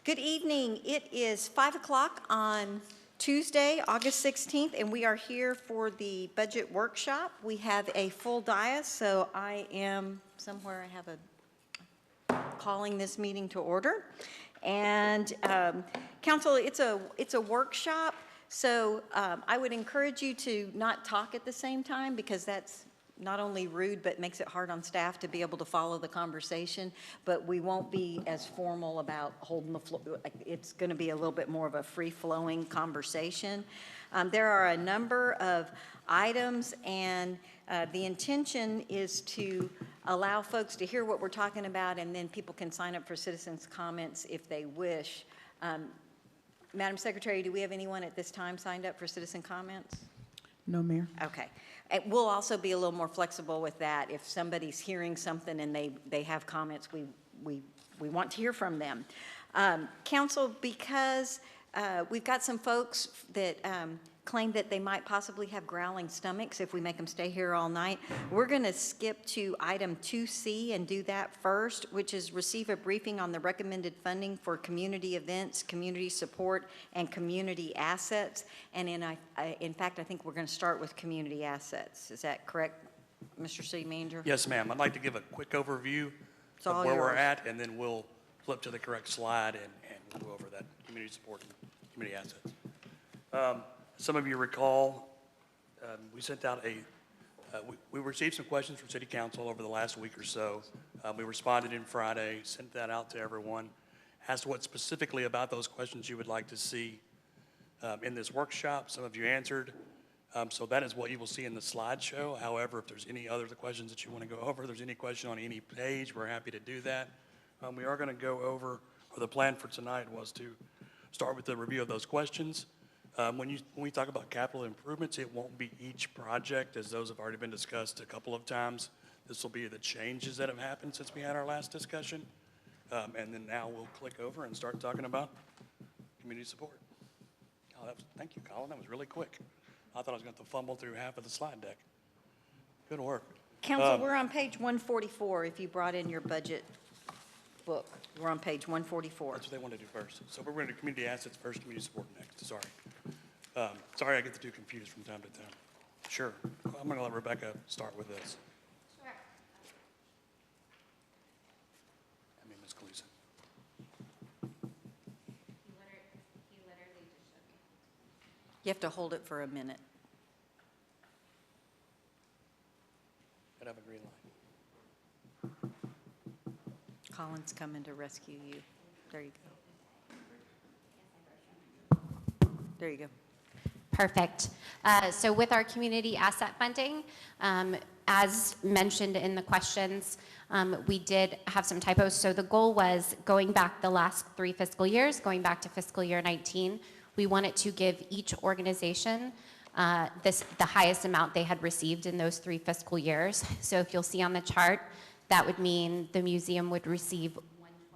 Good evening. It is 5 o'clock on Tuesday, August 16th, and we are here for the budget workshop. We have a full dais, so I am somewhere. I have a calling this meeting to order. And council, it's a workshop, so I would encourage you to not talk at the same time because that's not only rude, but makes it hard on staff to be able to follow the conversation. But we won't be as formal about holding the floor. It's going to be a little bit more of a free-flowing conversation. There are a number of items, and the intention is to allow folks to hear what we're talking about, and then people can sign up for citizens' comments if they wish. Madam Secretary, do we have anyone at this time signed up for citizen comments? No, Mayor. Okay. We'll also be a little more flexible with that. If somebody's hearing something and they have comments, we want to hear from them. Council, because we've got some folks that claim that they might possibly have growling stomachs if we make them stay here all night, we're going to skip to item 2C and do that first, which is receive a briefing on the recommended funding for community events, community support, and community assets. And in fact, I think we're going to start with community assets. Is that correct, Mr. City Manager? Yes, ma'am. I'd like to give a quick overview of where we're at, and then we'll flip to the correct slide and we'll go over that community support and community assets. Some of you recall, we sent out we received some questions from City Council over the last week or so. We responded in Friday, sent that out to everyone, asked what specifically about those questions you would like to see in this workshop. Some of you answered, so that is what you will see in the slideshow. However, if there's any other questions that you want to go over, if there's any question on any page, we're happy to do that. We are going to go over, or the plan for tonight was to start with the review of those questions. When we talk about capital improvements, it won't be each project, as those have already been discussed a couple of times. This will be the changes that have happened since we had our last discussion. And then now we'll click over and start talking about community support. Oh, thank you, Colin. That was really quick. I thought I was going to fumble through half of the slide deck. Good work. Council, we're on page 144 if you brought in your budget book. We're on page 144. That's what they want to do first. So we're going to do community assets first, community support next. Sorry. Sorry, I get the two confused from time to time. Sure. I'm going to let Rebecca start with this. Sure. I mean, Ms. Gleason. He literally just showed me. You have to hold it for a minute. I'd have a green light. Colin's coming to rescue you. There you go. There you go. Perfect. So with our community asset funding, as mentioned in the questions, we did have some typos. So the goal was going back the last 3 fiscal years, going back to fiscal year 19, we wanted to give each organization the highest amount they had received in those 3 fiscal years. So if you'll see on the chart, that would mean the museum would receive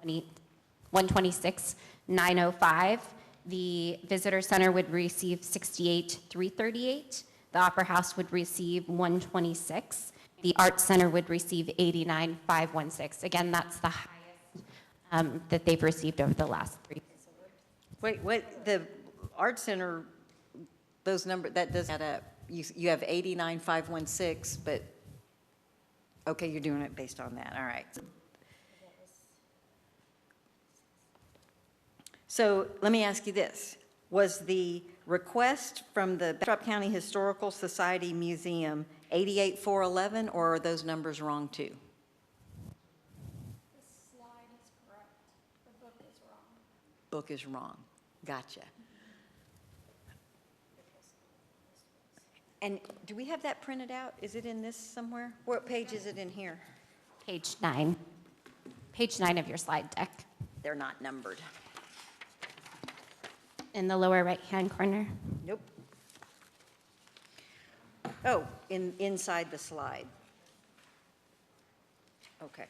$126,905. The visitor center would receive $68,338. The opera house would receive $126. The art center would receive $89,516. Again, that's the highest that they've received over the last 3 fiscal years. Wait, the art center, those numbers, that does add up. You have 89,516, but okay, you're doing it based on that. All right. So let me ask you this. Was the request from the Bastrop County Historical Society Museum 88,411, or are those numbers wrong too? The slide is correct. The book is wrong. Book is wrong. Gotcha. And do we have that printed out? Is it in this somewhere? What page is it in here? Page 9. Page 9 of your slide deck. They're not numbered. In the lower right-hand corner. Nope. Oh, inside the slide. Okay.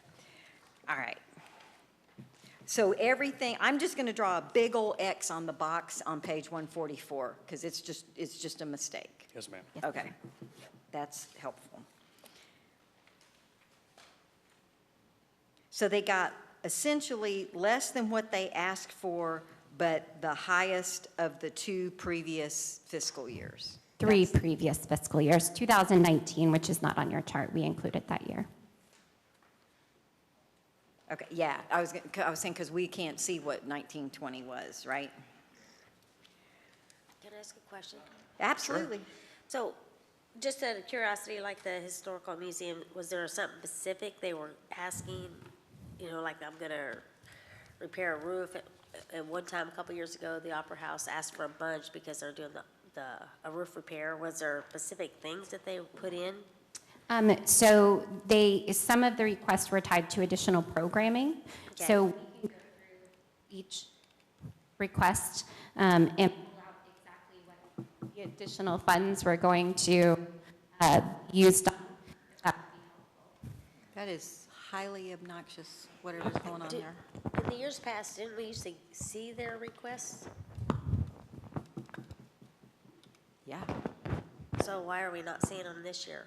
All right. So everything, I'm just going to draw a big old X on the box on page 144 because it's just a mistake. Yes, ma'am. Okay. That's helpful. So they got essentially less than what they asked for, but the highest of the 2 previous fiscal years. 3 previous fiscal years, 2019, which is not on your chart, we included that year. Okay, yeah, I was saying, because we can't see what 1920 was, right? Can I ask a question? Absolutely. So, just out of curiosity, like the Historical Museum, was there something specific they were asking? You know, like I'm gonna repair a roof. At one time, a couple years ago, the Opera House asked for a bunch because they're doing a roof repair. Was there specific things that they put in? So some of the requests were tied to additional programming. Okay. So we can go through each request and figure out exactly what the additional funds we're going to use. If that would be helpful. That is highly obnoxious, whatever's going on there. In the years past, didn't we usually see their requests? Yeah. So why are we not seeing them this year?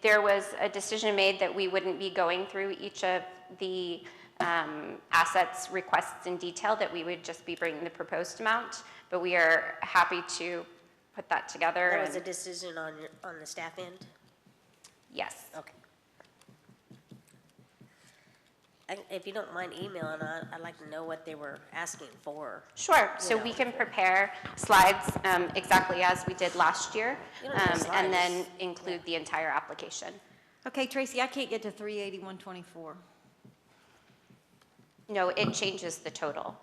There was a decision made that we wouldn't be going through each of the assets requests in detail, that we would just be bringing the proposed amount, but we are happy to put that together. That was a decision on the staff end? Yes. Okay. If you don't mind emailing, I'd like to know what they were asking for. Sure, so know. we can prepare slides exactly as we did last year, You don't need and then slides. include the entire application. Okay, Tracy, I can't get to 38124. No, it changes the total.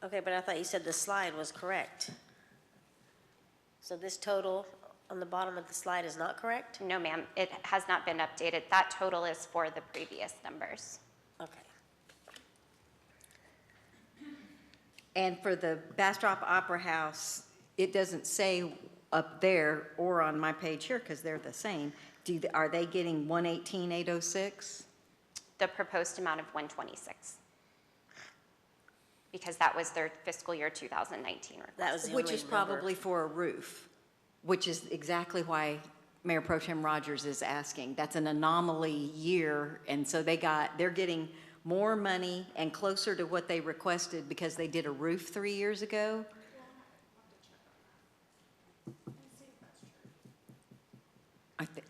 Okay, but I thought you said the slide was correct. So this total on the bottom of the slide is not correct? No, ma'am, it has not been updated. That total is for the previous numbers. Okay. And for the Bastrop Opera House, it doesn't say up there or on my page here, because they're the same. Are they getting 118,806? The proposed amount of 126. Because that was their fiscal year 2019 request. That was the Which only is number. probably for a roof, which is exactly why Mayor Pro Tem Rogers is asking. That's an anomaly year, and so they're getting more money and closer to what they requested because they did a roof 3 years ago.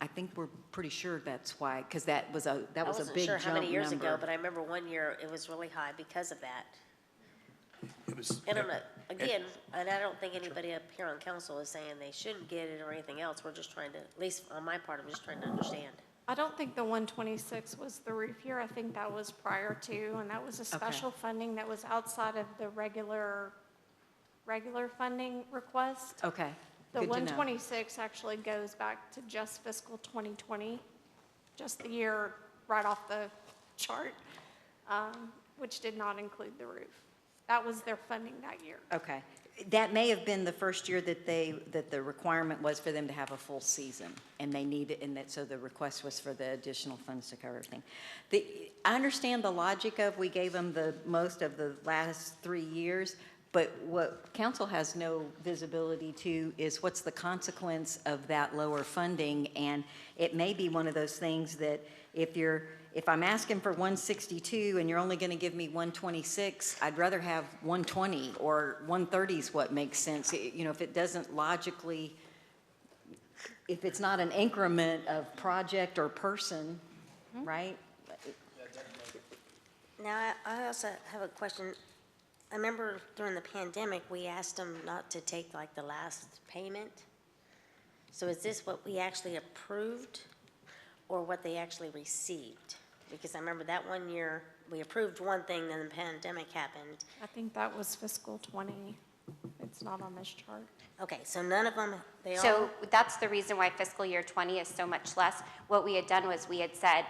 I think we're pretty sure that's why, because that was a big jump I wasn't sure how many years ago, number. but I remember one year it was really high because of that. It was, And I'm not, again, and I don't think anybody up here on council is saying they shouldn't get it or anything else. We're just trying to, at least on my part, I'm just trying to understand. I don't think the 126 was the roof year. I think that was prior to, and that was a special funding that was outside of the regular funding request. Okay, The good to know. 126 actually goes back to just fiscal 2020, just the year right off the chart, which did not include the roof. That was their funding that year. Okay. That may have been the first year that the requirement was for them to have a full season, and they needed, so the request was for the additional funds to cover everything. I understand the logic of we gave them the most of the last 3 years, but what council has no visibility to is what's the consequence of that lower funding, and it may be one of those things that if I'm asking for 162 and you're only going to give me 126, I'd rather have 120 or 130 is what makes sense. You know, if it doesn't logically, if it's not an increment of project or person, right? Now, I also have a question. I remember during the pandemic, we asked them not to take like the last payment. So is this what we actually approved or what they actually received? Because I remember that one year, we approved one thing, then the pandemic happened. I think that was fiscal 20. It's not on this chart. Okay, so none of them, they all? So that's the reason why fiscal year 20 is so much less. What we had done was we had said,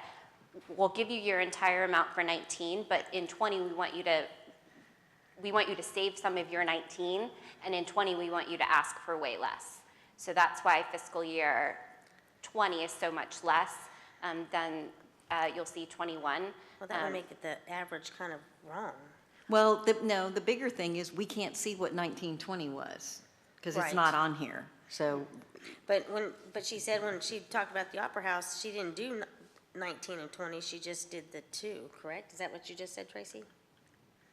we'll give you your entire amount for 19, but in 20, we want you to save some of your 19, and in 20, we want you to ask for way less. So that's why fiscal year 20 is so much less than you'll see 21. Well, that would make it the average kind of wrong. Well, no, the bigger thing is we can't see what 1920 was because it's Right. not on here. So But she said when she talked about the Opera House, she didn't do 19 and 20, she just did the two, correct? Is that what you just said, Tracy?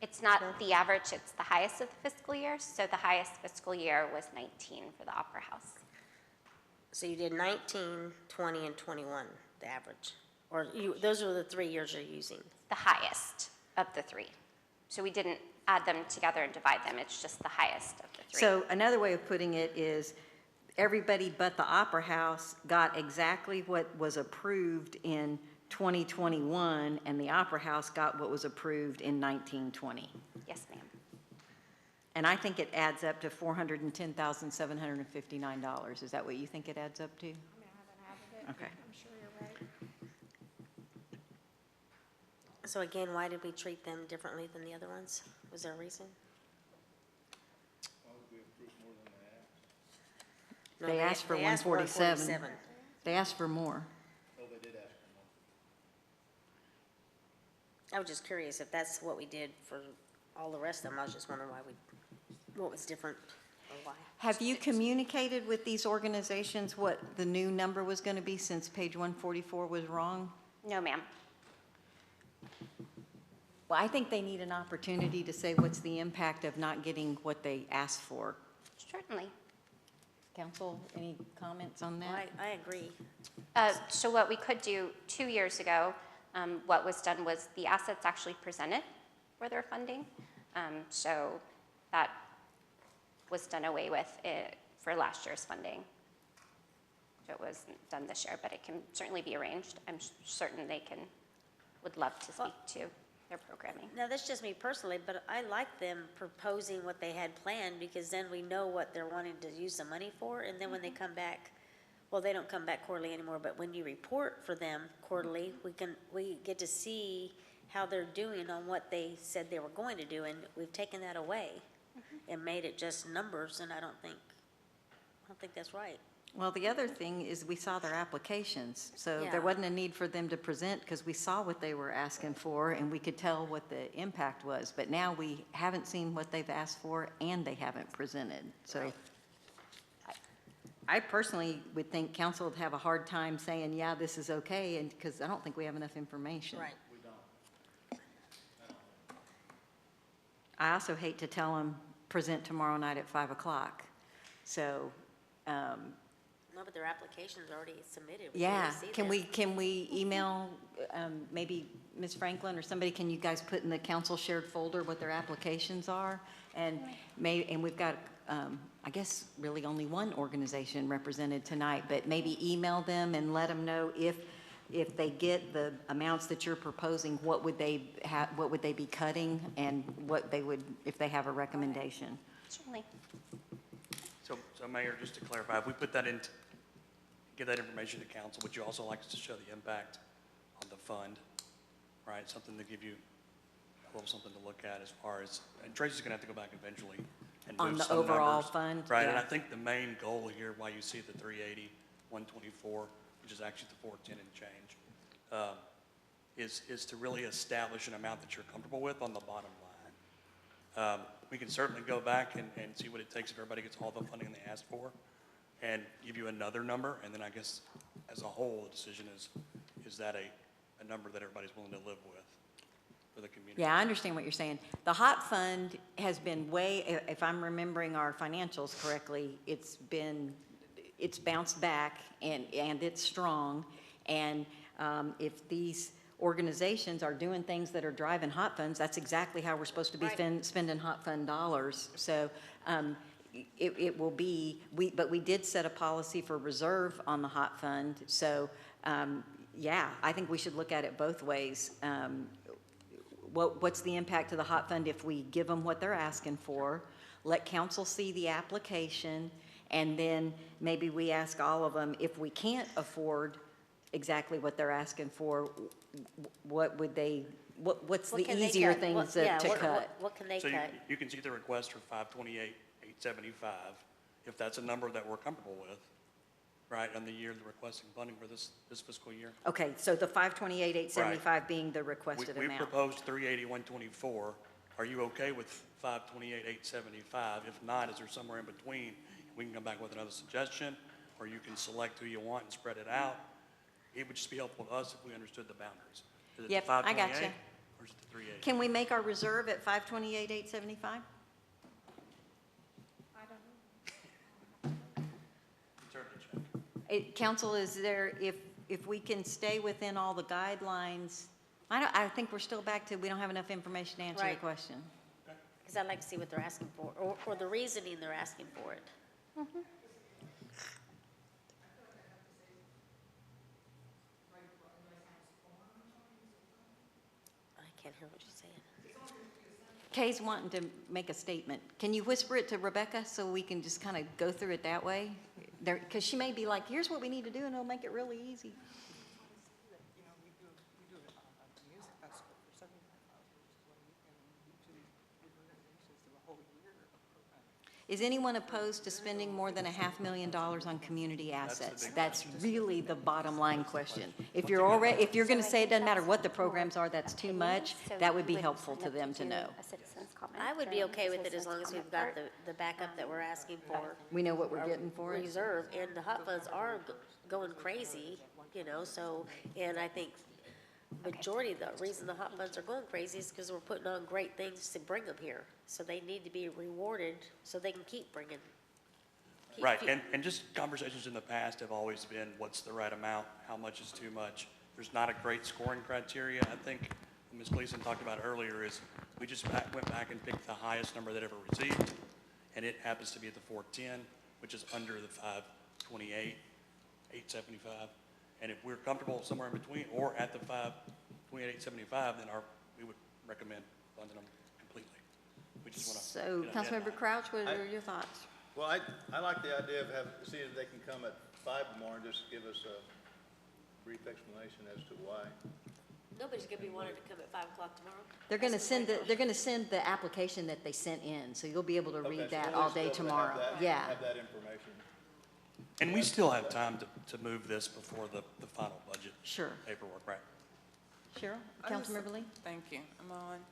It's not the average, it's the highest of the fiscal year. So the highest fiscal year was 19 for the Opera House. So you did 19, 20, and 21, the average? Or those are the 3 years you're using? The highest of the three. So we didn't add them together and divide them. It's just the highest of the three. So another way of putting it is, everybody but the Opera House got exactly what was approved in 2021, and the Opera House got what was approved in 1920. Yes, ma'am. And I think it adds up to $410,759. Is that what you think it adds up to? I mean, I haven't added it. Okay. I'm sure you're right. So again, why did we treat them differently than the other ones? Was there a reason? No, They asked for 147. They asked for more. I was just curious if that's what we did for all the rest of them. I was just wondering what was different or why. Have you communicated with these organizations what the new number was going to be, since page 144 was wrong? No, ma'am. Well, I think they need an opportunity to say what's the impact of not getting what they asked for. Certainly. Council, any comments on Well, that? I agree. So what we could do 2 years ago, what was done was the assets actually presented for their funding. So that was done away with for last year's funding. So it wasn't done this year, but it can certainly be arranged. I'm certain they would love to speak to their programming. Now, that's just me personally, but I like them proposing what they had planned, because then we know what they're wanting to use the money for, and then when they come back, well, they don't come back quarterly anymore, but when you report for them quarterly, we get to see how they're doing on what they said they were going to do, and we've taken that away and made it just numbers, and I don't think that's right. Well, the other thing is, we saw their applications, so Yeah. there wasn't a need for them to present, because we saw what they were asking for, and we could tell what the impact was. But now we haven't seen what they've asked for, and they haven't presented. So Right. I personally would think council would have a hard time saying, yeah, this is okay, and because I don't think we have enough information. Right. I also hate to tell them, present tomorrow night at 5 o'clock. So, No, but their application's already submitted. We yeah, see can them. we email, maybe Ms. Franklin or somebody, can you guys put in the council shared folder what their applications are? And we've got, I guess, really only one organization represented tonight, but maybe email them and let them know if they get the amounts that you're proposing, what would they be cutting, and what they would, if they have a recommendation. Certainly. So Mayor, just to clarify, if we put that into, give that information to council, would you also like us to show the impact on the fund, right? Something to give you a little something to look at as far as, and Tracy's gonna have to go back eventually and On move the some overall numbers. fund? Right, and Yeah. I think the main goal here, why you see the 380, 124, which is actually the 410 and change, is to really establish an amount that you're comfortable with on the bottom line. We can certainly go back and see what it takes if everybody gets all the funding they asked for, and give you another number, and then I guess as a whole, the decision is that a number that everybody's willing to live with for the community? Yeah, I understand what you're saying. The HOT fund has been if I'm remembering our financials correctly, it's bounced back, and it's strong. And if these organizations are doing things that are driving HOT funds, that's exactly how we're supposed to be Right. spending HOT fund dollars. So it will be, but we did set a policy for reserve on the HOT fund. So yeah, I think we should look at it both ways. What's the impact to the HOT fund if we give them what they're asking for? Let council see the application, and then maybe we ask all of them, if we can't afford exactly what they're asking for, what would they, what's What the can they easier cut? things Yeah, to what- cut? What can they So cut? you can see the request for 528,875, if that's a number that we're comfortable with, right, on the year they're requesting funding for this fiscal year. Okay, so the 528,875 being the requested We amount. proposed 380,124. Are you okay with 528,875? If not, is there somewhere in between? We can come back with another suggestion, or you can select who you want and spread it out. It would just be helpful to us if we understood the boundaries. Is it the Yep, I gotcha. 528 or is it the 380? Can we make our reserve at 528, 875? I don't know. Certainly check. Council, is there, if we can stay within all the guidelines, I think we're still back to, we don't have enough information to answer your Right. question. Because I'd like to see what they're asking for, or the reasoning they're asking for it. I can't hear what you're saying. Kay's wanting to make a statement. Can you whisper it to Rebecca so we can just kind of go through it that way? Because she may be like, here's what we need to do, and it'll make it really easy. You know, we do it on a music festival for 75,000, which is what we can do renovations of a whole year of programming. Is anyone opposed to spending more than $500,000 on community assets? big That's really the bottom line question. If you're going to say it doesn't matter what the programs are, that's too much, that would be helpful to them to know. I would be okay with it as long as we've got the backup that we're asking for. We know what we're getting for it. Reserve, and the hot funds are going crazy, you know, so, and I think majority of the reason the hot funds are going crazy is because we're putting on great things to bring them here. So they need to be rewarded so they can keep bringing. Right, and just conversations in the past have always been, what's the right amount, how much is too much? There's not a great scoring criteria. I think Ms. Gleason talked about earlier is, we just went back and picked the highest number that ever received, and it happens to be at the 410, which is under the 528, 875. And if we're comfortable somewhere in between, or at the 528, 875, then we would recommend funding them completely. We just want to. So, Councilmember Crouch, what are your thoughts? Well, I like the idea of seeing if they can come at 5 tomorrow and just give us a brief explanation as to why. Nobody's gonna be wanting to come at 5 o'clock tomorrow. They're going to send the application that they sent in, so you'll be able to Okay, read so that we'll all just day be able to have tomorrow. that- Yeah. Have that information. And we still have time to move this before the final budget Sure. paperwork, right? Cheryl, I just- Councilmember Lee? Thank you. I'm on.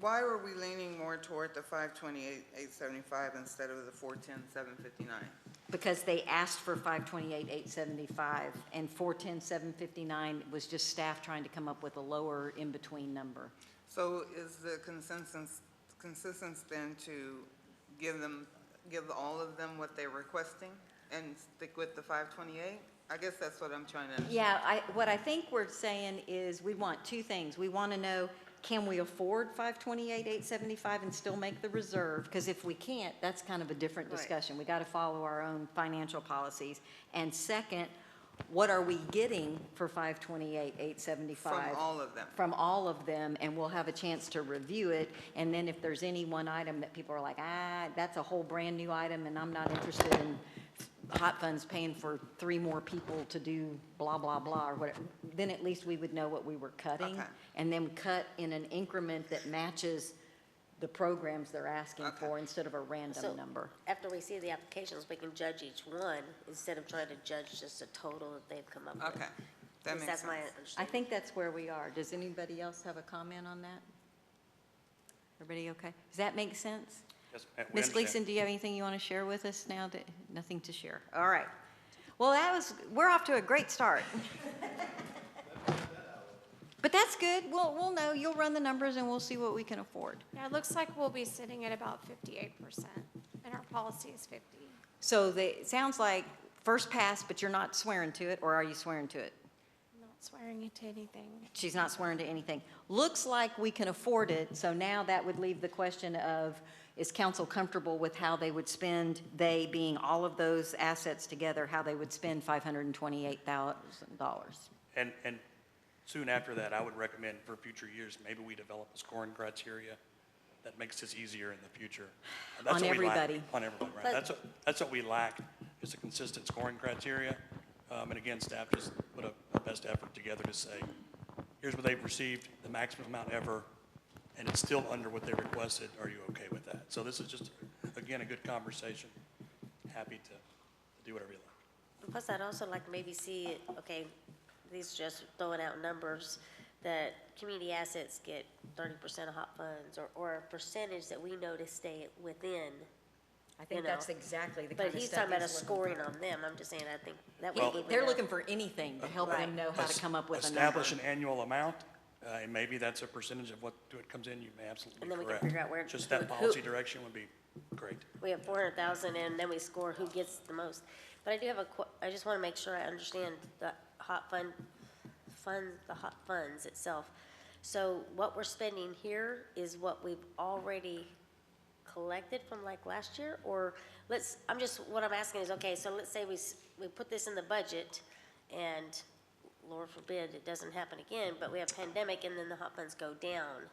Why were we leaning more toward the 528, 875 instead of the 410, 759? Because they asked for 528, 875, and 410, 759 was just staff trying to come up with a lower in-between number. So is the consensus then to give all of them what they're requesting and stick with the 528? I guess that's what I'm trying to understand. Yeah, what I think we're saying is we want two things. We want to know, can we afford 528, 875 and still make the reserve? Because if we can't, that's kind of a different Right. discussion. We got to follow our own financial policies. And second, what are we getting for 528, 875? From all of them? From all of them, and we'll have a chance to review it. And then if there's any one item that people are like, that's a whole brand-new item, and I'm not interested in hot funds paying for 3 more people to do blah, blah, blah, or whatever, then at least we would know what we were cutting. Okay. And then cut in an increment that matches the programs they're asking Okay. for instead of a So random number. after we see the applications, we can judge each one instead of trying to judge just a total that they've come up with. Okay, At that least makes that's my sense. I understanding. think that's where we are. Does anybody else have a comment on that? Everybody okay? Does that make sense? Yes, we Ms. understand. Gleason, do you have anything you want to share with us now? Nothing to share. All right. Well, we're off to a great start. But that's good. We'll know. You'll run the numbers and we'll see what we can afford. Yeah, it looks like we'll be sitting at about 58%, and our policy is 50. So it sounds like first pass, but you're not swearing to it, or are you swearing to it? I'm not swearing it to anything. She's not swearing to anything. Looks like we can afford it, so now that would leave the question of, is council comfortable with how they would spend, they being all of those assets together, how they would spend $528,000? And soon after that, I would recommend for future years, maybe we develop a scoring criteria that makes this easier in the future. That's On what we lack. everybody. On everybody, right. But- That's what we lack, is a consistent scoring criteria. And again, staff just put a best effort together to say, here's what they've received, the maximum amount ever, and it's still under what they requested. Are you okay with that? So this is just, again, a good conversation. Happy to do whatever you like. Plus, I'd also like to maybe see, okay, these just throwing out numbers, that community assets get 30% of hot funds, or a percentage that we know to stay within. I think you that's know. exactly the But kind of he's stuff talking about a he's looking scoring for. on them, I'm just saying, I think that way He- we would They're know. looking for anything to help them know how to come up with a number. Establish an annual amount, and maybe that's a percentage of what it comes in, you may absolutely be And then we can correct. figure out where- Just that who- policy direction would be great. We have 400,000 and then we score who gets the most. But I do have I just want to make sure I understand the hot the hot funds itself. So what we're spending here is what we've already collected from like last year? Or what I'm asking is, okay, so let's say we put this in the budget and Lord forbid it doesn't happen again, but we have pandemic and then the hot funds go down.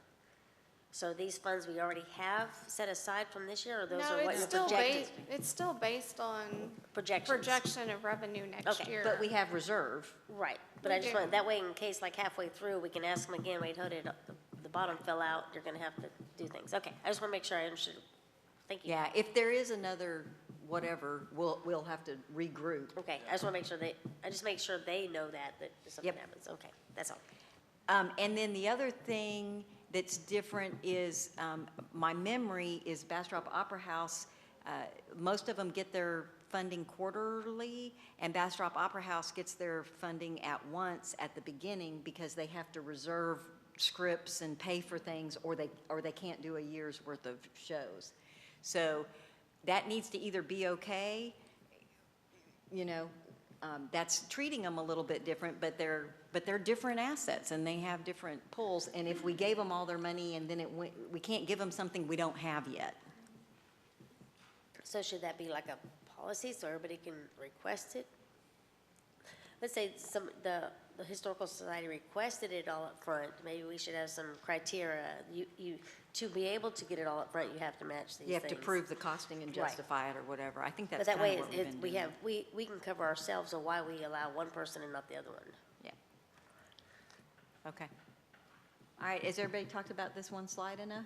So these funds we already have set aside from this year, or those No, are what it's you're still projecting? it's still based on Projections. projection of revenue next Okay, year. But we have reserve. Right, but We I just do. want, that way in case like halfway through, we can ask them again, wait, hold it, the bottom fell out, you're gonna have to do things. Okay, I just wanna make sure I understood. Thank you. Yeah, if there is another whatever, we'll have to regroup. Okay, I just wanna make sure they know that if something Yep. happens. Okay, that's all. And then the other thing that's different is, my memory is Bastrop Opera House, most of them get their funding quarterly, and Bastrop Opera House gets their funding at once at the beginning because they have to reserve scripts and pay for things, or they can't do a year's worth of shows. So that needs to either be okay, you know, that's treating them a little bit different, but they're different assets and they have different pulls. And if we gave them all their money and then we can't give them something we don't have yet. So should that be like a policy so everybody can request it? Let's say the Historical Society requested it all up front. Maybe we should have some criteria. To be able to get it all up front, you have to match these things. You have to prove the costing and Right. justify it or whatever. I think But that's that kind way, of what we've been doing. we can cover ourselves on why we allow one person and not the other one. Yeah. Okay. All right, has everybody talked about this one slide enough?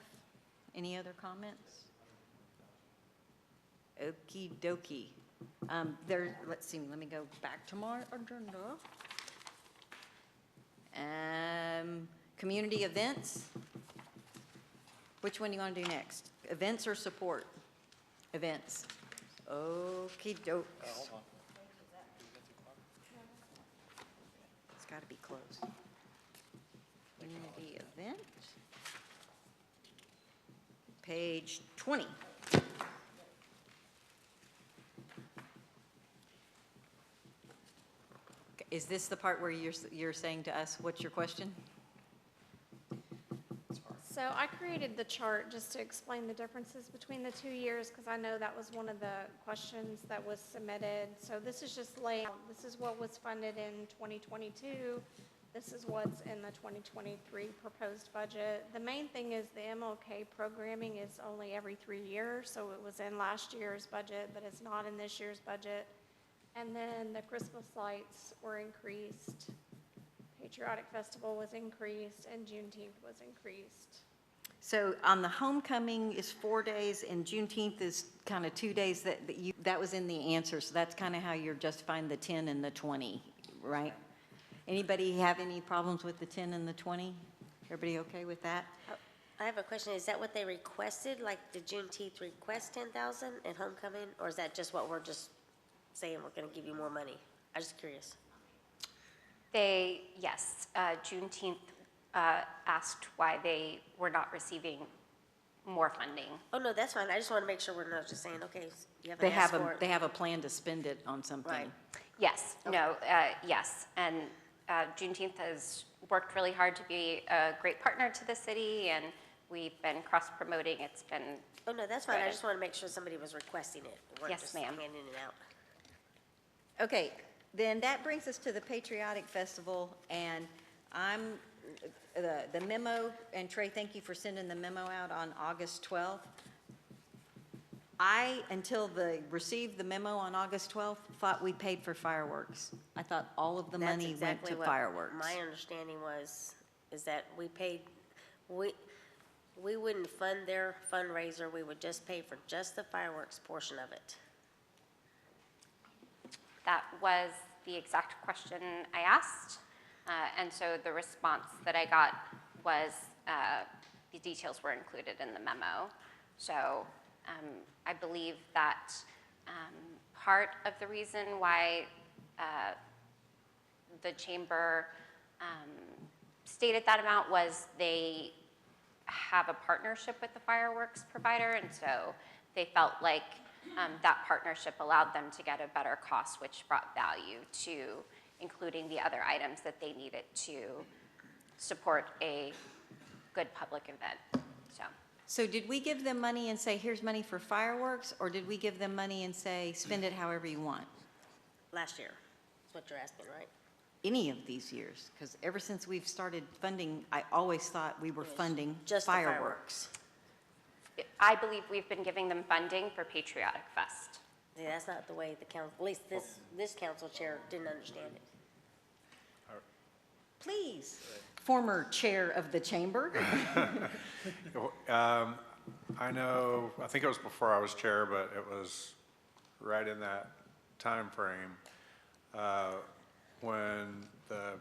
Any other comments? Okey dokey. Let's see, let me go back to my agenda. Community events. Which one do you want to do next? Events or support? Events. Okey doke. It's got to be close. Community event. Page 20. Is this the part where you're saying to us, what's your question? So I created the chart just to explain the differences between the 2 years, because I know that was one of the questions that was submitted. So this is just laying out, this is what was funded in 2022, this is what's in the 2023 proposed budget. The main thing is the MLK programming is only every 3 years, so it was in last year's budget, but it's not in this year's budget. And then the Christmas lights were increased. Patriotic Festival was increased, and Juneteenth was increased. So on the homecoming is 4 days, and Juneteenth is kind of 2 days, that was in the answer, so that's kind of how you're justifying the 10 and the 20, right? Anybody have any problems with the 10 and the 20? Everybody okay with that? I have a question. Is that what they requested? Like, did Juneteenth request 10,000 and homecoming? Or is that just what we're just saying we're gonna give you more money? I'm just curious. Yes, Juneteenth asked why they were not receiving more funding. Oh, no, that's fine. I just wanna make sure we're not just saying, okay, you haven't asked for it. They have a plan to spend it on something. Right. Yes, no, yes, and Juneteenth has worked really hard to be a great partner to the city, and we've been cross-promoting. It's been, Oh, no, that's fine. I Right. just wanna make sure somebody was requesting it. We weren't Yes, just ma'am. handing it out. Okay, then that brings us to the Patriotic Festival, and the memo, and Trey, thank you for sending the memo out on August 12th. Until they received the memo on August 12th, thought we paid for fireworks. I thought all of the That's money went exactly to what fireworks. My understanding is that we wouldn't fund their fundraiser. We would just pay for just the fireworks portion of it. that was the exact question I asked, and so the response that I got was the details were included in the memo. So I believe that part of the reason why the chamber stated that amount was they have a partnership with the fireworks provider, and so they felt like that partnership allowed them to get a better cost, which brought value to including the other items that they needed to support a good public event. So did we give them money and say, here's money for fireworks, or did we give them money and say, spend it however you want? Last year, that's what you're asking, right? Any of these years, because ever since we've started funding, I always thought we were funding just the fireworks. I believe we've been giving them funding for Patriotic Fest. See, that's not the way the council, at least this council chair didn't understand it. Please, former chair of the chamber. I know, I think it was before I was chair, but it was right in that time frame when the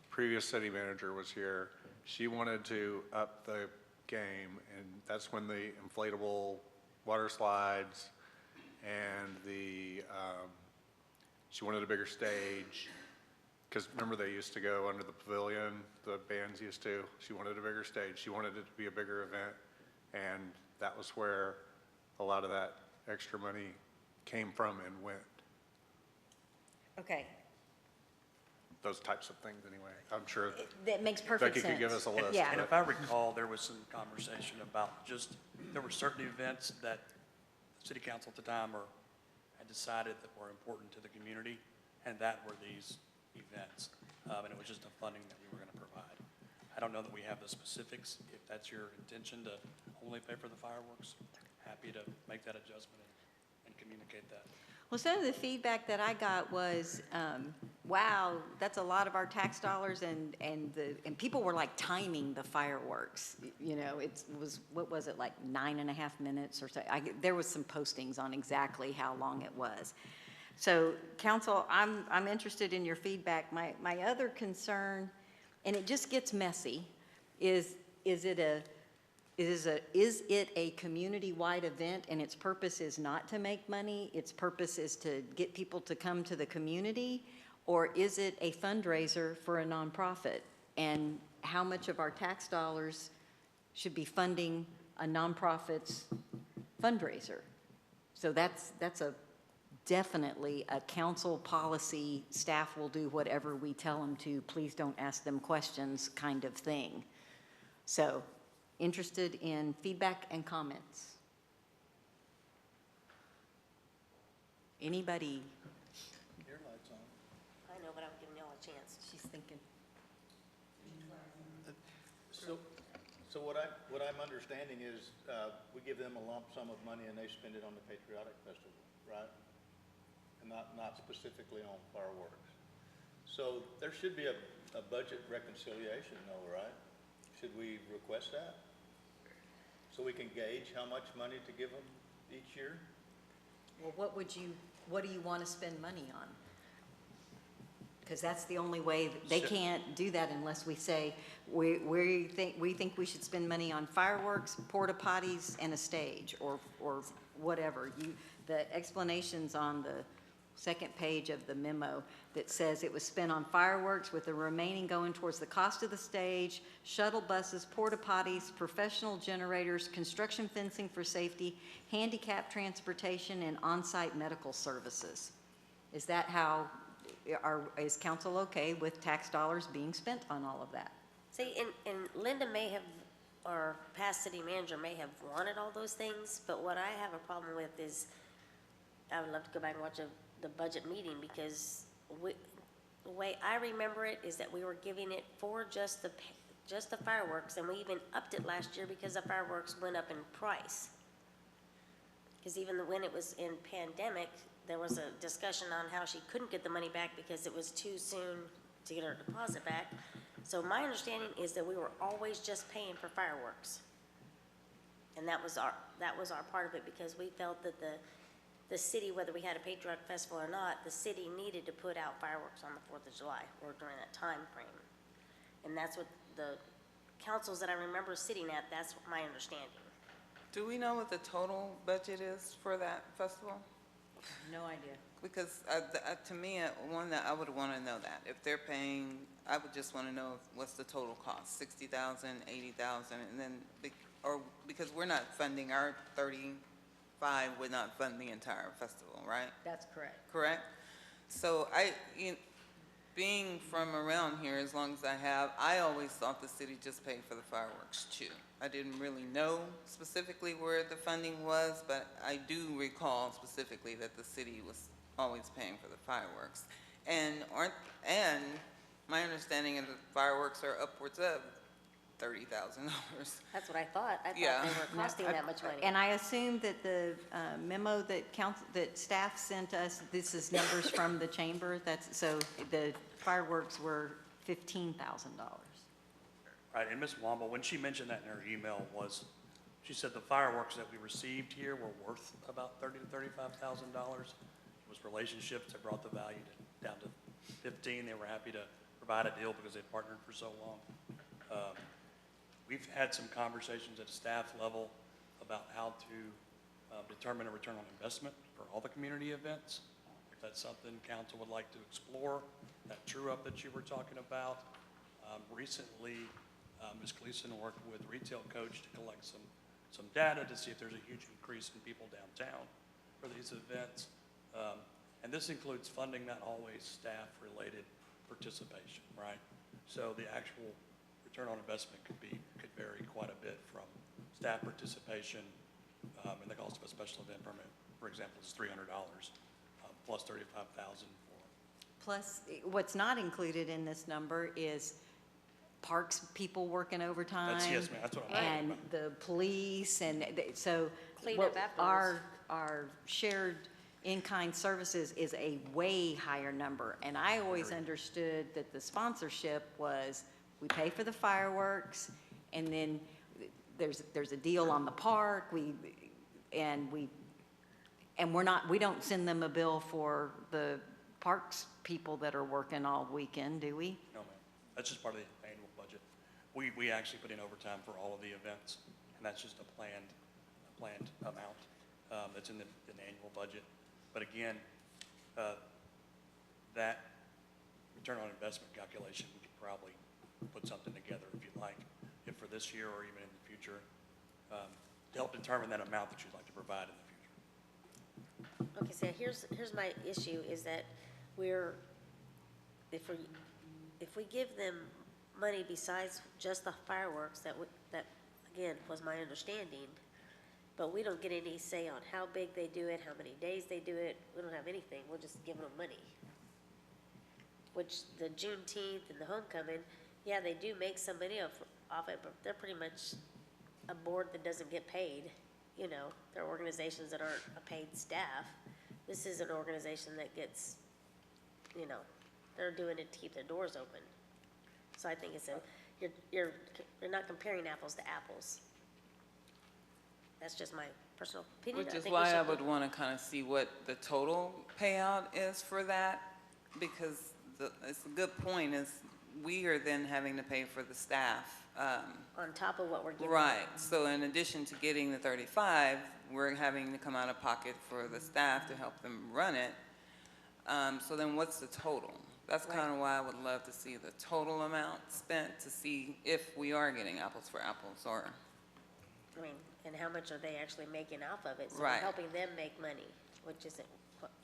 previous city manager was here. She wanted to up the game, and that's when the inflatable water slides and she wanted a bigger stage. Because remember, they used to go under the pavilion, the bands used to. She wanted a bigger stage. She wanted it to be a bigger event. And that was where a lot of that extra money came from and went. Okay, Those types of things, anyway. I'm sure that makes perfect Becky sense. could give us a list. Yeah. And if I recall, there was some conversation about there were certain events that the city council at the time had decided that were important to the community, and that were these events. And it was just the funding that we were going to provide. I don't know that we have the specifics. If that's your intention to only pay for the fireworks, happy to make that adjustment and communicate that. Well, some of the feedback that I got was, wow, that's a lot of our tax dollars, and people were like timing the fireworks. You know, it was, what was it, like 9.5 minutes or so? There was some postings on exactly how long it was. So, council, I'm interested in your feedback. My other concern, and it just gets messy, is it a community-wide event and its purpose is not to make money, its purpose is to get people to come to the community, or is it a fundraiser for a nonprofit? And how much of our tax dollars should be funding a nonprofit's fundraiser? So that's definitely a council policy, staff will do whatever we tell them to, please don't ask them questions kind of thing. So, interested in feedback and comments. Anybody? Your light's on. I know, but I'm giving y'all a chance. She's thinking. So what I'm understanding is, we give them a lump sum of money and they spend it on the Patriotic Festival, right? And not specifically on fireworks. So there should be a budget reconciliation though, right? Should we request that? So we can gauge how much money to give them each year? Well, what do you want to spend money on? Because that's the only way, they can't do that unless we say, we think we should spend money on fireworks, porta potties, and a stage, or whatever. The explanations on the second page of the memo that says it was spent on fireworks with the remaining going towards the cost of the stage, shuttle buses, porta potties, professional generators, construction fencing for safety, handicap transportation, and on-site medical services. Is that how, is council okay with tax dollars being spent on all of that? See, and Linda may have, or past city manager may have wanted all those things, but what I have a problem with is, I would love to go back and watch the budget meeting, because the way I remember it is that we were giving it for just the fireworks, and we even upped it last year because the fireworks went up in price. Because even when it was in pandemic, there was a discussion on how she couldn't get the money back because it was too soon to get her deposit back. So my understanding is that we were always just paying for fireworks. And that was our part of it, because we felt that the city, whether we had a Patriotic Festival or not, the city needed to put out fireworks on the 4th of July or during that time frame. And that's what the councils that I remember sitting at, that's my understanding. Do we know what the total budget is for that festival? No idea. Because to me, one that I would want to know that. If they're paying, I would just want to know what's the total cost, 60,000, 80,000, and then, or, because we're not funding, our 35 would not fund the entire festival, right? That's correct. Correct? So being from around here, as long as I have, I always thought the city just paid for the fireworks too. I didn't really know specifically where the funding was, but I do recall specifically that the city was always paying for the fireworks. And my understanding is that fireworks are upwards of $30,000. That's what I thought. I thought Yeah. they were costing that much money. And I assume that the memo that staff sent us, this is numbers from the chamber, so the fireworks were $15,000. Right, and Ms. Womble, when she mentioned that in her email she said the fireworks that we received here were worth about $30,000 to $35,000. It was relationships that brought the value down to 15. They were happy to provide a deal because they'd partnered for so long. We've had some conversations at staff level about how to determine a return on investment for all the community events. If that's something council would like to explore, that true up that you were talking about. Recently, Ms. Gleason worked with Retail Coach to collect some data to see if there's a huge increase in people downtown for these events. And this includes funding, not always staff-related participation, right? So the actual return on investment could vary quite a bit from staff participation, and the cost of a special event permit, for example, is $300, plus $35,000 for. Plus, what's not included in this number is parks people working overtime. Yes, ma'am, that's what I'm talking And about. the police, and so. Clean what up afterwards. Our shared in-kind services is a way higher number. And I always understood that the sponsorship was, we pay for the fireworks, and then there's a deal on the park, we don't send them a bill for the parks people that are working all weekend, do we? No, ma'am. That's just part of the annual budget. We actually put in overtime for all of the events, and that's just a planned amount that's in the annual budget. But again, that return on investment calculation, we could probably put something together if you'd like, if for this year or even in the future, to help determine that amount that you'd like to provide in the future. Okay, so here's my issue, is that if we give them money besides just the fireworks, that again, was my understanding, but we don't get any say on how big they do it, how many days they do it, we don't have anything, we're just giving them money. Which the Juneteenth and the homecoming, yeah, they do make some money off it, but they're pretty much a board that doesn't get paid. You know, they're organizations that aren't a paid staff. This is an organization that gets, you know, they're doing it to keep their doors open. So I think you're not comparing apples to apples. That's just my personal opinion. Which I is think we why I should would want to kind of see what the total payout is for that, because it's a good point, is we are then having to pay for the staff. on top of what we're giving. Right, so in addition to getting the 35, we're having to come out of pocket for the staff to help them run it. So then what's the total? That's kind of why I would love to see the total amount spent, to see if we are getting apples for apples, or. I mean, and how much are they actually making off of it? So we're Right. helping them make money, which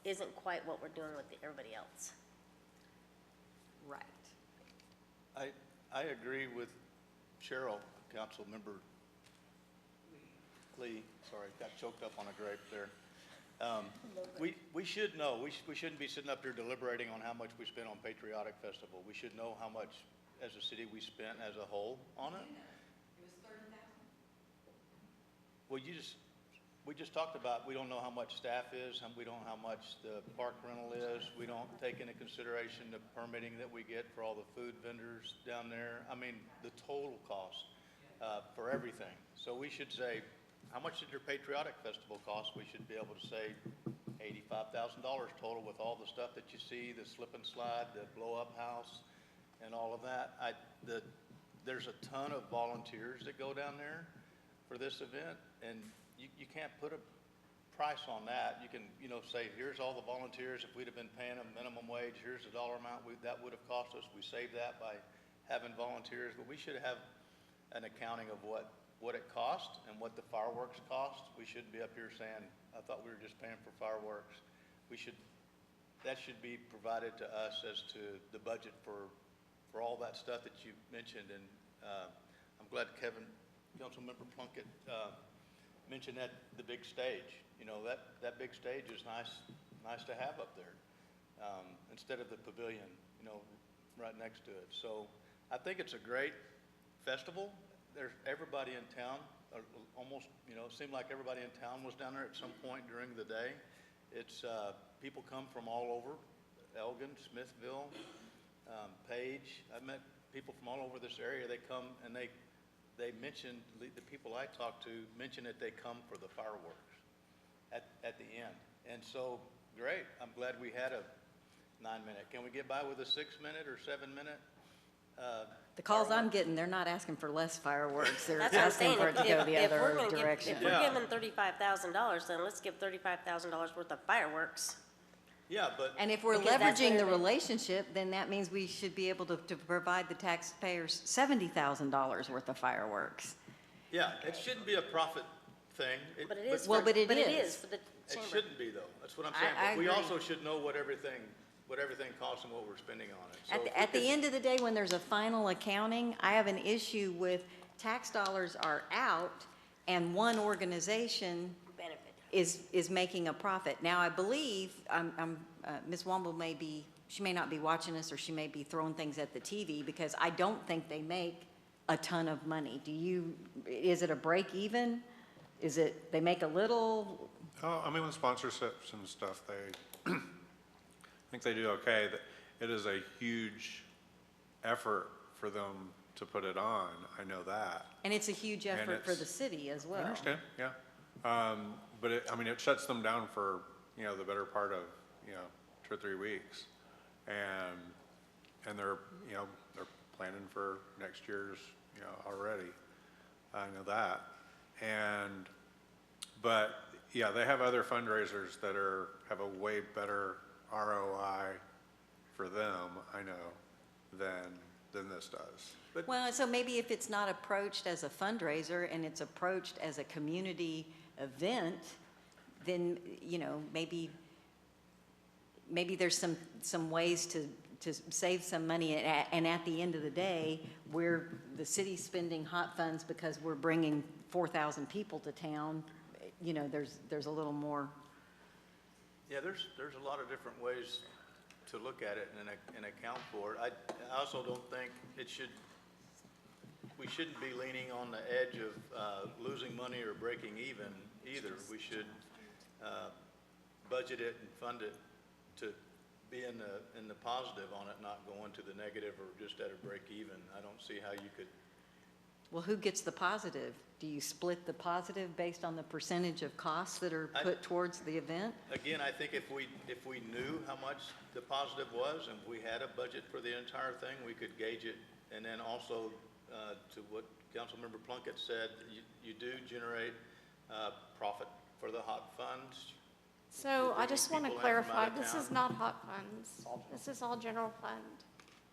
isn't quite what we're doing with everybody else. Right. I agree with Cheryl, Councilmember Lee, sorry, got choked up on a grape there. We should know, we shouldn't be sitting up here deliberating on how much we spent on Patriotic Festival. We should know how much, as a city, we spent as a whole on it. It was 30,000. Well, we just talked about, we don't know how much staff is, and we don't know how much the park rental is. We don't take into consideration the permitting that we get for all the food vendors down there. I mean, the total cost for everything. So we should say, how much did your Patriotic Festival cost? We should be able to say $85,000 total with all the stuff that you see, the slip and slide, the blow-up house, and all of that. There's a ton of volunteers that go down there for this event, and you can't put a price on that. You can, say, here's all the volunteers, if we'd have been paying them minimum wage, here's the dollar amount that would have cost us. We saved that by having volunteers, but we should have an accounting of what it cost and what the fireworks cost. We shouldn't be up here saying, I thought we were just paying for fireworks. That should be provided to us as to the budget for all that stuff that you mentioned. And I'm glad Councilmember Plunkett mentioned the big stage. That big stage is nice to have up there, instead of the pavilion, right next to it. So I think it's a great festival. There's everybody in town, almost, it seemed like everybody in town was down there at some point during the day. It's, people come from all over, Elgin, Smithville, Page. I've met people from all over this area. They come and they mentioned, the people I talked to mentioned that they come for the fireworks at the end. And so, great, I'm glad we had a 9-minute. Can we get by with a 6-minute or 7-minute? The calls I'm getting, they're not asking for less fireworks. They're That's what I'm asking saying. for it to go the If we're other gonna give- direction. If we're giving $35,000, then let's give $35,000 worth of fireworks. Yeah, but, And if we're Because that's leveraging what the it- relationship, then that means we should be able to provide the taxpayers $70,000 worth of fireworks. yeah, it shouldn't be a profit thing. But it is. Well, for- but it But it is. is for the It chamber. shouldn't be, though. That's what I'm I- saying. I But we agree. also should know what everything costs and what we're spending on it. So if we At the could- end of the day, when there's a final accounting, I have an issue with tax dollars are out and one organization Benefit. is making a profit. Now, I believe, Ms. Womble she may not be watching us, or she may be throwing things at the TV, because I don't think they make a ton of money. Is it a break even? Is it, they make a little? Oh, I mean, with sponsorships and stuff, I think they do okay. It is a huge effort for them to put it on, I know that. And it's a huge effort for it's- the city as well. I understand, yeah. But it shuts them down for, the better part of, 2 or 3 weeks. And they're planning for next year's, already. I know that. But yeah, they have other fundraisers that have a way better ROI for them, I know, than this does. Well, so maybe if it's not approached as a fundraiser and it's approached as a community event, then, maybe there's some ways to save some money. And at the end of the day, the city's spending hot funds because we're bringing 4,000 people to town. There's a little more. Yeah, there's a lot of different ways to look at it and account for it. I also don't think we shouldn't be leaning on the edge of losing money or breaking even either. We should budget it and fund it to be in the positive on it, not go into the negative or just at a break even. I don't see how you could. Well, who gets the positive? Do you split the positive based on the percentage of costs that are put towards the event? Again, I think if we knew how much the positive was and we had a budget for the entire thing, we could gauge it. And then also, to what Councilmember Plunkett said, you do generate profit for the hot funds. So I just want to People in from clarify, out of this town. is not hot funds. This is all general fund.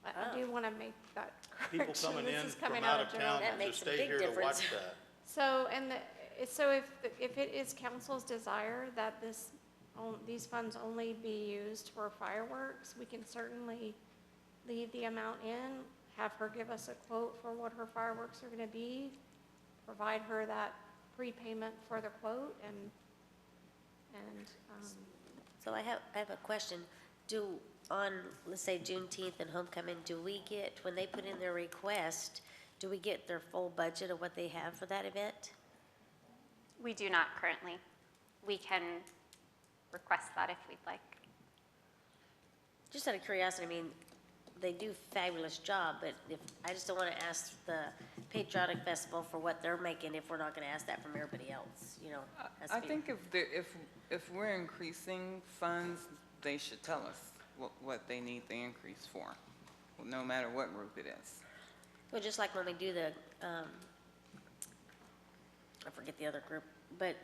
I do want to make that People correction. coming This in is from coming out of general town That fund. to makes a stay big here to difference. watch that. So, if it is council's desire that these funds only be used for fireworks, we can certainly leave the amount in, have her give us a quote for what her fireworks are gonna be, provide her that prepayment for the quote, and So I have a question. On, let's say Juneteenth and homecoming, when they put in their request, do we get their full budget of what they have for that event? We do not currently. We can request that if we'd like. Just out of curiosity, I mean, they do a fabulous job, but I just don't want to ask the Patriotic Festival for what they're making if we're not going to ask that from everybody else, has to I be- think if we're increasing funds, they should tell us what they need the increase for, no matter what group it is. Well, just like when we do the I forget the other group, but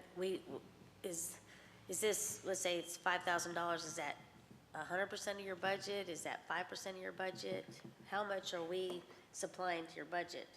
is this, let's say it's $5,000, is that 100% of your budget? Is that 5% of your budget? How much are we supplying to your budget?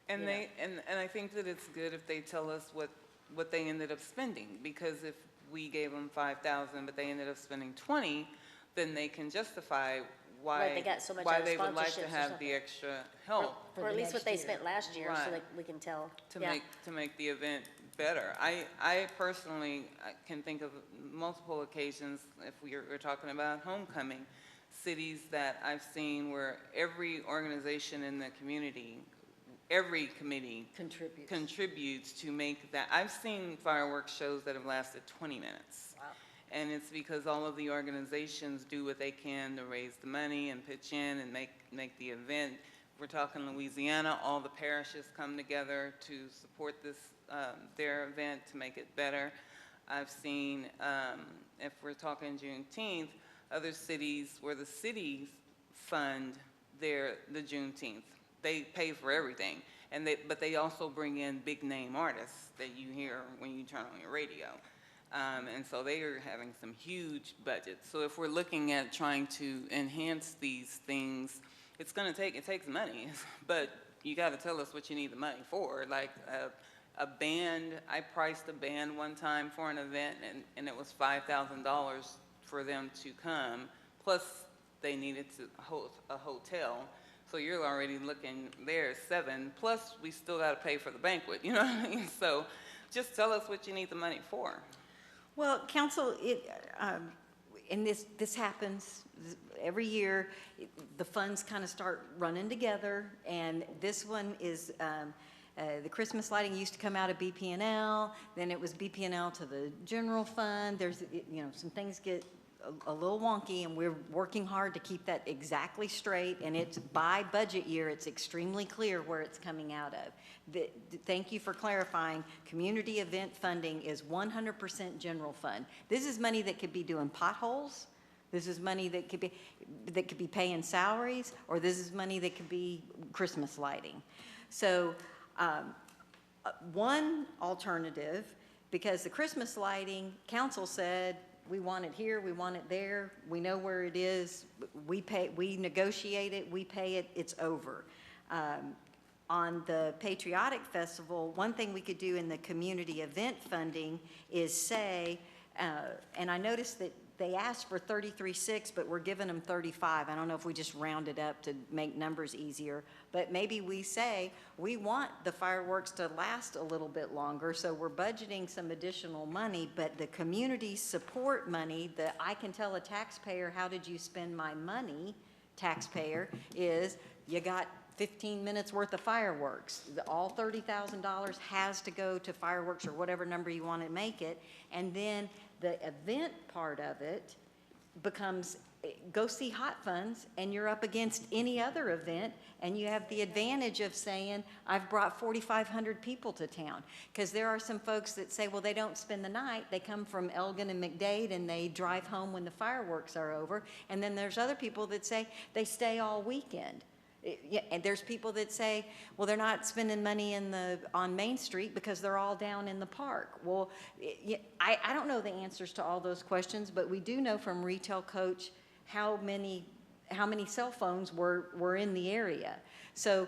And You know. and I think that it's good if they tell us what they ended up spending, because if we gave them 5,000, but they ended up spending 20, then they can justify Right, they why, got so much why out of they would like to sponsorships or have something. the extra help Or at least what they spent last year, so Right. that we can tell. to Yeah. make the event better. I personally can think of multiple occasions, if we're talking about homecoming, cities that I've seen where every organization in the community, every committee contributes to make that. I've seen fireworks shows that have lasted 20 minutes. Wow. And it's because all of the organizations do what they can to raise the money and pitch in and make the event. We're talking Louisiana, all the parishes come together to support this, their event to make it better. I've seen, if we're talking Juneteenth, other cities where the cities fund the Juneteenth. They pay for everything, but they also bring in big name artists that you hear when you turn on your radio. And so they are having some huge budgets. So if we're looking at trying to enhance these things, it takes money, but you got to tell us what you need the money for. Like a band, I priced a band one time for an event, and it was $5,000 for them to come, plus they needed to host a hotel. So you're already looking there at $7,000, plus we still got to pay for the banquet, you know what I mean? So just tell us what you need the money for. Well, council, and this happens every year. The funds kind of start running together, and this one is the Christmas lighting used to come out of BPNL, then it was BPNL to the general fund. There's, some things get a little wonky, and we're working hard to keep that exactly straight, and it's by budget year, it's extremely clear where it's coming out of. Thank you for clarifying. Community event funding is 100% general fund. This is money that could be doing potholes. This is money that could be paying salaries, or this is money that could be Christmas lighting. So one alternative, because the Christmas lighting, council said, we want it here, we want it there, we know where it is, we negotiate it, we pay it, it's over. On the Patriotic Festival, one thing we could do in the community event funding is say, and I noticed that they asked for 33.6, but we're giving them 35. I don't know if we just round it up to make numbers easier, but maybe we say we want the fireworks to last a little bit longer, so we're budgeting some additional money, but the community support money, that I can tell a taxpayer, how did you spend my money, taxpayer, is you got 15 minutes worth of fireworks. All $30,000 has to go to fireworks or whatever number you want to make it, and then the event part of it becomes, go see Hot Funds, and you're up against any other event, and you have the advantage of saying, I've brought 4,500 people to town. Because there are some folks that say, well, they don't spend the night, they come from Elgin and McDade, and they drive home when the fireworks are over. And then there's other people that say they stay all weekend. And there's people that say, well, they're not spending money on Main Street because they're all down in the park. Well, I don't know the answers to all those questions, but we do know from Retail Coach how many cell phones were in the area. So,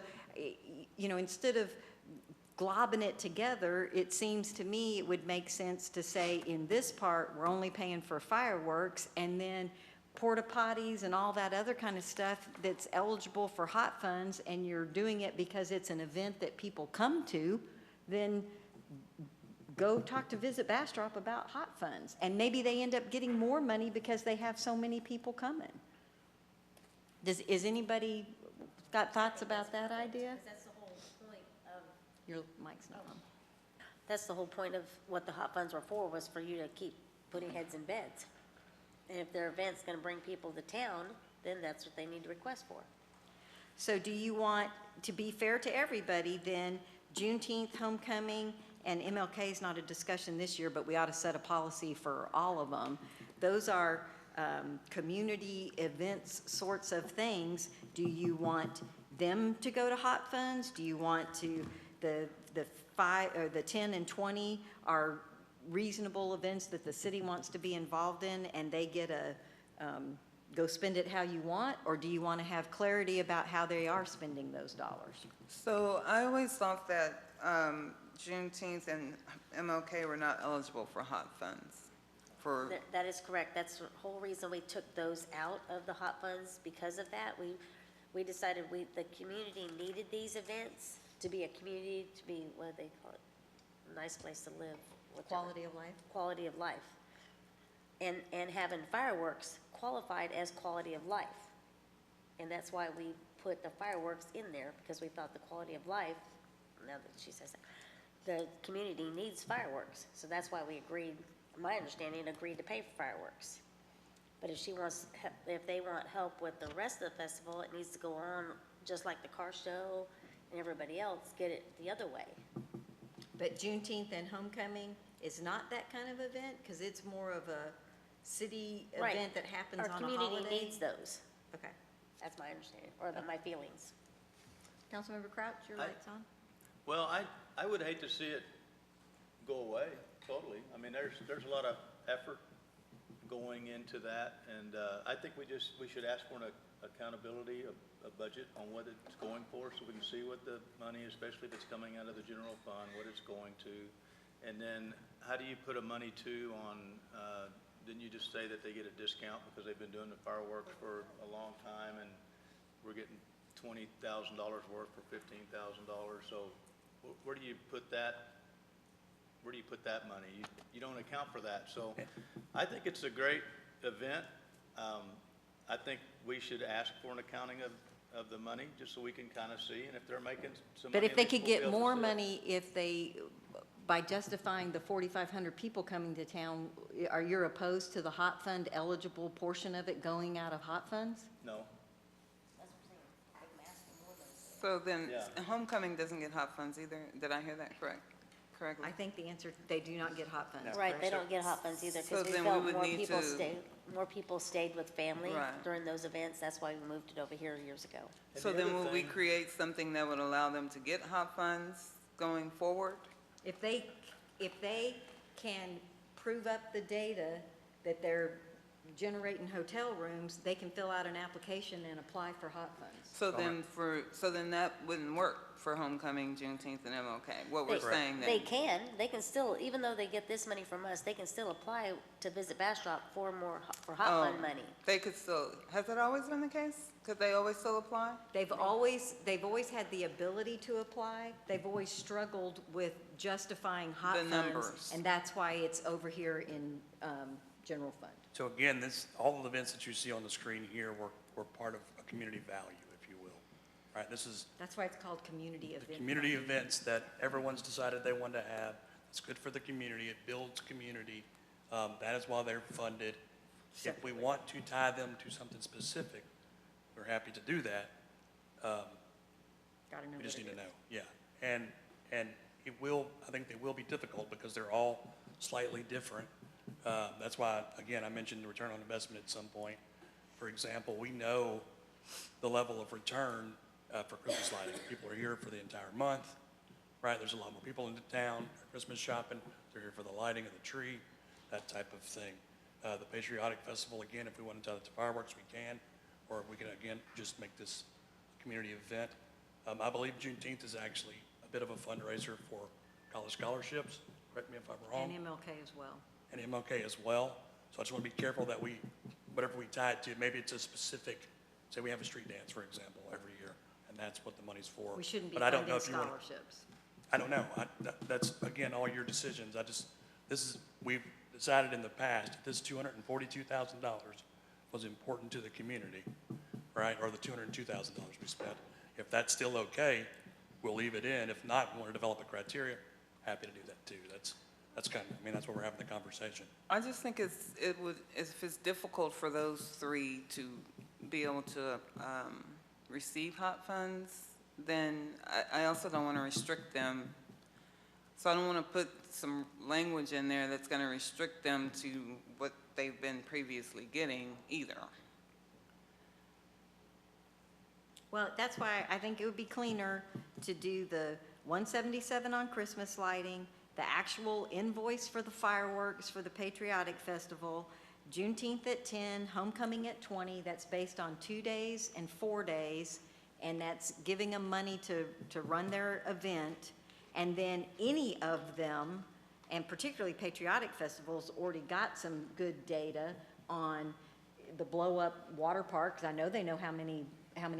instead of globbing it together, it seems to me it would make sense to say, in this part, we're only paying for fireworks, and then porta potties and all that other kind of stuff that's eligible for Hot Funds, and you're doing it because it's an event that people come to, then go talk to Visit Bastrop about Hot Funds. And maybe they end up getting more money because they have so many people coming. Is anybody got thoughts about that idea? That's the whole point of, Your mic's not on. that's the whole point of what the hot funds were for, was for you to keep putting heads in beds. And if their event's gonna bring people to town, then that's what they need to request for. So do you want, to be fair to everybody, then Juneteenth, homecoming, and MLK is not a discussion this year, but we ought to set a policy for all of them. Those are community events sorts of things. Do you want them to go to Hot Funds? Do you want the the 5, or the 10 and 20 are reasonable events that the city wants to be involved in, and they get a, go spend it how you want? Or do you want to have clarity about how they are spending those dollars? So I always thought that Juneteenth and MLK were not eligible for hot funds. For, That is correct. That's the whole reason we took those out of the hot funds. Because of that, we decided the community needed these events to be a community, to be, what do they call it? A nice place to live. whatever. Quality of life? Quality of life. And having fireworks qualified as quality of life. And that's why we put the fireworks in there, because we thought the quality of life, now that she says that, the community needs fireworks. So that's why we agreed, my understanding, agreed to pay for fireworks. But if she wants, if they want help with the rest of the festival, it needs to go on just like the car show and everybody else, get it the other way. But Juneteenth and homecoming is not that kind of event, because it's more of a city Right. event that happens on a Our holiday? community needs those. Okay. That's my understanding, or my feelings. Councilmember Crouch, your light's on? Well, I would hate to see it go away totally. I mean, there's a lot of effort going into that, and I think we should ask for an accountability, a budget on what it's going for, so we can see what the money, especially if it's coming out of the general fund, what it's going to. And then how do you put a money to on, didn't you just say that they get a discount because they've been doing the fireworks for a long time, and we're getting $20,000 worth for $15,000? So where do you put that? Where do you put that money? You don't account for that. So I think it's a great event. I think we should ask for an accounting of the money, just so we can kind of see, and if they're making some money. But if they at least could we'll be get able to more see it. money, if they, by justifying the 4,500 people coming to town, are you opposed to the hot fund eligible portion of it going out of hot funds? No. so then Yeah. homecoming doesn't get hot funds either. Did I hear that correctly? I think the answer, they do not get hot funds. Right, they don't get hot funds either, So because we then felt we would need to- more people stayed with family Right. during those events. That's why we moved it over here years ago. And So the then other will we thing- create something that would allow them to get hot funds going forward? If they can prove up the data that they're generating hotel rooms, they can fill out an application and apply for hot funds. So then that wouldn't work for homecoming, Juneteenth, and MLK, what we're saying then? They can still, even though they get this money from us, they can still apply to visit Bastrop for hot fund money. They could still, has that always been the case? Could they always still apply? They've always had the ability to apply. They've always struggled with justifying hot The funds. numbers. And that's why it's over here in general fund. So again, all of the events that you see on the screen here were part of a community value, if you will. Right, this is That's why it's called community the event. community events that everyone's decided they want to have. It's good for the community, it builds community. That is why they're funded. If we want to tie them to something specific, we're happy to do that. Gotta know We what just it need to is. know, yeah. And I think they will be difficult because they're all slightly different. That's why, again, I mentioned the return on investment at some point. For example, we know the level of return for Christmas lighting. People are here for the entire month, right? There's a lot more people into town, Christmas shopping. They're here for the lighting of the tree, that type of thing. The Patriotic Festival, again, if we want to tie it to fireworks, we can. Or we can, again, just make this a community event. I believe Juneteenth is actually a bit of a fundraiser for college scholarships. Correct me if I'm wrong. And MLK as well. And MLK as well. So I just want to be careful that whatever we tie it to, maybe it's a specific, say we have a street dance, for example, every year, and that's what the money's for. We shouldn't be But I don't know funding if you want- scholarships. I don't know. That's, again, all your decisions. We've decided in the past, this $242,000 was important to the community, right? Or the $202,000 we spent. If that's still okay, we'll leave it in. If not, we want to develop a criteria, happy to do that too. That's kind of, that's why we're having the conversation. I just think if it's difficult for those three to be able to receive hot funds, then I also don't want to restrict them. So I don't want to put some language in there that's going to restrict them to what they've been previously getting either. Well, that's why I think it would be cleaner to do the $177 on Christmas lighting, the actual invoice for the fireworks for the Patriotic Festival, Juneteenth at 10, homecoming at 20, that's based on 2 days and 4 days, and that's giving them money to run their event. And then any of them, and particularly Patriotic Festivals, already got some good data on the blow-up water park, 'cause I know they know how many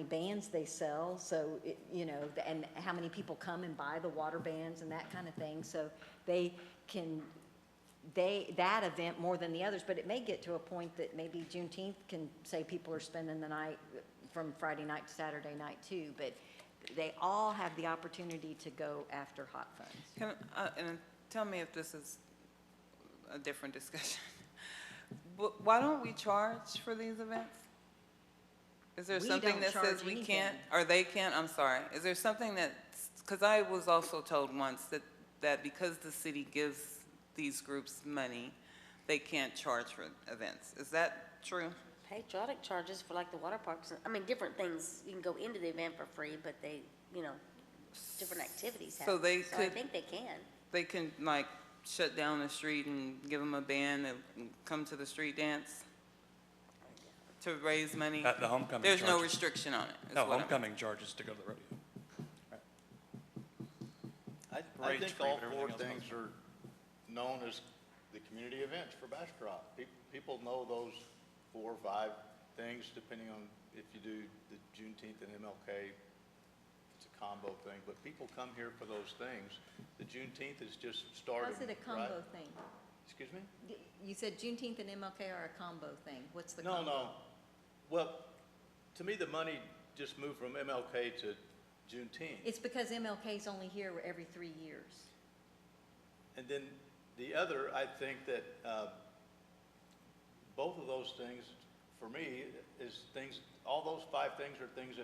bands they sell, so, you know, and how many people come and buy the water bands and that kind of thing, so they can, that event more than the others, but it may get to a point that maybe Juneteenth can say people are spending the night from Friday night to Saturday night too, but they all have the opportunity to go after hot funds. And tell me if this is a different discussion. Why don't we charge for these events? Is there We something don't that charge says we anything. can't, or they can't, I'm sorry. Is there something that, because I was also told once that because the city gives these groups money, they can't charge for events. Is that true? Patriotic charges for like the water parks, I mean, different things, you can go into the event for free, but they, you know, different activities So happen. they So I could- think they can. They can like shut down the street and give them a band and come to the street dance to raise money? The homecoming There's no charges. restriction on it, is No, what I'm- homecoming charges to go to the rodeo. I Parade's think free, all but four everything else things are known as the community events for Bastrop. People know those 4 or 5 things, depending on if you do the Juneteenth and MLK, it's a combo thing, but people come here for those things. The Juneteenth is just started, How's it a combo right? thing? Excuse me? You said Juneteenth and MLK are a combo thing. What's the No, combo? no. Well, to me, the money just moved from MLK to Juneteenth. It's because MLK's only here every 3 years. And then the other, I think that both of those things, for me, is things, all those 5 things are things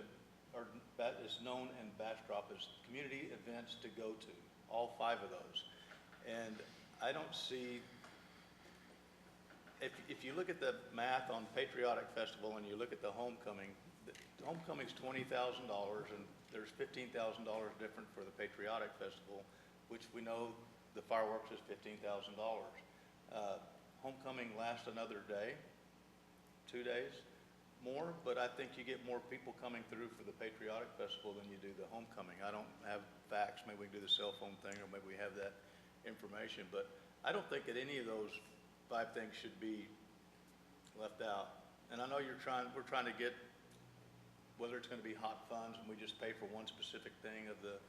that is known in Bastrop as community events to go to, all 5 of those. And I don't see, if you look at the math on Patriotic Festival and you look at the homecoming, the homecoming's $20,000 and there's $15,000 different for the Patriotic Festival, which we know the fireworks is $15,000. Homecoming lasts another day, 2 days more, but I think you get more people coming through for the Patriotic Festival than you do the homecoming. I don't have facts, maybe we can do the cell phone thing, or maybe we have that information, but I don't think that any of those 5 things should be left out. And I know we're trying to get, whether it's gonna be hot funds and we just pay for one specific thing of the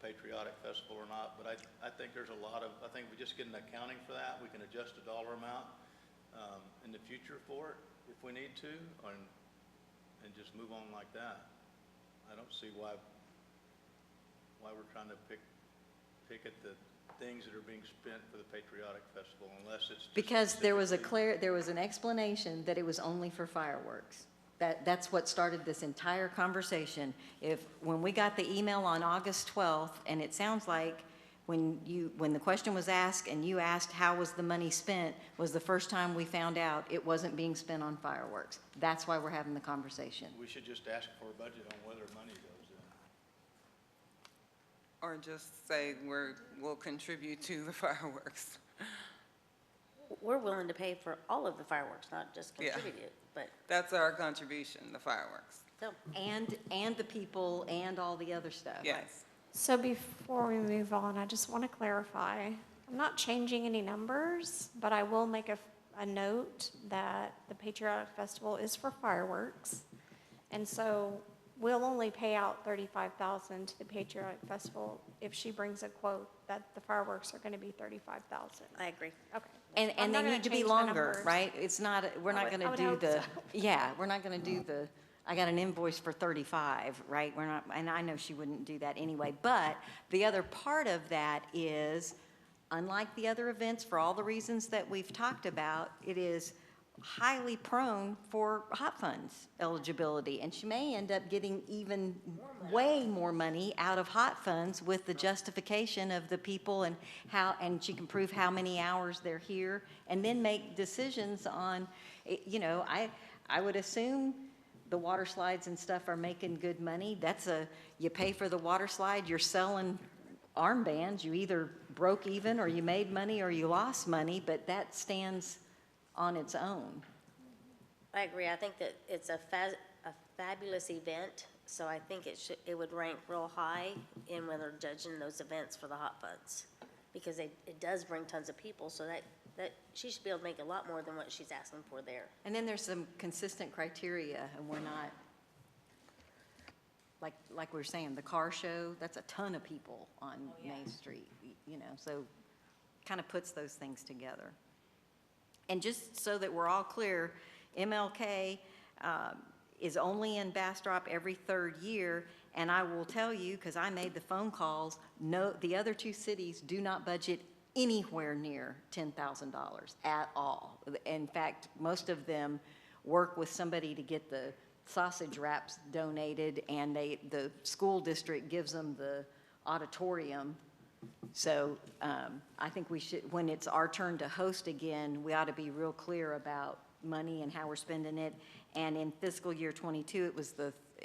Patriotic Festival or not, but I think there's a lot of, I think we just get an accounting for that, we can adjust a dollar amount in the future for it if we need to, and just move on like that. I don't see why we're trying to pick at the things that are being spent for the Patriotic Festival unless it's just Because there was specifically- an explanation that it was only for fireworks. That's what started this entire conversation. When we got the email on August 12th, and it sounds like when the question was asked and you asked how was the money spent, was the first time we found out it wasn't being spent on fireworks. That's why we're having the conversation. We should just ask for a budget on whether money goes in. Or just say we'll contribute to the fireworks. We're willing to pay for all of the fireworks, not just Yeah. contribute it, but, That's our contribution, the fireworks. so, And the people and all the other stuff. Yes. So before we move on, I just want to clarify, I'm not changing any numbers, but I will make a note that the Patriotic Festival is for fireworks. And so we'll only pay out $35,000 to the Patriotic Festival if she brings a quote that the fireworks are going to be $35,000. I agree. Okay. And I'm not they gonna need to be change the longer, numbers. right? It's not, we're not I gonna would do hope the, so. yeah, we're not gonna do the, I got an invoice for 35, right? We're not, and I know she wouldn't do that anyway. But the other part of that is, unlike the other events, for all the reasons that we've talked about, it is highly prone for hot funds eligibility. And she may end up getting even way more money out of hot funds with the justification of the people and how, and she can prove how many hours they're here and then make decisions on, you know, I would assume the water slides and stuff are making good money. You pay for the water slide, you're selling armbands. You either broke even, or you made money, or you lost money, but that stands on its own. I agree. I think that it's a fabulous event, so I think it would rank real high in when they're judging those events for the hot funds, because it does bring tons of people, so that she should be able to make a lot more than what she's asking for there. And then there's some consistent criteria, and we're not, like we were saying, the car show, that's a ton of people on Main Street, so kind of puts those things together. And just so that we're all clear, MLK is only in Bastrop every third year, and I will tell you, because I made the phone calls, no, the other two cities do not budget anywhere near $10,000 at all. In fact, most of them work with somebody to get the sausage wraps donated, and the school district gives them the auditorium. So I think we should, when it's our turn to host again, we ought to be real clear about money and how we're spending it. And in fiscal year '22, it was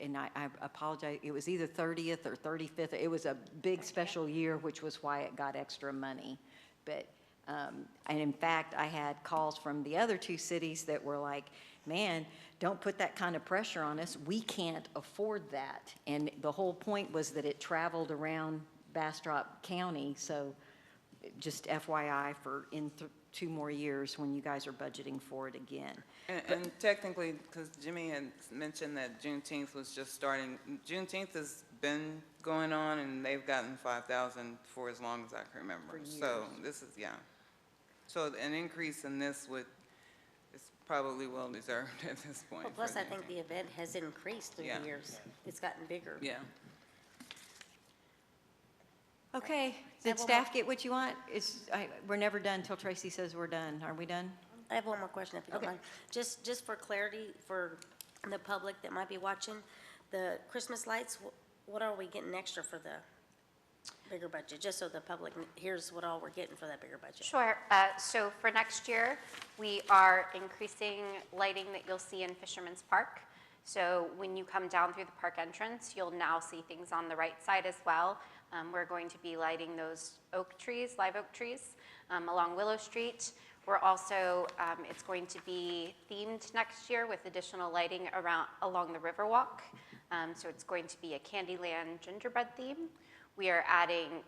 and I apologize, it was either 30th or 35th. It was a big special year, which was why it got extra money. But, and in fact, I had calls from the other two cities that were like, man, don't put that kind of pressure on us. We can't afford that. And the whole point was that it traveled around Bastrop County. So just FYI for in 2 more years when you guys are budgeting for it again. And technically, because Jimmy had mentioned that Juneteenth was just starting, Juneteenth has been going on, and they've gotten 5,000 for as long as I can remember. So this is, yeah. So an increase in this is probably well deserved at this point. Well, plus, I think the event has increased through the years. It's gotten bigger. Yeah. Okay, did staff get what you want? We're never done until Tracy says we're done. Are we done? I have one more question, if you don't Okay. mind. Just for clarity, for the public that might be watching, the Christmas lights, what are we getting extra for the bigger budget? Just so the public hears what all we're getting for that bigger budget. Sure. So for next year, we are increasing lighting that you'll see in Fisherman's Park. So when you come down through the park entrance, you'll now see things on the right side as well. We're going to be lighting those oak trees, live oak trees, along Willow Street. We're also, it's going to be themed next year with additional lighting along the Riverwalk. So it's going to be a Candyland gingerbread theme. We are adding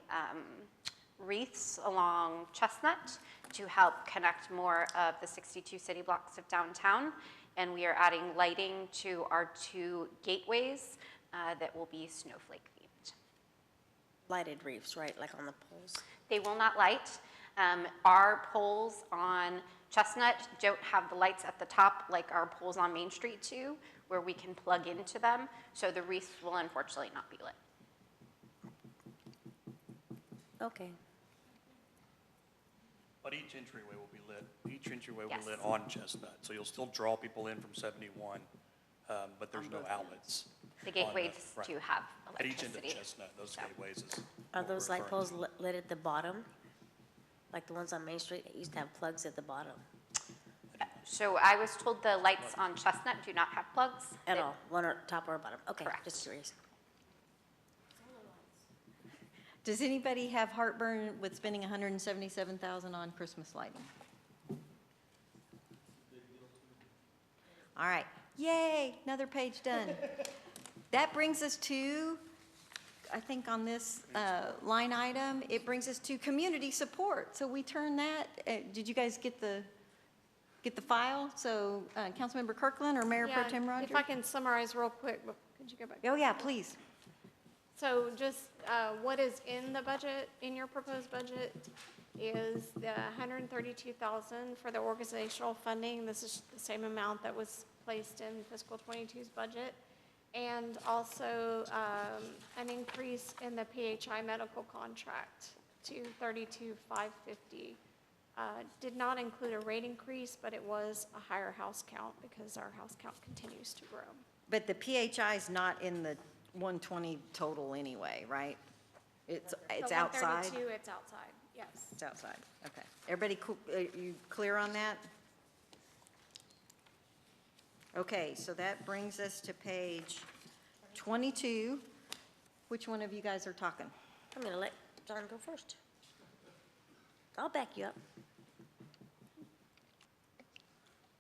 wreaths along Chestnut to help connect more of the 62 city blocks of downtown. And we are adding lighting to our 2 gateways that will be snowflake themed. Lighted reefs, right, like on the poles? They will not light. Our poles on Chestnut don't have the lights at the top like our poles on Main Street do, where we can plug into them. So the wreaths will unfortunately not be lit. Okay. But each entryway will be lit. Each entryway will Yes. be lit on Chestnut. So you'll still draw people in from 71, but there's no outlets. The gateways right. do have At each end of electricity. Chestnut, those So- gateways is. Are what those we're light referring poles lit at the bottom? Like the ones on Main Street? It used to have plugs at the bottom. So I was told the lights on Chestnut do not have plugs. At They- all, one or top or bottom? Okay, Correct. just curious. Does anybody have heartburn with spending $177,000 on Christmas lighting? All right, yay, another page done. That brings us to, I think on this line item, it brings us to community support. So we turn that, did you guys get the file? So Councilmember Kirkland or Mayor Pro Yeah, Tem Rogers? if I can summarize real quick, could you go back? Oh, yeah, please. So just what is in the budget, in your proposed budget, is the $132,000 for the organizational funding. This is the same amount that was placed in fiscal '22's budget. And also an increase in the PHI medical contract to $32,550. Did not include a rate increase, but it was a higher house count because our house count continues to grow. But the PHI is not in the 120 total anyway, right? It's The outside? 132, it's outside, yes. It's outside, okay. Everybody, you clear on that? Okay, so that brings us to page 22. Which one of you guys are talking? I'm gonna let John go first. I'll back you up.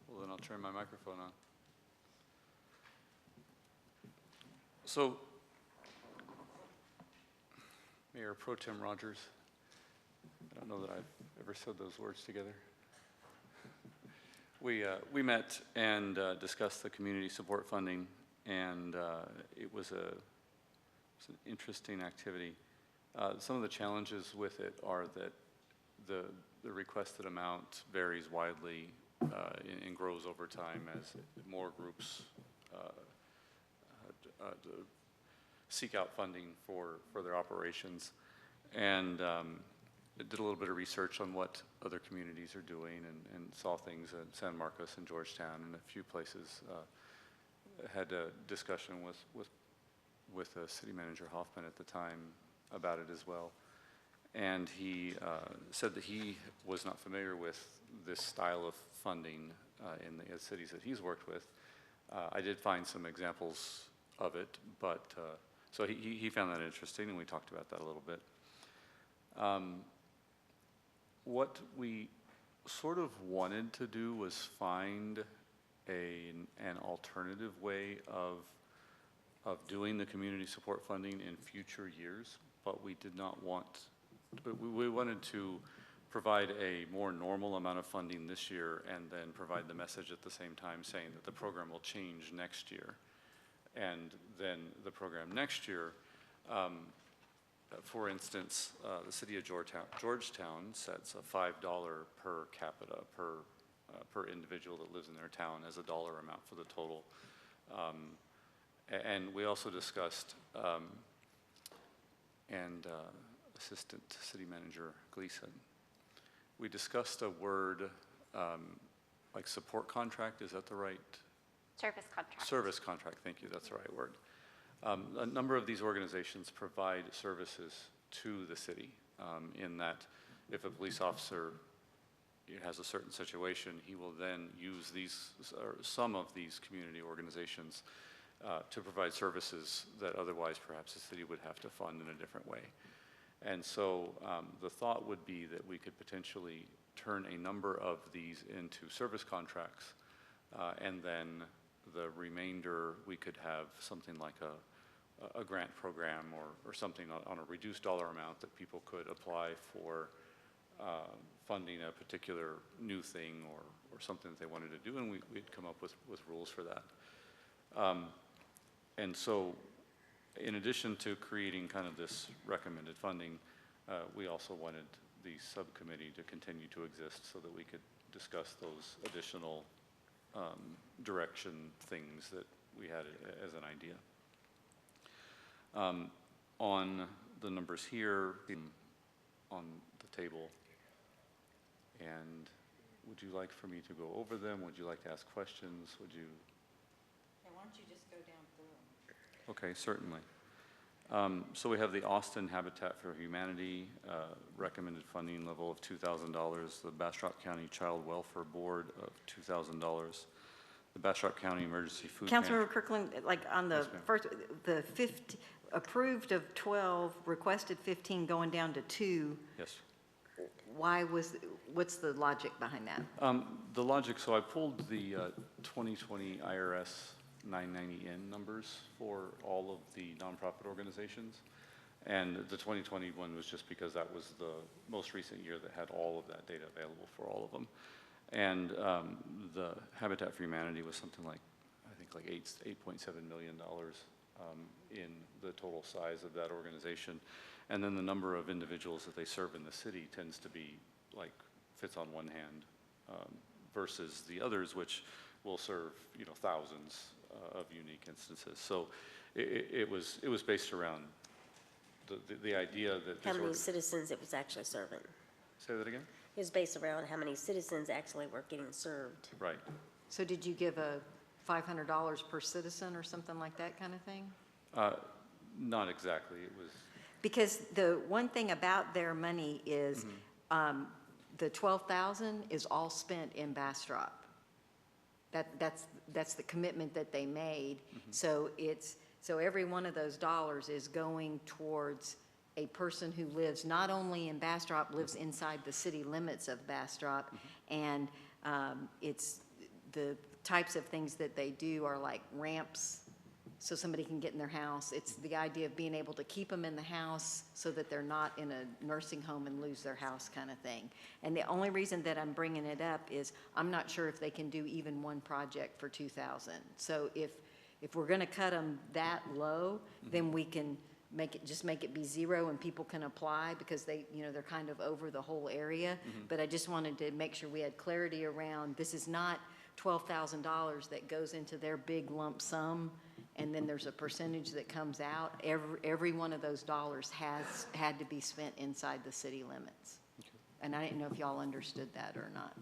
Well, then I'll turn my microphone on. So, Mayor Pro Tem Rogers, I don't know that I've ever said those words together. We met and discussed the community support funding, and it was an interesting activity. Some of the challenges with it are that the requested amount varies widely and grows over time as more groups seek out funding for their operations. And did a little bit of research on what other communities are doing and saw things in San Marcos and Georgetown and a few places. Had a discussion with City Manager Hoffman at the time about it as well. And he said that he was not familiar with this style of funding in the cities that he's worked with. I did find some examples of it, but so he found that interesting, and we talked about that a little bit. What we sort of wanted to do was find an alternative way of doing the community support funding in future years, but we did not want, we wanted to provide a more normal amount of funding this year and then provide the message at the same time saying that the program will change next year. And then the program next year, for instance, the city of Georgetown sets a $5 per capita per individual that lives in their town as a dollar amount for the total. And we also discussed, and Assistant City Manager Gleason, we discussed a word like support contract. Is that the right? Service contract. Service contract, thank you, that's the right word. A number of these organizations provide services to the city in that if a police officer has a certain situation, he will then use these, or some of these community organizations to provide services that otherwise perhaps the city would have to fund in a different way. And so the thought would be that we could potentially turn a number of these into service contracts and then the remainder we could have something like a grant program or something on a reduced dollar amount that people could apply for funding a particular new thing or something that they wanted to do, and we'd come up with rules for that. And so in addition to creating kind of this recommended funding, we also wanted the subcommittee to continue to exist so that we could discuss those additional direction things that we had as an idea. On the numbers here on the table, and would you like for me to go over them? Would you like to ask questions? Would you? Yeah, why don't you just go down through them? Okay, certainly. So we have the Austin Habitat for Humanity recommended funding level of $2,000, the Bastrop County Child Welfare Board of $2,000, the Bastrop County Emergency Food Councilmember Kirkland, like on the Yes, ma'am. first, the 50, approved of 12, requested 15, going down to 2. Yes. What's the logic behind that? The logic, so I pulled the 2020 IRS 990N numbers for all of the nonprofit organizations. And the 2020 one was just because that was the most recent year that had all of that data available for all of them. And the Habitat for Humanity was something like, I think like $8.7 million in the total size of that organization. And then the number of individuals that they serve in the city tends to be like, fits on one hand versus the others, which will serve, thousands of unique instances. So it was based around the idea that How many citizens it was actually serving. Say that again? It was based around how many citizens actually were getting served. Right. So did you give a $500 per citizen or something like that kind of thing? Not exactly. It was. Because the one thing about their money is the 12,000 is all spent in Bastrop. That's that's the commitment that they made. So so every one of those dollars is going towards a person who lives not only in Bastrop, lives inside the city limits of Bastrop. And it's the types of things that they do are like ramps, so somebody can get in their house. It's the idea of being able to keep them in the house so that they're not in a nursing home and lose their house kind of thing. And the only reason that I'm bringing it up is I'm not sure if they can do even one project for 2,000. So if we're going to cut them that low, then we can just make it be zero and people can apply because they're kind of over the whole area. But I just wanted to make sure we had clarity around, this is not $12,000 that goes into their big lump sum, and then there's a percentage that comes out. Every one of those dollars has had to be spent inside the city limits. And I didn't know if y'all understood that or not.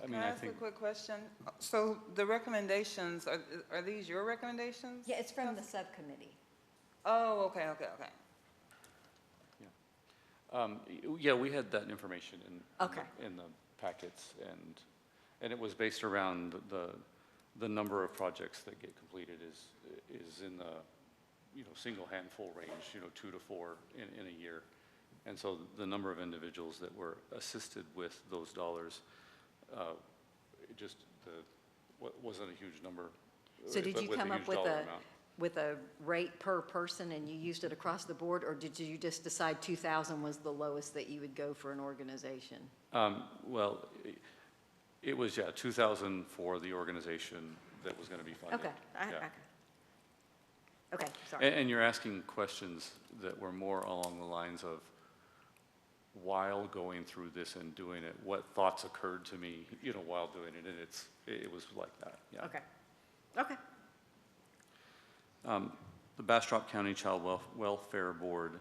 Can I ask a quick question? So the recommendations, are these your recommendations? Yeah, it's from the subcommittee. Oh, okay. Yeah, we had that information Okay. in the packets, and it was based around the number of projects that get completed is in the, single handful range, 2 to 4 in a year. And so the number of individuals that were assisted with those dollars, wasn't a huge number. So did but you with come a up huge with dollar a, amount. with a rate per person and you used it across the board, or did you just decide 2,000 was the lowest that you would go for an organization? Well, it was, 2,000 for the organization that was going to be funded. Okay, Yeah. Okay, sorry. And you're asking questions that were more along the lines of, while going through this and doing it, what thoughts occurred to me, while doing it, and it was like that, yeah. Okay. The Bastrop County Child Welfare Board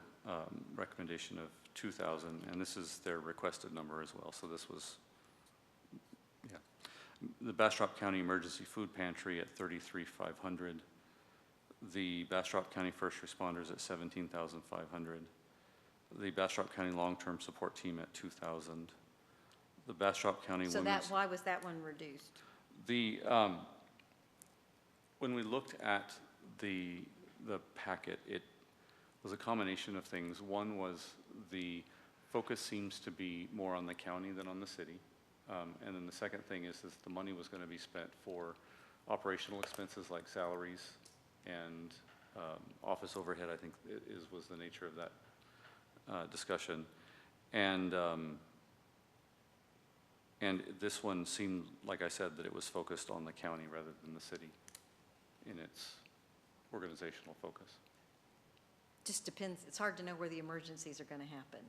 recommendation of 2,000, and this is their requested number as well, so this was, the Bastrop County Emergency Food Pantry at 33,500. The Bastrop County First Responders at 17,500. The Bastrop County Long-Term Support Team at 2,000. The Bastrop County So Women's... why was that one reduced? When we looked at the packet, it was a combination of things. One was the focus seems to be more on the county than on the city. And then the second thing is the money was going to be spent for operational expenses like salaries and office overhead, I think was the nature of that discussion. And this one seemed, like I said, that it was focused on the county rather than the city in its organizational focus. Just depends, it's hard to know where the emergencies are going to happen,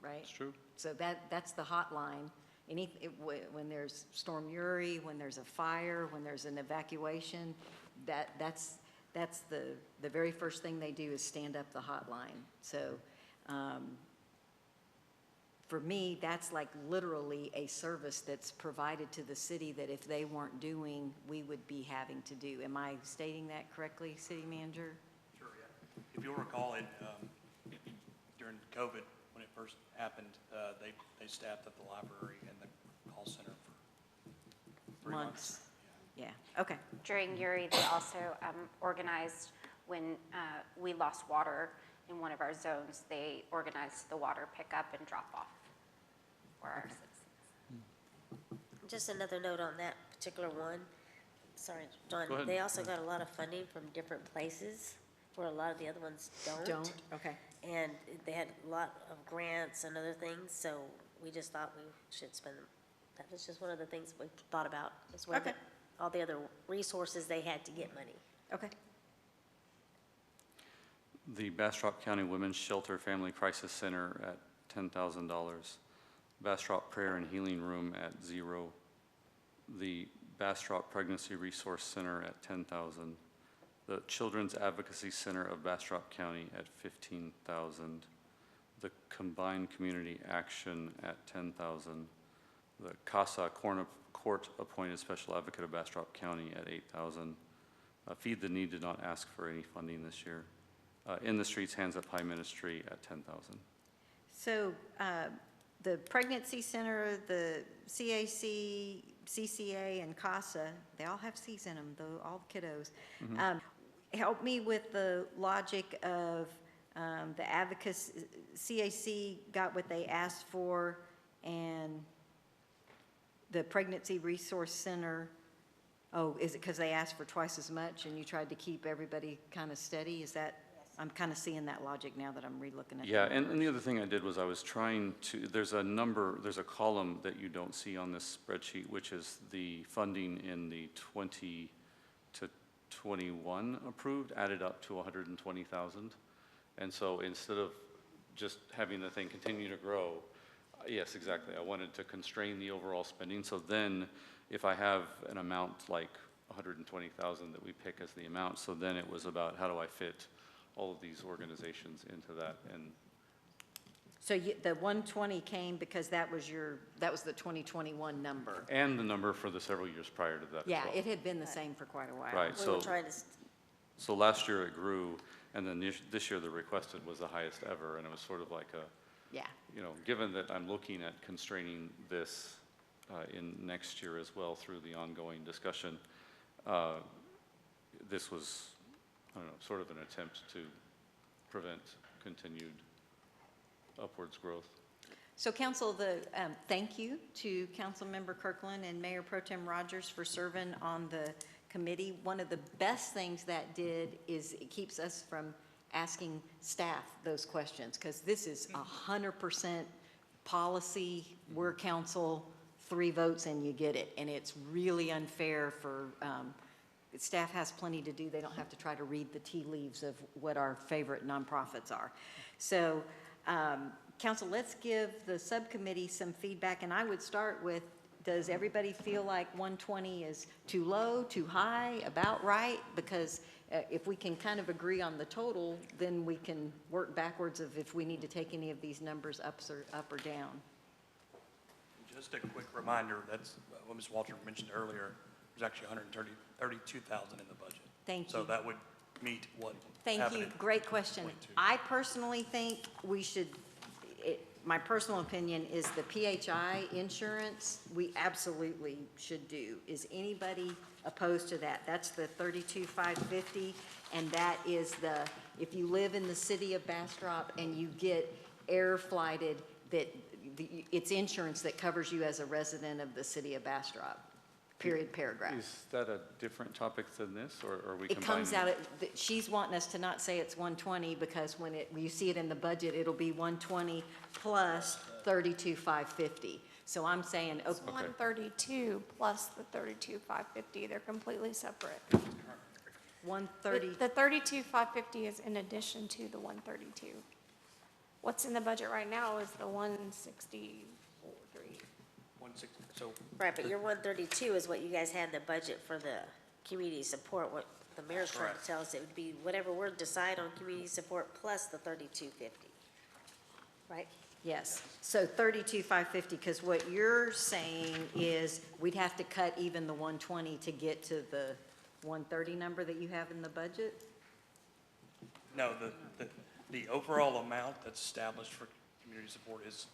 right? It's true. So that's the hotline. When there's Storm Uri, when there's a fire, when there's an evacuation, that's the very first thing they do is stand up the hotline. So for me, that's like literally a service that's provided to the city that if they weren't doing, we would be having to do. Am I stating that correctly, City Manager? Sure, yeah. If you'll recall, during COVID, when it first happened, they staffed at the library and the call center for 3 months. Yeah, okay. During Uri, they also organized when we lost water in one of our zones, they organized the water pickup and drop off for our citizens. Just another note on that particular one. Sorry, John. Go ahead. They also got a lot of funding from different places where a lot of the other ones don't. Okay. And they had a lot of grants and other things, so we just thought we should spend them. That was just one of the things we thought about, is where Okay. all the other resources they had to get money. Okay. The Bastrop County Women's Shelter Family Crisis Center at $10,000. Bastrop Prayer and Healing Room at $0. The Bastrop Pregnancy Resource Center at $10,000. The Children's Advocacy Center of Bastrop County at $15,000. The Combined Community Action at $10,000. The CASA Court Appointed Special Advocate of Bastrop County at $8,000. Feed the Need did not ask for any funding this year. In the Streets Hands Up High Ministry at $10,000. So the pregnancy center, the CAC, CCA and CASA, they all have Cs in them, though, all the kiddos. Help me with the logic of the advocacy, CAC got what they asked for, and the Pregnancy Resource Center, oh, is it because they asked for twice as much and you tried to keep everybody kind of steady? Is that, I'm kind of seeing that logic now that I'm relooking at. Yeah, and the other thing I did was I was trying to, there's a column that you don't see on this spreadsheet, which is the funding in the 20 to 21 approved, added up to 120,000. And so instead of just having the thing continue to grow, yes, exactly, I wanted to constrain the overall spending. So then if I have an amount like 120,000 that we pick as the amount, so then it was about how do I fit all of these organizations into that. And So the 120 came because that was the 2021 number. and the number for the several years prior to that as Yeah, well. it had been the same for quite a while. Right, We were so, trying to, so last year it grew, and then this year the requested was the highest ever, and it was sort of like a, Yeah, you know, given that I'm looking at constraining this in next year as well through the ongoing discussion, this was, I don't know, sort of an attempt to prevent continued upwards growth. so council, thank you to Councilmember Kirkland and Mayor Pro Tem Rogers for serving on the committee. One of the best things that did is it keeps us from asking staff those questions, because this is 100% policy, we're council, 3 votes and you get it. And it's really unfair for, staff has plenty to do. They don't have to try to read the tea leaves of what our favorite nonprofits are. So, council, let's give the subcommittee some feedback, and I would start with, does everybody feel like 120 is too low, too high, about right? Because if we can kind of agree on the total, then we can work backwards of if we need to take any of these numbers up or down. Just a quick reminder, that's what Ms. Walter mentioned earlier, there's actually 132,000 in the budget. Thank So you. that would meet what Thank happened you, in great question. 22. I personally think we should, my personal opinion is the PHI insurance, we absolutely should do. Is anybody opposed to that? That's the 32,550, and that is the, if you live in the city of Bastrop and you get air flighted, it's insurance that covers you as a resident of the city of Bastrop, period, paragraph. Is that a different topic than this, or are we It combining? comes out, she's wanting us to not say it's 120, because when you see it in the budget, it'll be 120 plus 32,550. So I'm saying, It's okay, 132 plus the 32,550, they're completely separate. 130, The 32,550 is in addition to the 132. What's in the budget right now is the 164.3. 160, so. right, but your 132 is what you guys had in the budget for the community support. What the mayor's trying to Correct. tell us, it would be whatever we're decide on community support plus the 3250, right? yes. So 32,550, because what you're saying is we'd have to cut even the 120 to get to the 130 number that you have in the budget? No, the overall amount that's established for community support is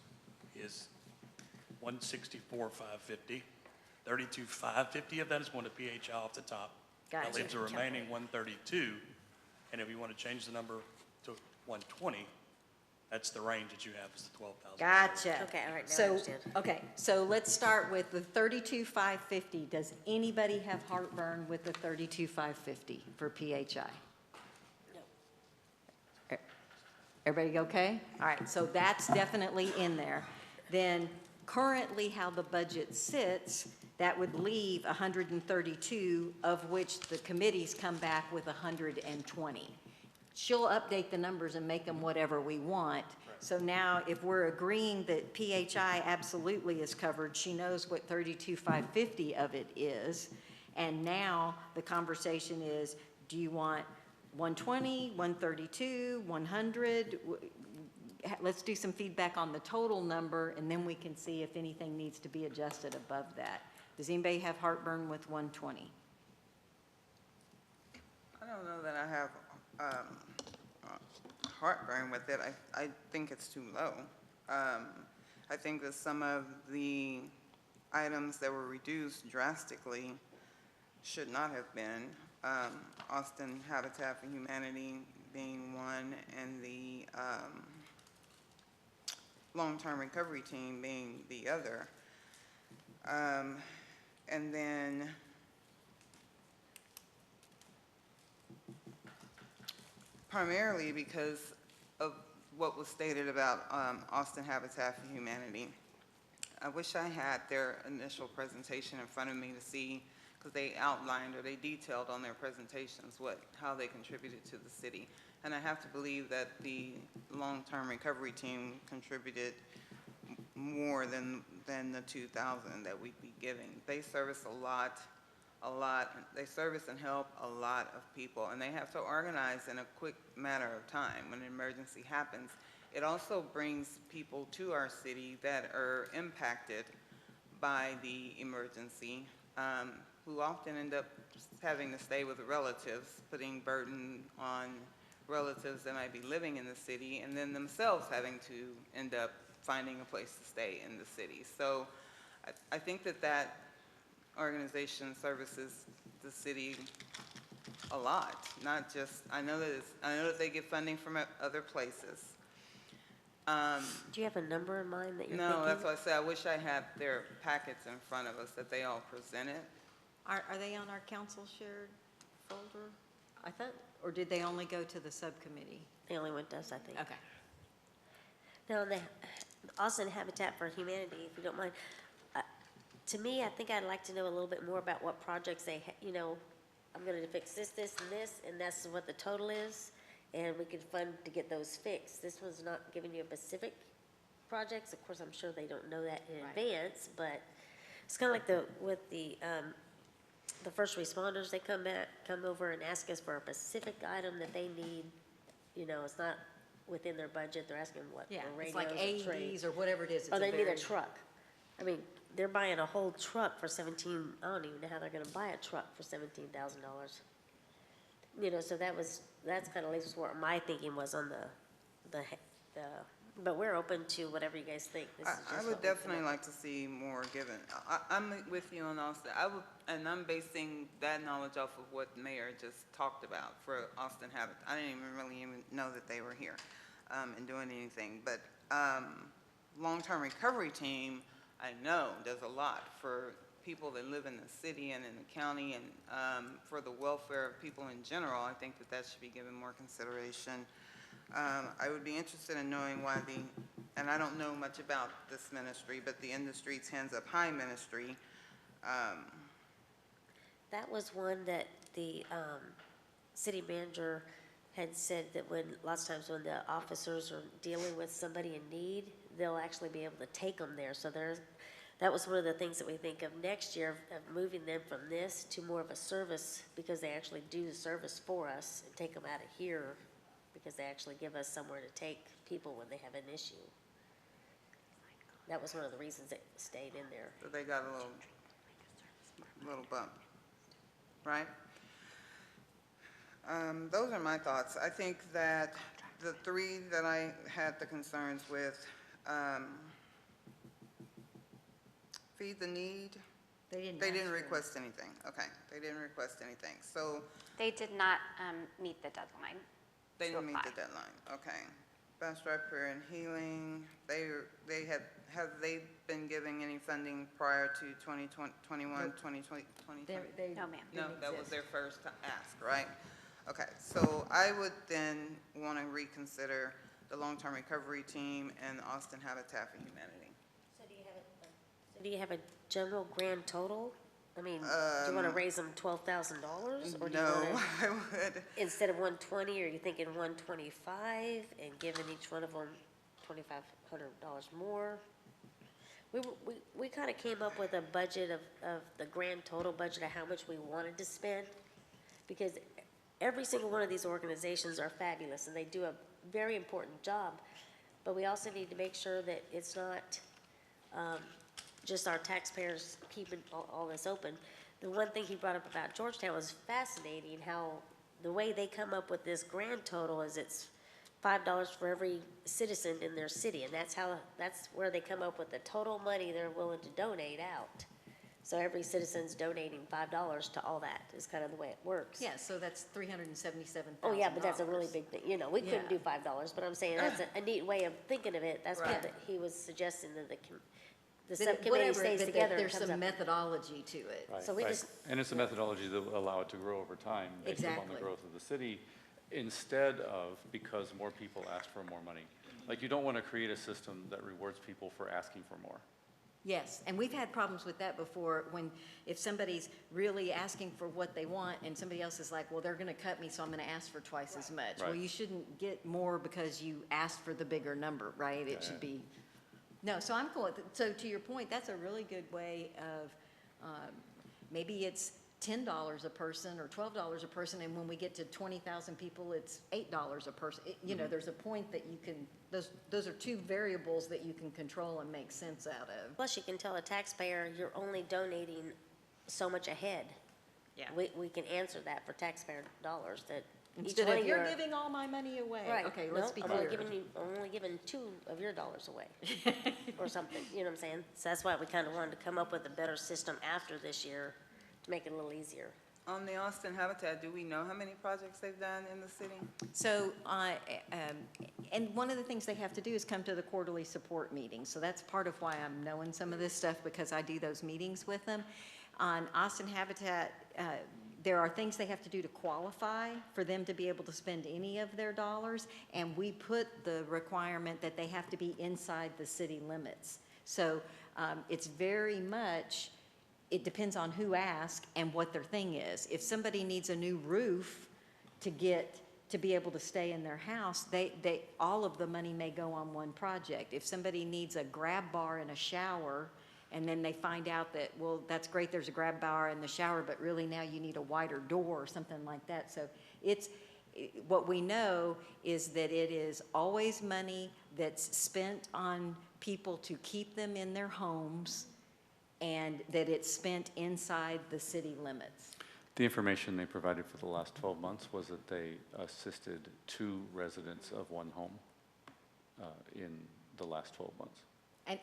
164,550. 32,550 of that is going to PHI off the top. That Gotcha. leaves the remaining 132, and if you want to change the number to 120, that's the range that you have, is the 12,000. Gotcha. Okay, all right, now I So, understand. okay, so let's start with the 32,550. Does anybody have heartburn with the 32,550 for PHI? Everybody okay? All right, so that's definitely in there. Then currently how the budget sits, that would leave 132, of which the committees come back with 120. She'll update the numbers and make them whatever we want. So now if we're agreeing that PHI absolutely is covered, she knows what 32,550 of it is. And now the conversation is, do you want 120, 132, 100? Let's do some feedback on the total number, and then we can see if anything needs to be adjusted above that. Does anybody have heartburn with 120? I don't know that I have heartburn with it. I think it's too low. I think that some of the items that were reduced drastically should not have been. Austin Habitat for Humanity being one, and the long-term recovery team being the other. And then primarily because of what was stated about Austin Habitat for Humanity. I wish I had their initial presentation in front of me to see, because they outlined or they detailed on their presentations how they contributed to the city. And I have to believe that the long-term recovery team contributed more than the 2,000 that we'd be giving. They service a lot. They service and help a lot of people, and they have to organize in a quick matter of time when an emergency happens. It also brings people to our city that are impacted by the emergency, who often end up having to stay with relatives, putting burden on relatives that might be living in the city, and then themselves having to end up finding a place to stay in the city. So I think that organization services the city a lot, not just, I know that they get funding from other places. Do you have a number in mind that you're thinking? No, that's why I said I wish I had their packets in front of us that they all presented. Are they on our council shared folder? I thought, or did they only go to the subcommittee? They only went to us, I think. Okay. Now, the Austin Habitat for Humanity, if you don't mind, to me, I think I'd like to know a little bit more about what projects they, I'm gonna fix this, this, and this, and that's what the total is, and we could fund to get those fixed. This one's not giving you a specific projects. Of course, I'm sure they don't know that in advance, but it's kind of like with the first responders, they come over and ask us for a specific item that they need. It's not within their budget. They're asking what, Yeah, for it's radios like or trays. AEDs or whatever it is. Or It's they need a very- truck. I mean, they're buying a whole truck for I don't even know how they're gonna buy a truck for $17,000. So that's kind of leaves where my thinking was on but we're open to whatever you guys think. This is I just would what we come definitely up like to see more given. I'm with you on Austin. And I'm basing that knowledge off of what the mayor just talked about for Austin Habitat. I didn't even know that they were here and doing anything. But long-term recovery team, I know, does a lot for people that live in the city and in the county, and for the welfare of people in general. I think that should be given more consideration. I would be interested in knowing why and I don't know much about this ministry, but the In the Streets Hands Up High ministry. That was one that the city manager had said that lots of times when the officers are dealing with somebody in need, they'll actually be able to take them there. So that was one of the things that we think of next year, of moving them from this to more of a service, because they actually do the service for us and take them out of here, because they actually give us somewhere to take people when they have an issue. That was one of the reasons it stayed in there. So they got a little bump, right? Those are my thoughts. I think that the three that I had the concerns with, Feed the Need. They didn't. They ask didn't for it. request anything. Okay, they didn't request anything. So They did not meet the deadline. they to didn't meet the apply. deadline. Okay. Bastrop Prayer and Healing. Have they been giving any funding prior to 2021, 2020? No, ma'am. No, that was their first ask, right? Okay, so I would then want to reconsider the long-term recovery team and Austin Habitat for Humanity. So do you have a general grand total? I mean, do you want to raise them $12,000, or do you No, want to, I would. instead of 120, are you thinking 125 and giving each one of them $2,500 more? We kind of came up with a budget of the grand total budget of how much we wanted to spend, because every single one of these organizations are fabulous and they do a very important job, but we also need to make sure that it's not just our taxpayers keeping all this open. The one thing he brought up about Georgetown was fascinating, how the way they come up with this grand total is it's $5 for every citizen in their city, and that's where they come up with the total money they're willing to donate out. So every citizen's donating $5 to all that, is kind of the way it works. Yeah, so that's $377,000. Oh, yeah, but that's a really big thing, we couldn't do Yeah. $5, but I'm saying that's a neat way of thinking of it. That's why Right. he was suggesting that the That subcommittee whatever, stays but that together and there's comes some up. methodology to it. Right, So we right. just- And it's a methodology that will allow it to grow over time based upon the Exactly. growth of the city, instead of because more people ask for more money. Like, you don't want to create a system that rewards people for asking for more. Yes, and we've had problems with that before, if somebody's really asking for what they want, and somebody else is like, well, they're gonna cut me, so I'm gonna ask for twice as much. Well, Right. you shouldn't get more because you asked for the bigger number, right? It should be, no, so I'm cool. So to your point, that's a really good way of, maybe it's $10 a person or $12 a person, and when we get to 20,000 people, it's $8 a person. There's a point that you can, those are two variables that you can control and make sense out of. Plus, you can tell a taxpayer, you're only donating so much ahead. Yeah. We can answer that for taxpayer dollars, that each Instead one of, of you're your. giving all my money away. Right. Okay, No, let's be I'm only clear. only giving 2 of your dollars away, or something, you know what I'm saying? So that's why we kind of wanted to come up with a better system after this year, to make it a little easier. On the Austin Habitat, do we know how many projects they've done in the city? So, and one of the things they have to do is come to the quarterly support meetings. So that's part of why I'm knowing some of this stuff, because I do those meetings with them. On Austin Habitat, there are things they have to do to qualify for them to be able to spend any of their dollars. And we put the requirement that they have to be inside the city limits. So it's very much, it depends on who asks and what their thing is. If somebody needs a new roof to be able to stay in their house, all of the money may go on one project. If somebody needs a grab bar and a shower, and then they find out that, well, that's great, there's a grab bar in the shower, but really now you need a wider door or something like that. So what we know is that it is always money that's spent on people to keep them in their homes, and that it's spent inside the city limits. The information they provided for the last 12 months was that they assisted 2 residents of one home in the last 12 months.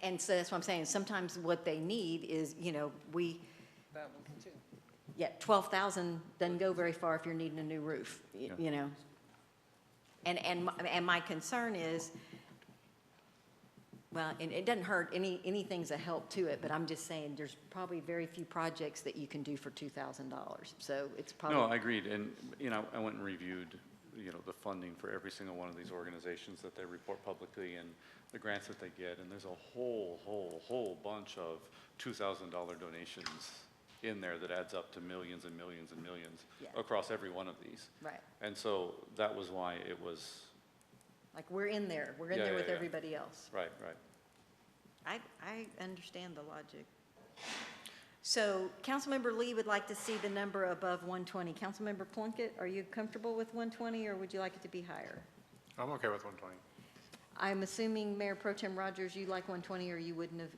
And so that's what I'm saying, sometimes what they need is, That one too. 12,000 doesn't go very far if you're needing a new roof, you know? And my concern is, well, and it doesn't hurt, anything's a help to it, but I'm just saying, there's probably very few projects that you can do for $2,000, so it's probably. No, I agreed, and, I went and reviewed, the funding for every single one of these organizations that they report publicly and the grants that they get, and there's a whole bunch of $2,000 donations in there that adds up to millions and millions and millions Yeah. across every one of these. Right, And so that was why it was, like, we're in there Yeah, with yeah. everybody else. right. I understand the logic. So Councilmember Lee would like to see the number above 120. Councilmember Plunkett, are you comfortable with 120, or would you like it to be higher? I'm okay with 120. I'm assuming Mayor Pro Tem Rogers, you like 120, or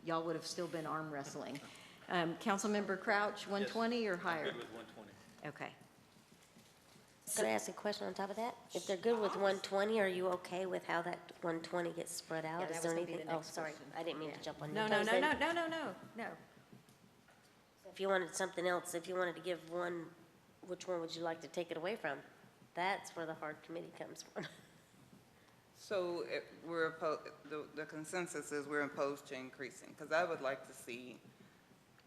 y'all would have still been arm wrestling. Councilmember Crouch, 120 or higher? Good with 120. Okay. Could I ask a question on top of that? If they're good with 120, are you okay with how that 120 gets spread out? Yeah, that Is was there gonna be anything? the Oh, next sorry, question. I didn't mean Yeah. to jump on No, your no, toes no, then. no. If you wanted something else, if you wanted to give one, which one would you like to take it away from? That's where the hard committee comes from. So the consensus is we're opposed to increasing, because I would like to see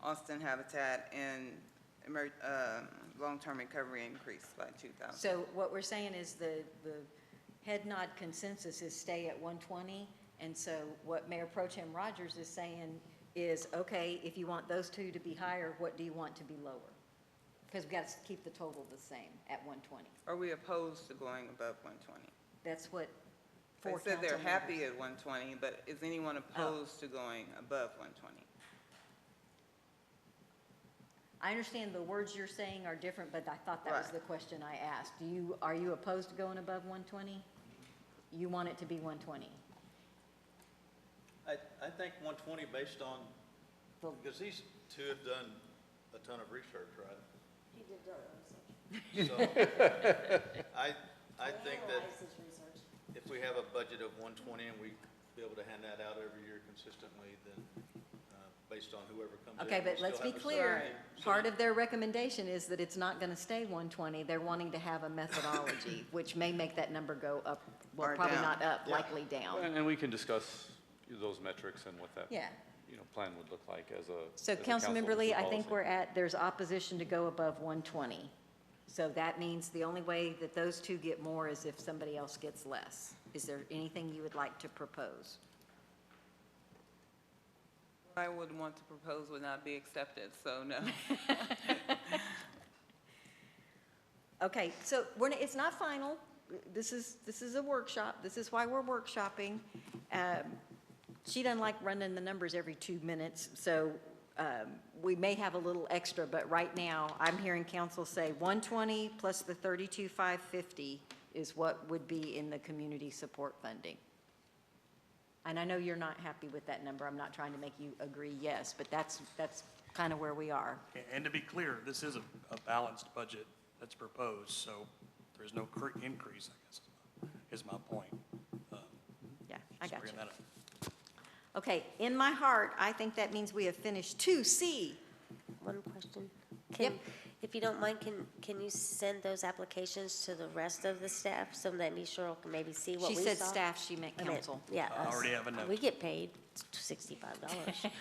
Austin Habitat and long-term recovery increase by 2,000. So what we're saying is the head nod consensus is stay at 120. And so what Mayor Pro Tem Rogers is saying is, okay, if you want those two to be higher, what do you want to be lower? Because we've got to keep the total the same at 120. Are we opposed to going above 120? That's what They four said they're council happy members- at 120, but is anyone opposed to going above 120? I understand the words you're saying are different, but I thought that was Right. the question I asked. Are you opposed to going above 120? You want it to be 120? I think 120 based on, Well- because these two have done a ton of research, right? He did So I think that if we have a budget of 120 and we be able to hand that out every year consistently, then based on whoever comes in. Okay, we but let's still be have a clear, certain- part of their recommendation is that it's not gonna stay 120. They're wanting to have a methodology, which may make that number go up, well, Or probably down. not up, Yeah. likely down. And we can discuss those metrics and what that, Yeah. plan would look like as a. So as a council Councilmember with Lee, the I think policy. we're at, there's opposition to go above 120. So that means the only way that those two get more is if somebody else gets less. Is there anything you would like to propose? What I would want to propose would not be accepted, so no. Okay, so it's not final. This is a workshop. This is why we're workshopping. She doesn't like running the numbers every 2 minutes, so we may have a little extra, but right now, I'm hearing council say 120 plus the 32,550 is what would be in the community support funding. And I know you're not happy with that number. I'm not trying to make you agree yes, but that's kind of where we are. And to be clear, this is a balanced budget that's proposed, so there's no increase, I guess, is my point. Yeah, I got you. Bringing that up. Okay, in my heart, I think that means we have finished 2C. One question. Yep. If you don't mind, can you send those applications to the rest of the staff so that Cheryl can maybe see what we She saw? said staff, she meant I meant- council. Yeah. I us. already have a note. We get paid $65.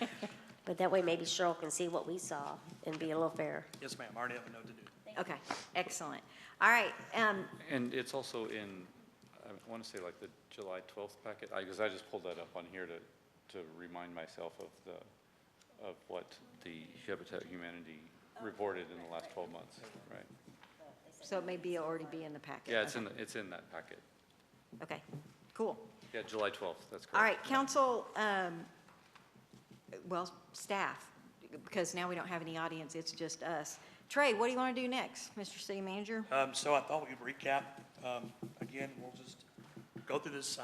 But that way maybe Cheryl can see what we saw and be a little fair. Yes, ma'am, I already have a note to do. Okay, excellent. All right, And it's also in, I want to say like the July 12th packet, because I just pulled that up on here to remind myself of what the Habitat Humanity reported in the last 12 months, right? so it may be already be in the packet. Yeah, it's Okay. it's in that packet. Okay, cool. Yeah, July 12th, that's correct. All right, council, well, staff, because now we don't have any audience, it's just us. Trey, what do you want to do next, Mr. City Manager? So I thought we'd recap. Again, we'll just go through this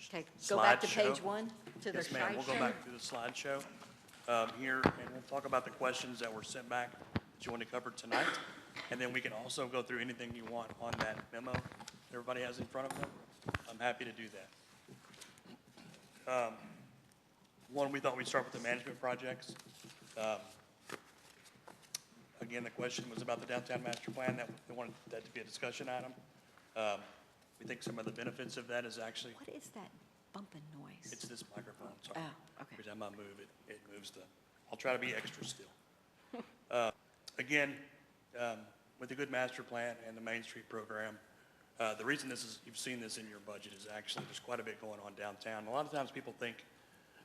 Okay, go back to slideshow. page 1, to the Yes, ma'am, we'll go slideshow. back through the slideshow here, and we'll talk about the questions that were sent back that you want to cover tonight. And then we can also go through anything you want on that memo everybody has in front of them. I'm happy to do that. One, we thought we'd start with the management projects. Again, the question was about the downtown master plan, that they wanted that to be a discussion item. We think some of the benefits of that is actually, What is that bumping noise? it's this microphone, sorry. Oh, okay. Every time I move, it moves I'll try to be extra still. Again, with the good master plan and the Main Street program, the reason you've seen this in your budget is actually there's quite a bit going on downtown. A lot of times people think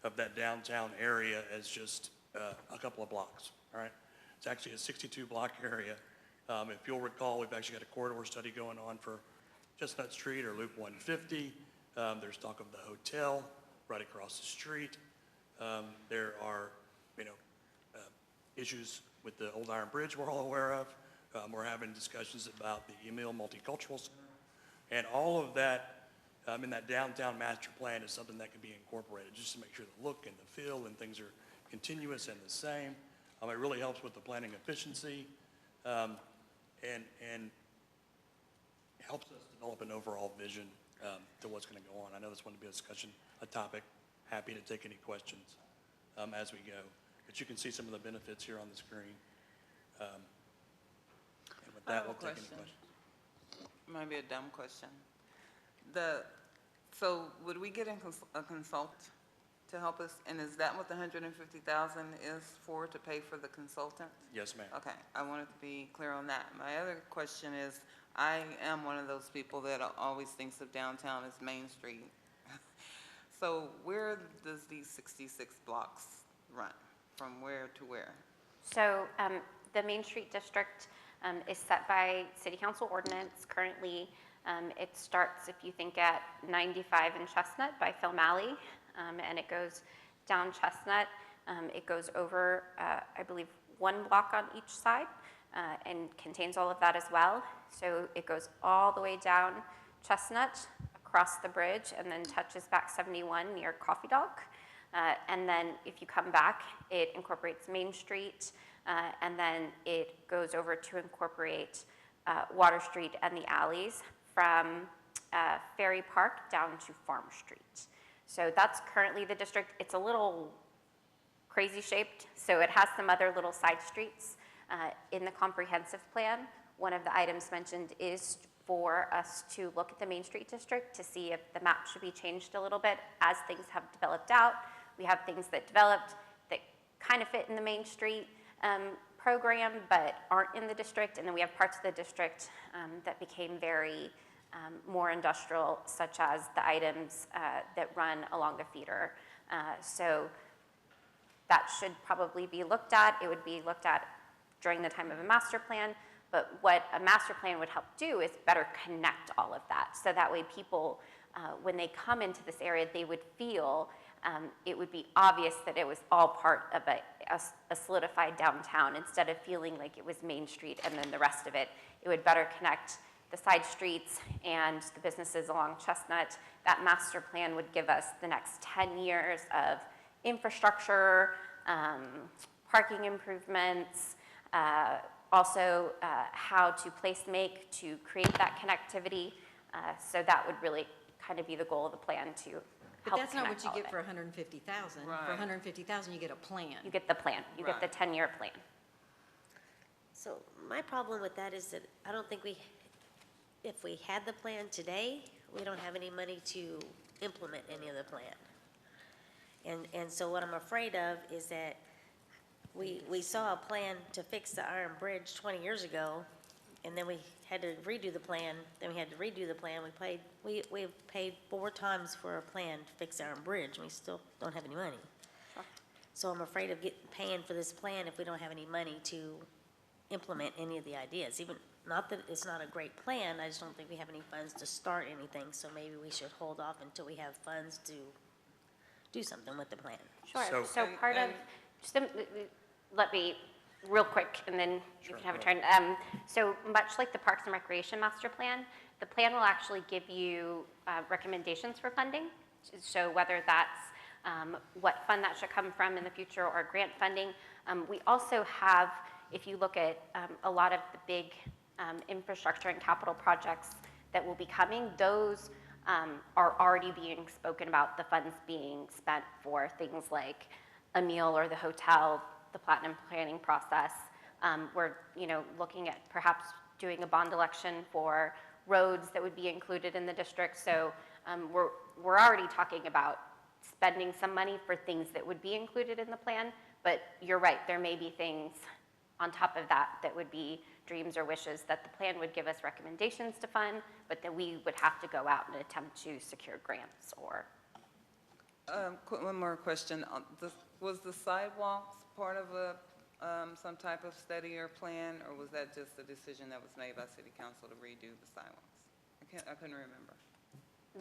of that downtown area as just a couple of blocks, all right? It's actually a 62-block area. If you'll recall, we've actually got a corridor study going on for Chestnut Street or Loop 150. There's talk of the hotel right across the street. There are, issues with the Old Iron Bridge we're all aware of. We're having discussions about the Emil Multicultural Center. And all of that in that downtown master plan is something that can be incorporated just to make sure the look and the feel and things are continuous and the same. It really helps with the planning efficiency and helps us develop an overall vision to what's going to go on. I know this one to be a discussion, a topic. Happy to take any questions as we go. But you can see some of the benefits here on the screen. And with I that, have a we'll take any question. questions. Might be a dumb question. So would we get a consult to help us? And is that what the 150,000 is for, to pay for the consultant? Yes, ma'am. Okay, I wanted to be clear on that. My other question is, I am one of those people that always thinks of downtown as Main Street. So where does these 66 blocks run? From where to where? So the Main Street District is set by City Council ordinance currently. It starts, if you think at 95 in Chestnut by Phil Malley, and it goes down Chestnut. It goes over, I believe, 1 block on each side and contains all of that as well. So it goes all the way down Chestnut, across the bridge, and then touches back 71 near Coffee Dock. And then if you come back, it incorporates Main Street, and then it goes over to incorporate Water Street and the alleys from Ferry Park down to Farm Street. So that's currently the district. It's a little crazy shaped, so it has some other little side streets. In the comprehensive plan, one of the items mentioned is for us to look at the Main Street district to see if the map should be changed a little bit as things have developed out. We have things that developed that kind of fit in the Main Street program but aren't in the district, and then we have parts of the district that became very more industrial, such as the items that run along the feeder. So that should probably be looked at. It would be looked at during the time of a master plan, but what a master plan would help do is better connect all of that. So that way people, when they come into this area, they would feel it would be obvious that it was all part of a solidified downtown, instead of feeling like it was Main Street and then the rest of it. It would better connect the side streets and the businesses along Chestnut. That master plan would give us the next 10 years of infrastructure, parking improvements, also how to make to create that connectivity. So that would really kind of be the goal of the plan, to But help that's not connect what you all get of for it. 150,000. Right. For 150,000, you get a plan. You get the plan. You get the Right. 10-year plan. So my problem with that is that I don't think if we had the plan today, we don't have any money to implement any of the plan. And so what I'm afraid of is that we saw a plan to fix the Iron Bridge 20 years ago, and then we had to redo the plan, then we had to redo the plan. We've paid 4 times for a plan to fix the Iron Bridge, and we still don't have any money. So I'm afraid of paying for this plan if we don't have any money to implement any of the ideas. Even, not that it's not a great plan, I just don't think we have any funds to start anything, so maybe we should hold off until we have funds to do something with the plan. Sure. So And- part of, and- just let me, real quick, and then you can have a turn. So much like the Parks and Recreation Master Plan, the plan will actually give you recommendations for funding. So whether that's what fund that should come from in the future or grant funding. We also have, if you look at a lot of the big infrastructure and capital projects that will be coming, those are already being spoken about, the funds being spent for things like a meal or the hotel, the platinum planning process. We're looking at perhaps doing a bond election for roads that would be included in the district. So we're already talking about spending some money for things that would be included in the plan, but you're right, there may be things on top of that that would be dreams or wishes that the plan would give us recommendations to fund, but that we would have to go out and attempt to secure grants or. One more question. Was the sidewalks part of some type of study or plan, or was that just a decision that was made by city council to redo the sidewalks? I couldn't remember.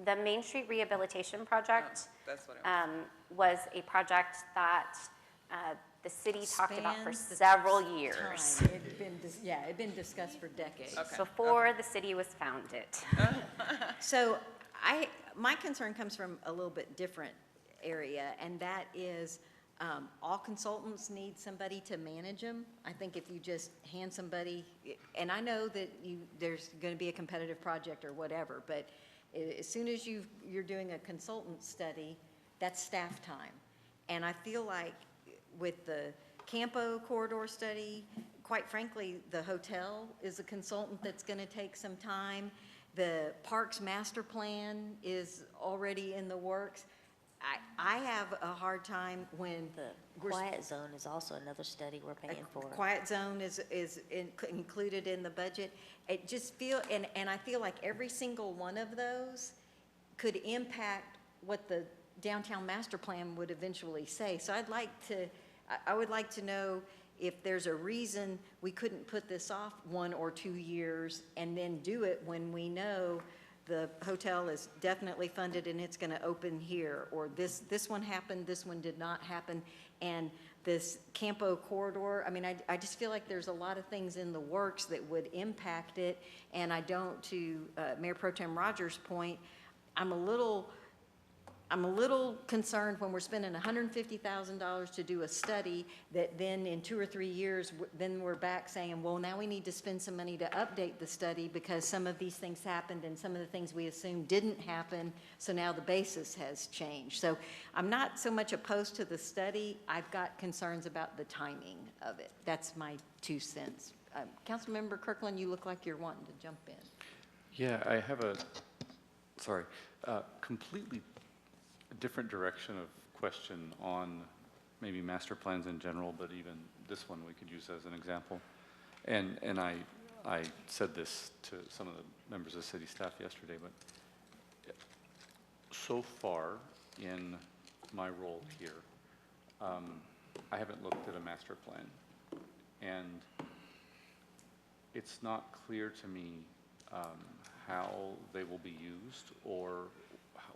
The Main Street Rehabilitation Project That's what it was a project that the city talked about for Spans the several years. time. It'd been discussed for decades. Okay. Before the city was founded. So my concern comes from a little bit different area, and that is all consultants need somebody to manage them. I think if you just hand somebody, and I know that there's going to be a competitive project or whatever, but as soon as you're doing a consultant study, that's staff time. And I feel like with the Campo corridor study, quite frankly, the hotel is a consultant that's going to take some time. The Parks Master Plan is already in the works. I have a hard time when The we're quiet zone is also another study we're paying for. Quiet zone is included in the budget. It just and I feel like every single one of those could impact what the downtown master plan would eventually say. So I would like to know if there's a reason we couldn't put this off 1 or 2 years and then do it when we know the hotel is definitely funded and it's going to open here, or this one happened, this one did not happen, and this Campo corridor, I mean, I just feel like there's a lot of things in the works that would impact it, and I don't, to Mayor Pro Tem Rogers' point, I'm a little I'm a little concerned when we're spending $150,000 to do a study that then in 2 or 3 years, then we're back saying, well, now we need to spend some money to update the study because some of these things happened and some of the things we assumed didn't happen, so now the basis has changed. So I'm not so much opposed to the study. I've got concerns about the timing of it. That's my 2 cents. Councilmember Kirkland, you look like you're wanting to jump in. Yeah, I have a, completely different direction of question on maybe master plans in general, but even this one we could use as an example. And I said this to some of the members of city staff yesterday, but so far in my role here, I haven't looked at a master plan. And it's not clear to me how they will be used or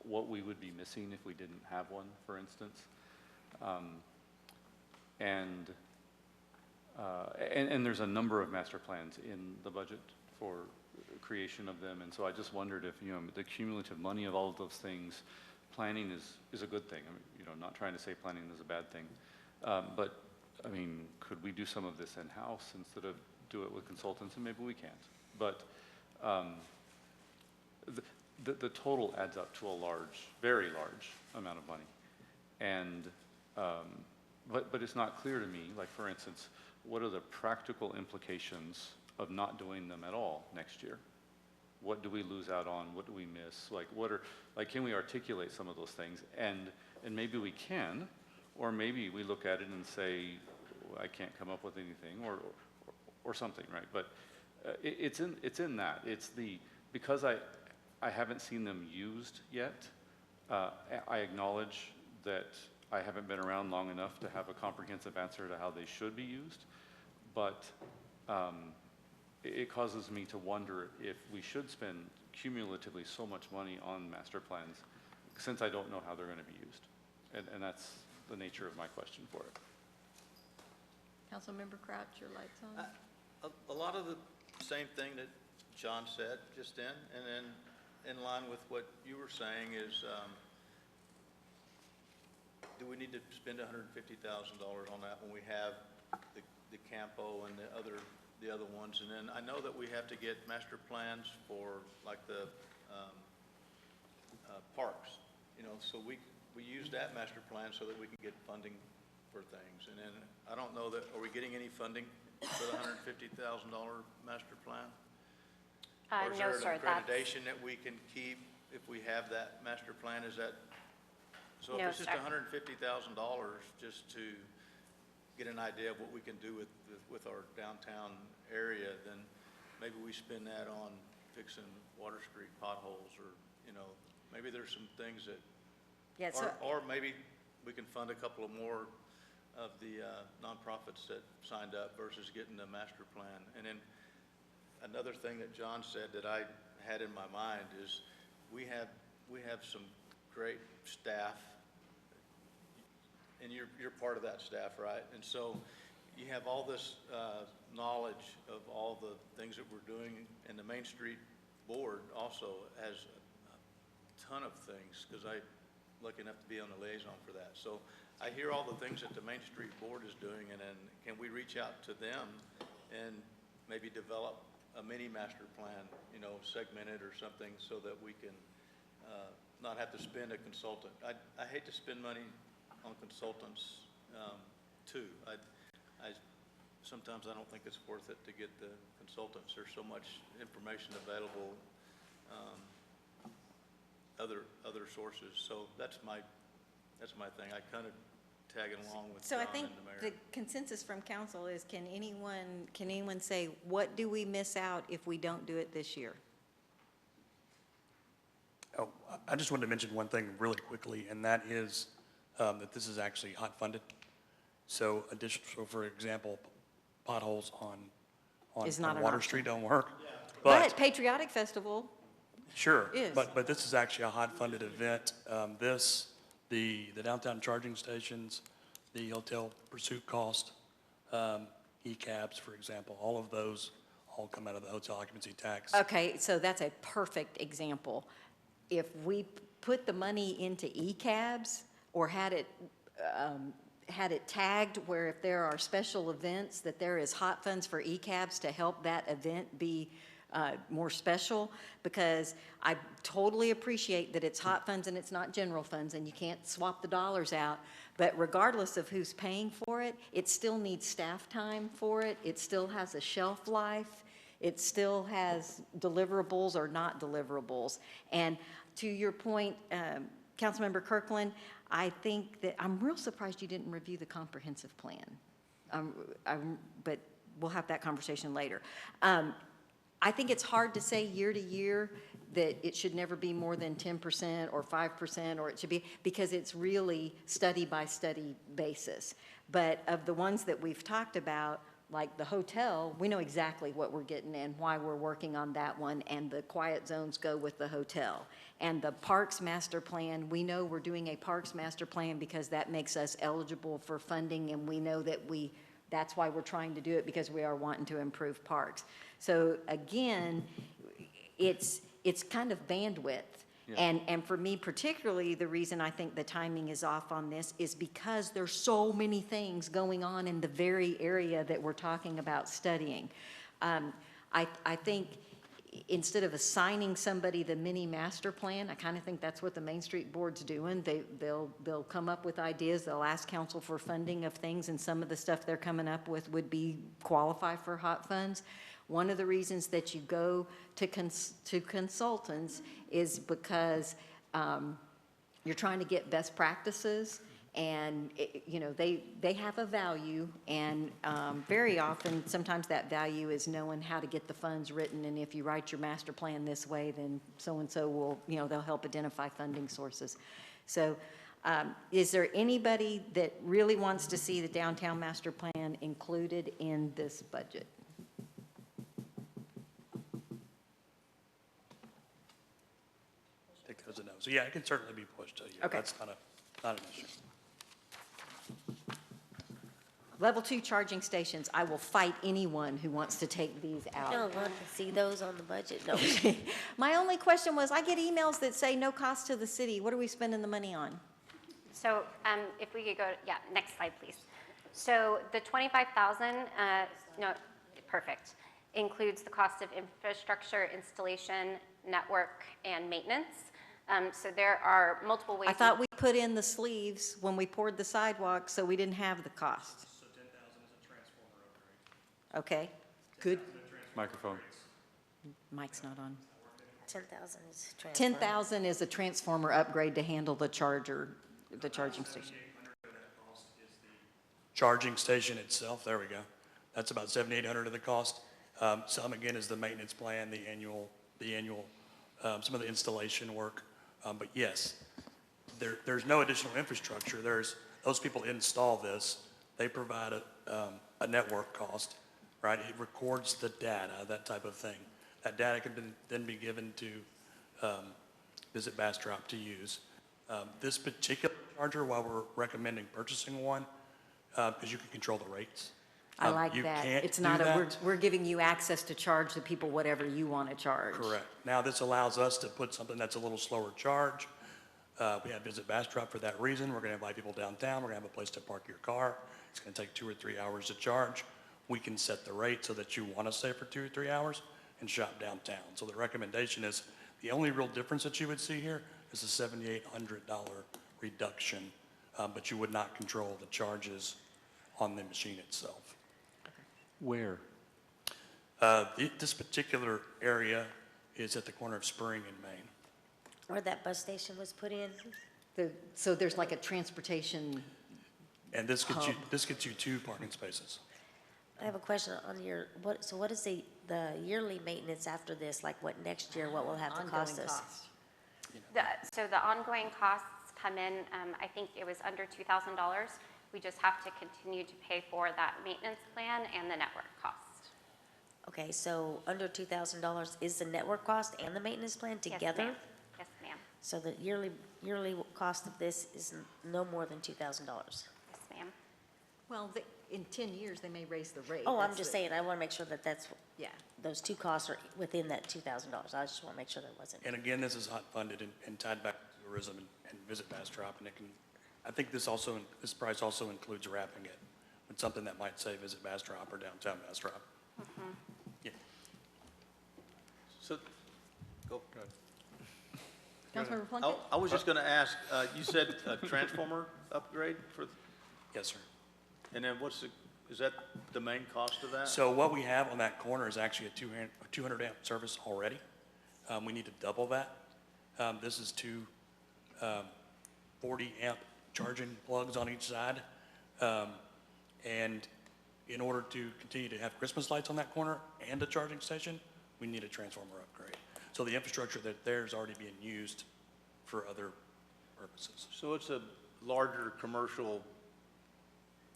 what we would be missing if we didn't have one, for instance. And there's a number of master plans in the budget for creation of them, and so I just wondered if, the cumulative money of all of those things, planning is a good thing. I mean, not trying to say planning is a bad thing, but I mean, could we do some of this in-house instead of do it with consultants? And maybe we can't, but the total adds up to a large, very large amount of money. And, but it's not clear to me, like for instance, what are the practical implications of not doing them at all next year? What do we lose out on? What do we miss? Can we articulate some of those things? And maybe we can, or maybe we look at it and say, I can't come up with anything, or something, right? But it's in that. It's because I haven't seen them used yet. I acknowledge that I haven't been around long enough to have a comprehensive answer to how they should be used, but it causes me to wonder if we should spend cumulatively so much money on master plans, since I don't know how they're going to be used. And that's the nature of my question for it. Councilmember Crouch, your light's on. A lot of the same thing that John said just then, and then in line with what you were saying is, do we need to spend $150,000 on that when we have the Campo and the other ones? And then I know that we have to get master plans for like the parks, so we use that master plan so that we can get funding for things. And then I don't know that, are we getting any funding for the $150,000 master plan? Or is No, there sir, an accreditation that we can keep if we have that master plan? Is that, so No, if it's just sir. $150,000 just to get an idea of what we can do with our downtown area, then maybe we spend that on fixing Water Street potholes, or, maybe there's some things that, Yeah, so, or maybe we can fund a couple of more of the nonprofits that signed up versus getting the master plan. And then another thing that John said that I had in my mind is we have some great staff, and you're part of that staff, right? And so you have all this knowledge of all the things that we're doing, and the Main Street Board also has a ton of things, because I'm lucky enough to be on the liaison for that. So I hear all the things that the Main Street Board is doing, and then can we reach out to them and maybe develop a mini master plan, segmented or something, so that we can not have to spend a consultant. I hate to spend money on consultants too. Sometimes I don't think it's worth it to get the consultants. There's so much information available, other sources. So that's my thing. I kind of tagging along with so John I think and the mayor. the consensus from council is, can anyone say, what do we miss out if we don't do it this year? Oh, I just wanted to mention one thing really quickly, and that is that this is actually hot funded. So for example, potholes Is not on an Water option. Street don't work. But Patriotic Festival, Sure, is. but this is actually a hot funded event. The downtown charging stations, the hotel pursuit cost, e-cabs, for example, all of those all come out of the hotel occupancy tax. okay, so that's a perfect example. If we put the money into e-cabs or had it tagged where if there are special events, that there is hot funds for e-cabs to help that event be more special, because I totally appreciate that it's hot funds and it's not general funds and you can't swap the dollars out, but regardless of who's paying for it, it still needs staff time for it. It still has a shelf life. It still has deliverables or not deliverables. And to your point, Councilmember Kirkland, I think that I'm real surprised you didn't review the comprehensive plan. But we'll have that conversation later. I think it's hard to say year to year that it should never be more than 10% or 5%, or it should be, because it's really study by study basis. But of the ones that we've talked about, like the hotel, we know exactly what we're getting and why we're working on that one, and the quiet zones go with the hotel. And the Parks Master Plan, we know we're doing a Parks Master Plan because that makes us eligible for funding, and we know that that's why we're trying to do it, because we are wanting to improve parks. So again, it's kind of bandwidth. Yeah. And for me particularly, the reason I think the timing is off on this is because there's so many things going on in the very area that we're talking about studying. I think instead of assigning somebody the mini master plan, I kind of think that's what the Main Street Board's doing. They'll come up with ideas, they'll ask council for funding of things, and some of the stuff they're coming up with would be qualify for hot funds. One of the reasons that you go to consultants is because you're trying to get best practices, and they have a value, and very often, sometimes that value is knowing how to get the funds written, and if you write your master plan this way, then so-and-so will, they'll help identify funding sources. So is there anybody that really wants to see the downtown master plan included in this budget? Take those a no. So yeah, it can certainly be pushed to you. Okay. That's not an issue. Level 2 charging stations, I will fight anyone who wants to take these I out. don't want to see those on the budget, no. My only question was, I get emails that say no cost to the city. What are we spending the money on? So if we could go, yeah, next slide, please. So the 25,000, no, perfect, includes the cost of infrastructure, installation, network, and maintenance. So there are multiple ways. I thought we put in the sleeves when we poured the sidewalk, so we didn't have the cost. So 10,000 is a transformer upgrade. Okay, good. Microphone. Mike's not on. 10,000 is transfer. 10,000 is a transformer upgrade to handle the charging station. Charging station itself, there we go. That's about 7,800 of the cost. Some, again, is the maintenance plan, the annual, some of the installation work. But yes, there's no additional infrastructure. Those people install this. They provide a network cost, right? It records the data, that type of thing. That data can then be given to Visit Bastrop to use. This particular charger, while we're recommending purchasing one, because you can control the rates. I like You that. can't It's do not that. we're giving you access to charge the people whatever you want to charge. Correct. Now, this allows us to put something that's a little slower charge. We have Visit Bastrop for that reason. We're going to invite people downtown. We're going to have a place to park your car. It's going to take 2 or 3 hours to charge. We can set the rate so that you want to stay for 2 or 3 hours and shop downtown. So the recommendation is, the only real difference that you would see here is a $7,800 reduction, but you would not control the charges on the machine itself. Where? This particular area is at the corner of Spring and Main. Where that bus station was put in. So there's like a transportation, And this gets you 2 parking spaces. I have a question on so what is the yearly maintenance after this? Like what next year, what will have to cost ongoing us? cost. So the ongoing costs come in, I think it was under $2,000. We just have to continue to pay for that maintenance plan and the network cost. Okay, so under $2,000 is the network cost and the maintenance plan together? Yes, ma'am. So the yearly cost of this is no more than $2,000? Yes, ma'am. Well, in 10 years, they may raise the rate. Oh, I'm That's just the- saying, I want to make sure that Yeah. those 2 costs are within that $2,000. I just want to make sure that wasn't. And again, this is hot funded and tied back to a tourism and visit Bastrop, and it can, I think this price also includes wrapping it with something that might say visit Bastrop or downtown Bastrop. Yeah. So, go ahead. Councilmember Plunkett? I was just going to ask, you said a transformer upgrade for, Yes, sir. and then is that the main cost of that? So what we have on that corner is actually a 200 amp service already. We need to double that. This is two 40 amp charging plugs on each side. And in order to continue to have Christmas lights on that corner and a charging station, we need a transformer upgrade. So the infrastructure that there is already being used for other purposes. So it's a larger commercial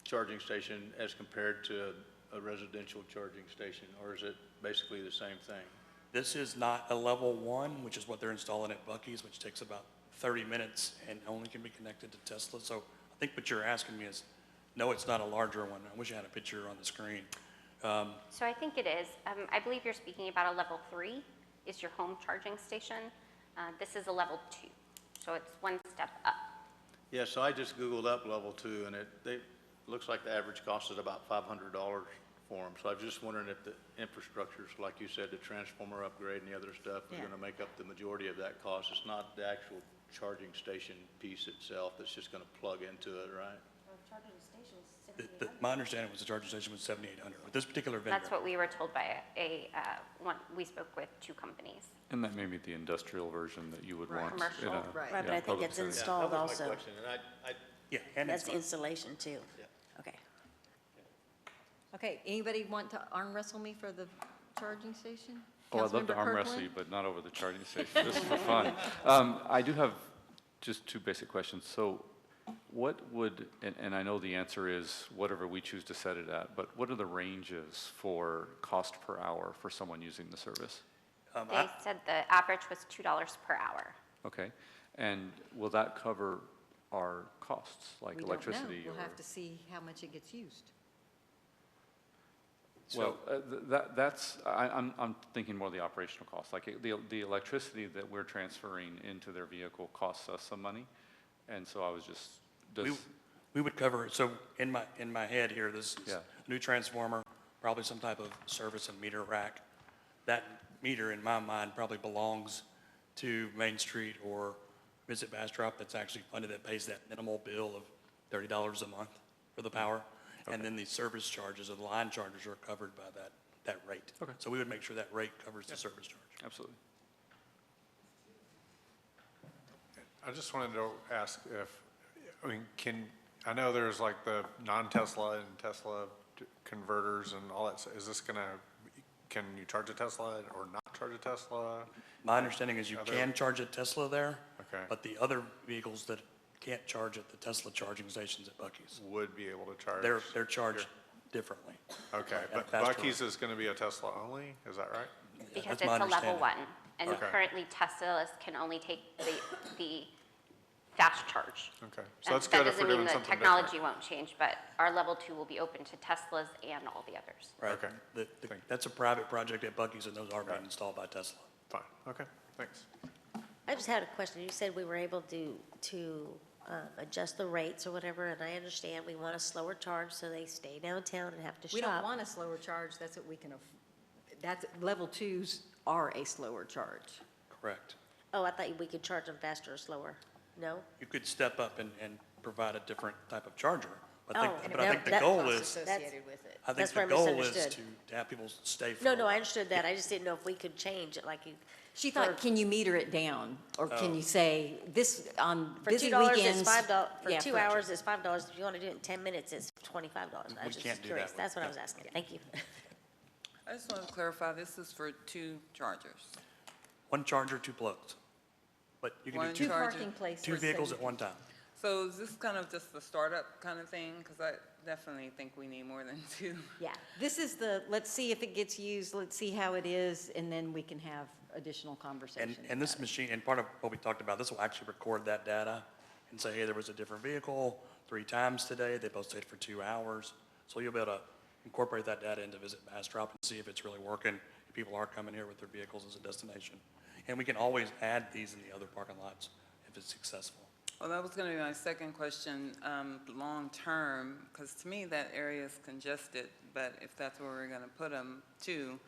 charging station as compared to a residential charging station, or is it basically the same thing? This is not a level 1, which is what they're installing at Buc-ee's, which takes about 30 minutes and only can be connected to Tesla. So I think what you're asking me is, no, it's not a larger one. I wish I had a picture on the screen. So I think it is. I believe you're speaking about a level 3 is your home charging station. This is a level 2, so it's one step up. Yeah, so I just Googled up level 2, and it looks like the average cost is about $500 for them. So I was just wondering if the infrastructures, like you said, the transformer upgrade and the other stuff are Yeah. going to make up the majority of that cost. It's not the actual charging station piece itself that's just going to plug into it, right? My understanding was the charging station was 7,800. With this particular vendor, That's what we were told by we spoke with 2 companies. And that may be the industrial version that you would Right. want. Commercial. in a- Right. Right, but yeah, I think public it's setting. installed That was my also. question, and I yeah, and it's That's installation too. Yeah. Okay. Okay, anybody want to arm wrestle me for the charging station? Oh, I'd love to Councilmember arm wrestle Kirkland? you, but not over the charging station. This is for fun. I do have just 2 basic questions. So what would, and I know the answer is whatever we choose to set it at, but what are the ranges for cost per hour for someone using the service? They said the average was $2 per hour. Okay, and will that cover our costs, like We don't know. electricity? We'll or- have to see how much it gets used. Well, I'm thinking more the operational costs, like the electricity that we're transferring into their vehicle costs us some money. And so I was just, we would cover it. So in my head here, this is Yeah. a new transformer, probably some type of service and meter rack. That meter, in my mind, probably belongs to Main Street or Visit Bastrop that's actually funded, that pays that minimal bill of $30 a month for the power. And then the service charges or the line charges are covered by that rate. Okay. So we would make sure that rate covers the service charge. absolutely. I just wanted to ask I know there's like the non-Tesla and Tesla converters and all that. Is this can you charge a Tesla or not charge a Tesla? My understanding is you Other- can charge at Tesla there. Okay. But the other vehicles that can't charge at the Tesla charging stations at Buc-ee's, Would be able to charge? they're charged differently. Okay, at but Bastrop. Buc-ee's is going to be a Tesla only, is that right? Because that's it's my a level understanding. 1. And Okay. currently Teslas can only take the fast charge. Okay, so that's good That if doesn't we're mean doing the something technology different. won't change, but our level 2 will be open to Teslas and all the others. Right. Okay. That's a private project at Buc-ee's, and those are being Right. installed by Tesla. Fine, okay, thanks. I just had a question. You said we were able to adjust the rates or whatever, and I understand we want a slower charge so they stay downtown and have to shop. We don't want a slower charge, that's what we can, that's, level 2s are a slower charge. Correct. Oh, I thought we could charge them faster or slower. No? You could step up and provide a different type of charger. Oh, But I think the goal is, Associated with it. I think That's the where I goal is misunderstood. to have people stay for. No, a no, I while. understood that. I just didn't know if we could change it like you. She thought, can you meter it down? Or can you say, this, on For busy $2, weekends? it's $5. For Yeah, 2 correct. hours, it's $5. If you want to do it in 10 minutes, it's $25. I We was just can't do curious. that. That's what I was asking. Thank you. I just want to clarify, this is for 2 chargers. One charger, 2 plugs. But you can One do Two two charger. parking places. two vehicles so at one time. So is this kind of just the startup kind of thing? Because I definitely think we need more than 2. Yeah, this is the, let's see if it gets used, let's see how it is, and then we can have additional conversations. And this about it. machine, and part of what we talked about, this will actually record that data and say, hey, there was a different vehicle 3 times today. They both stayed for 2 hours. So you'll be able to incorporate that data into Visit Bastrop and see if it's really working, if people are coming here with their vehicles as a destination. And we can always add these in the other parking lots if it's successful. Well, that was going to be my second question, long-term, because to me, that area is congested, but if that's where we're going to put them too,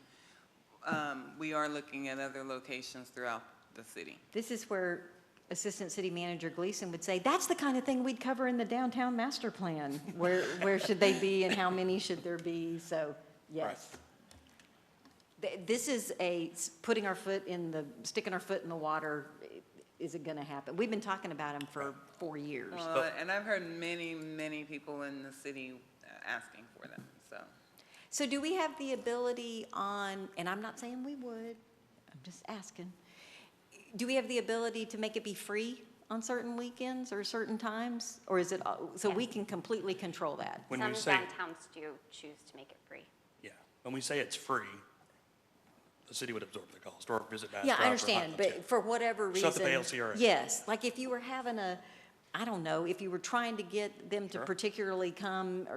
we are looking at other locations throughout the city. This is where Assistant City Manager Gleason would say, that's the kind of thing we'd cover in the downtown master plan. Where should they be and how many should there be? So, yes. This is sticking our foot in the water. Is it going to happen? We've been talking about them for 4 years. And I've heard many, many people in the city asking for them, so. So do we have the ability on, and I'm not saying we would, I'm just asking, do we have the ability to make it be free on certain weekends or certain times? Or is it, so we can completely control that? When Some we say, downtowns do choose to make it free. yeah, when we say it's free, the city would absorb the cost or visit Bastrop. Yeah, I or understand, Highlands, yeah. but for whatever reason. Stuff that the LCRA. Yes, like if you were having I don't know, if you were trying to get them to Sure. particularly come,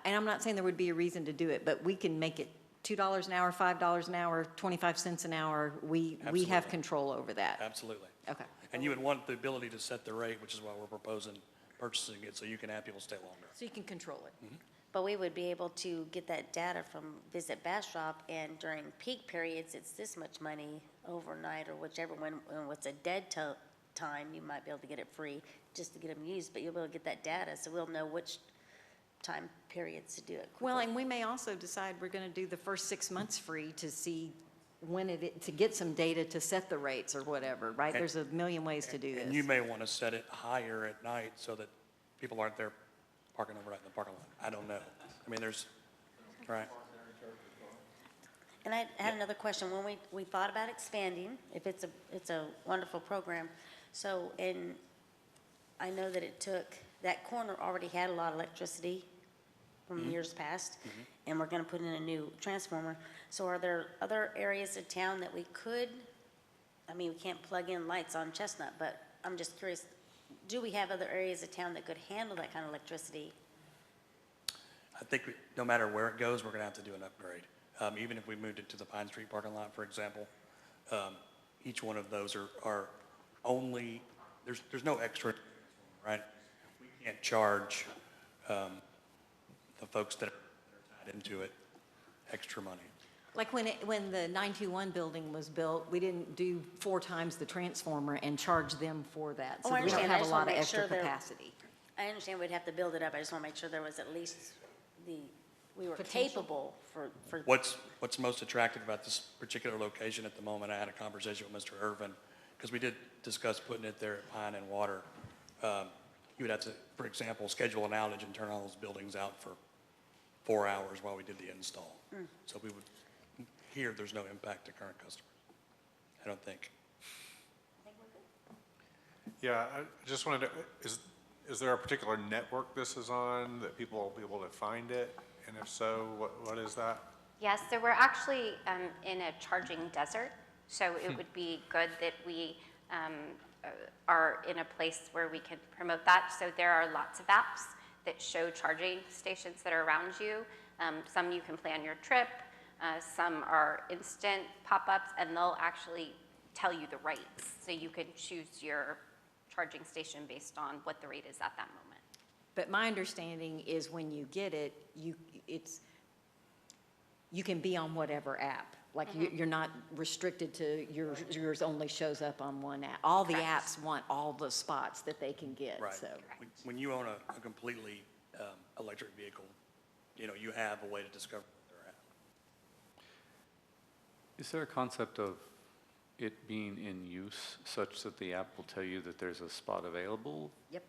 and I'm not saying there would be a reason to do it, but we can make it $2 an hour, $5 an hour, 25 cents an hour. We have Absolutely. control over that. Absolutely. Okay. And you would want the ability to set the rate, which is why we're proposing purchasing it, so you can have people stay longer. So you can control it. But we would be able to get that data from Visit Bastrop, and during peak periods, it's this much money overnight or whichever, when it's a dead time, you might be able to get it free just to get them used, but you'll be able to get that data, so we'll know which time periods to do it quickly. Well, and we may also decide we're going to do the first 6 months free to see to get some data to set the rates or whatever, right? There's a million ways to do this. And you may want to set it higher at night so that people aren't there parking overnight in the parking lot. I don't know. I mean, right? And I had another question. When we thought about expanding, if it's a wonderful program, so, and I know that that corner already had a lot of electricity from years past, and we're gonna put in a new transformer. So are there other areas of town that we could, I mean, we can't plug in lights on Chestnut, but I'm just curious, do we have other areas of town that could handle that kind of electricity? I think no matter where it goes, we're going to have to do an upgrade. Even if we moved it to the Pine Street parking lot, for example, each one of those are only, there's no extra, right? We can't charge the folks that are tied into it extra money. Like when the 921 building was built, we didn't do 4 times the transformer and charge them for that. So Oh, I we don't understand. I have a just lot wanna of make extra sure there- capacity. I understand we'd have to build it up, I just wanna make sure there was at least we were Potential. capable for. What's most attractive about this particular location at the moment, I had a conversation with Mr. Irvin, because we did discuss putting it there at Pine and Water. You would have to, for example, schedule an outage and turn all those buildings out for 4 hours while we did the install. So we would, here, there's no impact to current customers, I don't think. Yeah, I just wanted to, is there a particular network this is on that people will be able to find it? And if so, what is that? Yes, so we're actually in a charging desert, so it would be good that we are in a place where we can promote that. So there are lots of apps that show charging stations that are around you. Some you can plan your trip, some are instant pop-ups, and they'll actually tell you the rates. So you can choose your charging station based on what the rate is at that moment. But my understanding is when you get it, you can be on whatever app. Like you're not restricted to yours only shows up on one app. All the Correct. apps want all the spots that they can get, Right. so. When you own a completely electric vehicle, you have a way to discover where they're at. Is there a concept of it being in use such that the app will tell you that there's a spot available? Yep.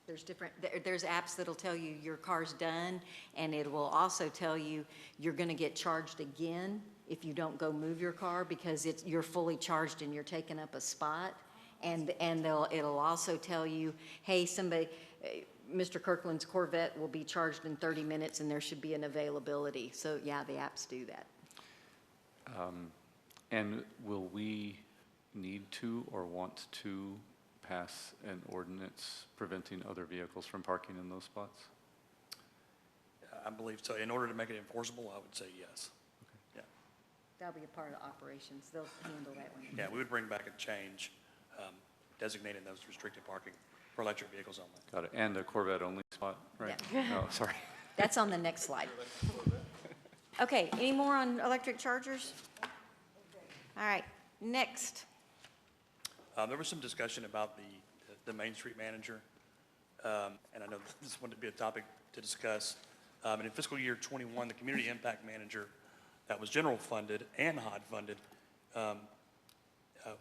There's apps that'll tell you your car's done, and it will also tell you you're gonna get charged again if you don't go move your car because you're fully charged and you're taking up a spot. And it'll also tell you, hey, Mr. Kirkland's Corvette will be charged in 30 minutes and there should be an availability. So yeah, the apps do that. And will we need to or want to pass an ordinance preventing other vehicles from parking in those spots? I believe so. In order to make it enforceable, I would say yes. Yeah. That'll be a part of operations. They'll handle that one. Yeah, we would bring back a change. designating those restricted parking for electric vehicles only. Got it. And a Corvette only spot, right? Yeah. Oh, sorry. That's on the next slide. Okay, any more on electric chargers? All right, next. There was some discussion about the Main Street manager, and I know this wanted to be a topic to discuss. And in fiscal year '21, the community impact manager that was general funded and HOD funded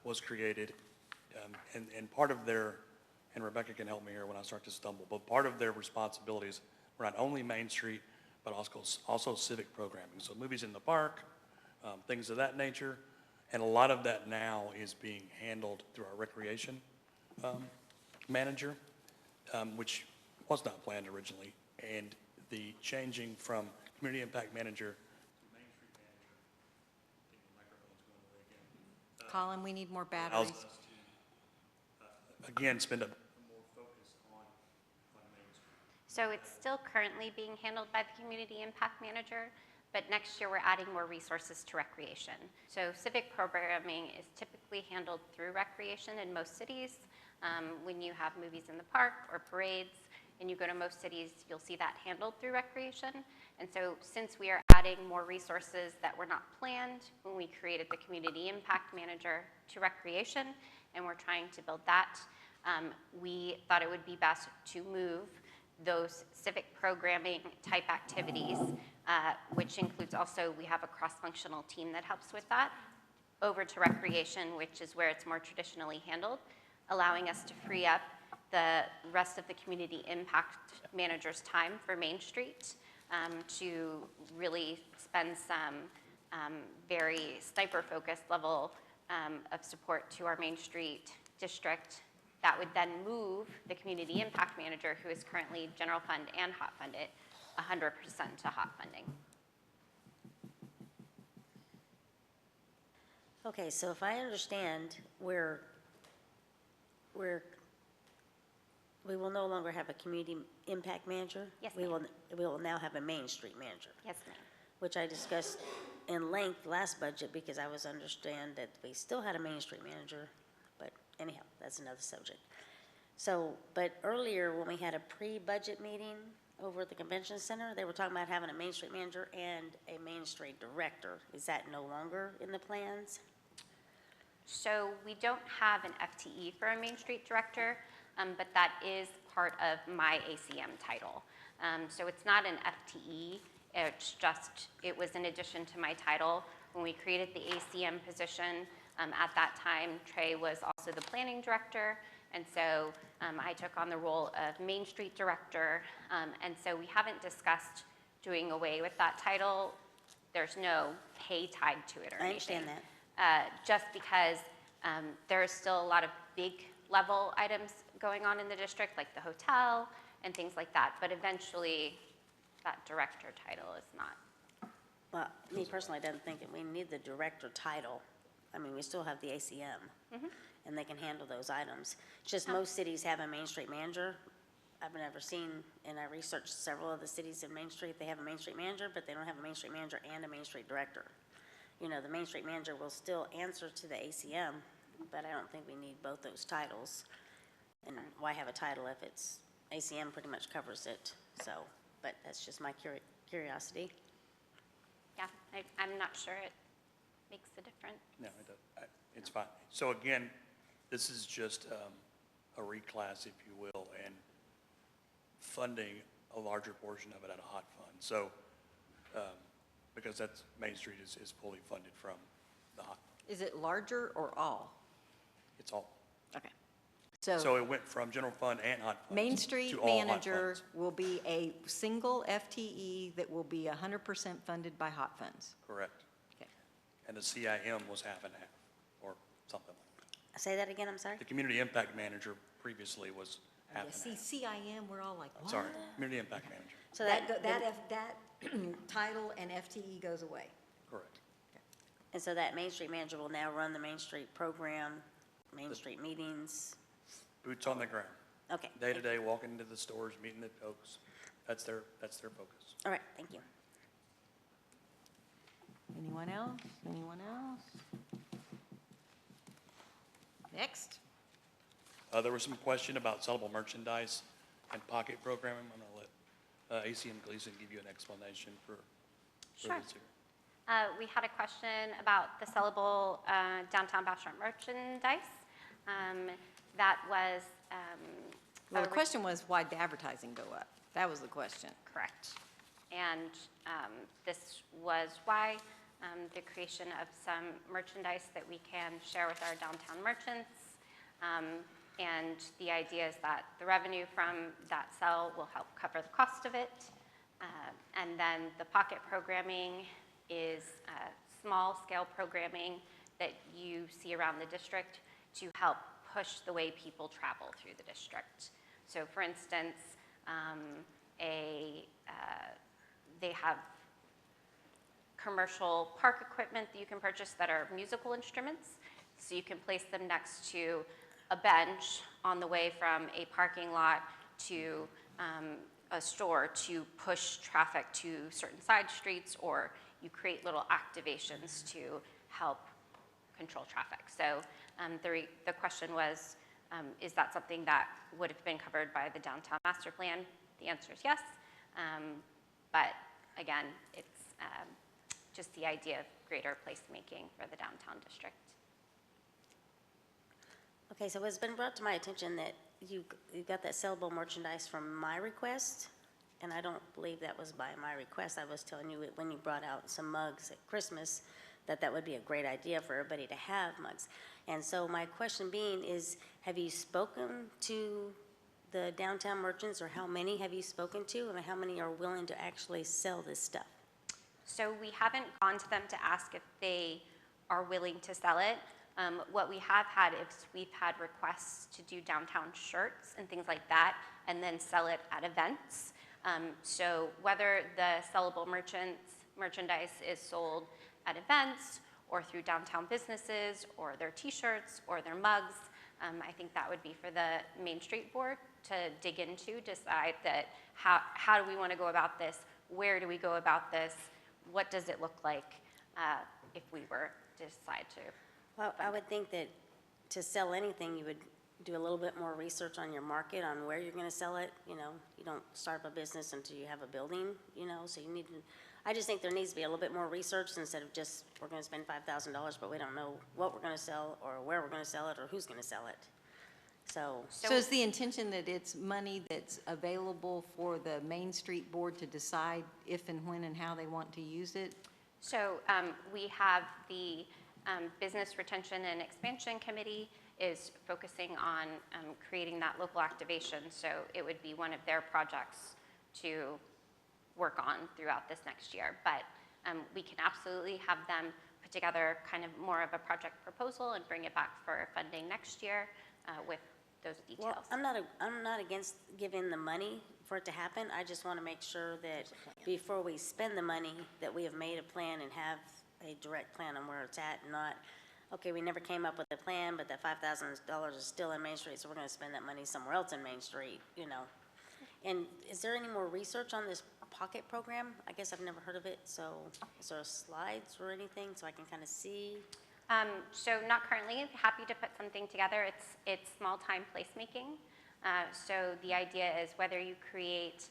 was created. And part of their, and Rebecca can help me here when I start to stumble, but part of their responsibilities were not only Main Street, but also civic programming. So movies in the park, things of that nature. And a lot of that now is being handled through our recreation manager, which was not planned originally. And the changing from community impact manager to Main Street manager, I think the microphone's going away again. Colin, we need more Allows batteries. us to, again, spend a more focus on Main Street. So it's still currently being handled by the Community Impact Manager, but next year we're adding more resources to recreation. So civic programming is typically handled through recreation in most cities. When you have movies in the park or parades, and you go to most cities, you'll see that handled through recreation. And so since we are adding more resources that were not planned when we created the Community Impact Manager to recreation, and we're trying to build that, we thought it would be best to move those civic programming type activities, which includes also, we have a cross-functional team that helps with that, over to recreation, which is where it's more traditionally handled, allowing us to free up the rest of the community impact manager's time for Main Street to really spend some very sniper-focused level of support to our Main Street district. That would then move the community impact manager, who is currently general fund and hot funded, 100% to hot funding. Okay, so if I understand, we will no longer have a community impact manager? Yes, We will now have a Main Street manager, Yes, ma'am. which I discussed in length last budget because I was understand that we still had a Main Street manager, but anyhow, that's another subject. So, but earlier when we had a pre-budget meeting over at the convention center, they were talking about having a Main Street manager and a Main Street director. Is that no longer in the plans? So we don't have an FTE for a Main Street director, but that is part of my ACM title. So it's not an FTE, it was in addition to my title. When we created the ACM position, at that time, Trey was also the planning director, and so I took on the role of Main Street director, and so we haven't discussed doing away with that title. There's no pay tied to it or anything. I understand that. Just because there is still a lot of big level items going on in the district, like the hotel and things like that. But eventually, that director title is not. Well, me personally, I don't think that we need the director title. I mean, we still have the ACM, and they can handle those items. It's just most cities have a Main Street manager. I've never seen, and I researched several of the cities in Main Street, they have a Main Street manager, but they don't have a Main Street manager and a Main Street director. You know, the Main Street manager will still answer to the ACM, but I don't think we need both those titles. And why have a title if it's, ACM pretty much covers it, so, but that's just my curiosity. Yeah, I'm not sure it makes a difference. No, it doesn't. It's fine. So again, this is just a reclass, if you will, and funding a larger portion of it out of hot fund. So, because that's, Main Street is fully funded from the hot fund. Is it larger or all? It's all. Okay. So it went from general fund and hot funds Main to Street all hot manager funds. will be a single FTE that will be 100% funded by hot funds. Correct. Okay. And the CIM was half and half, or something like that. Say that again, I'm sorry? The community impact manager previously was half Yeah, and see, half. CIM, we're all like, what? Sorry, community impact manager. So That title and FTE goes away. Correct. And so that Main Street manager will now run the Main Street program, Main Street meetings? Boots on the ground. Okay. Day to day, walking into the stores, meeting the folks. That's their focus. All right, thank you. Anyone else? Anyone else? Next. There was some question about sellable merchandise and pocket programming. I'm going to let ACM Gleason give you an explanation for Sure. this here. We had a question about the sellable downtown Bastrop merchandise. That was Well, the question was, why'd the advertising go up? That was the question. correct. And this was why the creation of some merchandise that we can share with our downtown merchants. And the idea is that the revenue from that sell will help cover the cost of it. And then the pocket programming is small-scale programming that you see around the district to help push the way people travel through the district. So for instance, they have commercial park equipment that you can purchase that are musical instruments. So you can place them next to a bench on the way from a parking lot to a store to push traffic to certain side streets, or you create little activations to help control traffic. So the question was, is that something that would have been covered by the downtown master plan? The answer is yes. But again, it's just the idea of greater placemaking for the downtown district. Okay, so it's been brought to my attention that you got that sellable merchandise from my request, and I don't believe that was by my request. I was telling you when you brought out some mugs at Christmas that that would be a great idea for everybody to have mugs. And so my question being is, have you spoken to the downtown merchants, or how many have you spoken to, and how many are willing to actually sell this stuff? So we haven't gone to them to ask if they are willing to sell it. What we have had is we've had requests to do downtown shirts and things like that, and then sell it at events. So whether the sellable merchandise is sold at events or through downtown businesses or their t-shirts or their mugs, I think that would be for the Main Street Board to dig into, decide that how do we want to go about this, where do we go about this, what does it look like if we were to decide to. Well, I would think that to sell anything, you would do a little bit more research on your market, on where you're gonna sell it. You know, you don't start up a business until you have a building, you know, so you need to, I just think there needs to be a little bit more research instead of just, we're gonna spend $5,000, but we don't know what we're gonna sell, or where we're gonna sell it, or who's gonna sell it. So is the intention that it's money that's available for the Main Street Board to decide if and when and how they want to use it? So we have the Business Retention and Expansion Committee is focusing on creating that local activation. So it would be one of their projects to work on throughout this next year. But we can absolutely have them put together kind of more of a project proposal and bring it back for funding next year with those details. well, I'm not against giving the money for it to happen. I just want to make sure that before we spend the money, that we have made a plan and have a direct plan on where it's at, not, okay, we never came up with a plan, but that $5,000 is still in Main Street, so we're going to spend that money somewhere else in Main Street, you know. And is there any more research on this pocket program? I guess I've never heard of it, so is there slides or anything so I can kind of see? So not currently. Happy to put something together. It's small time placemaking. So the idea is whether you create,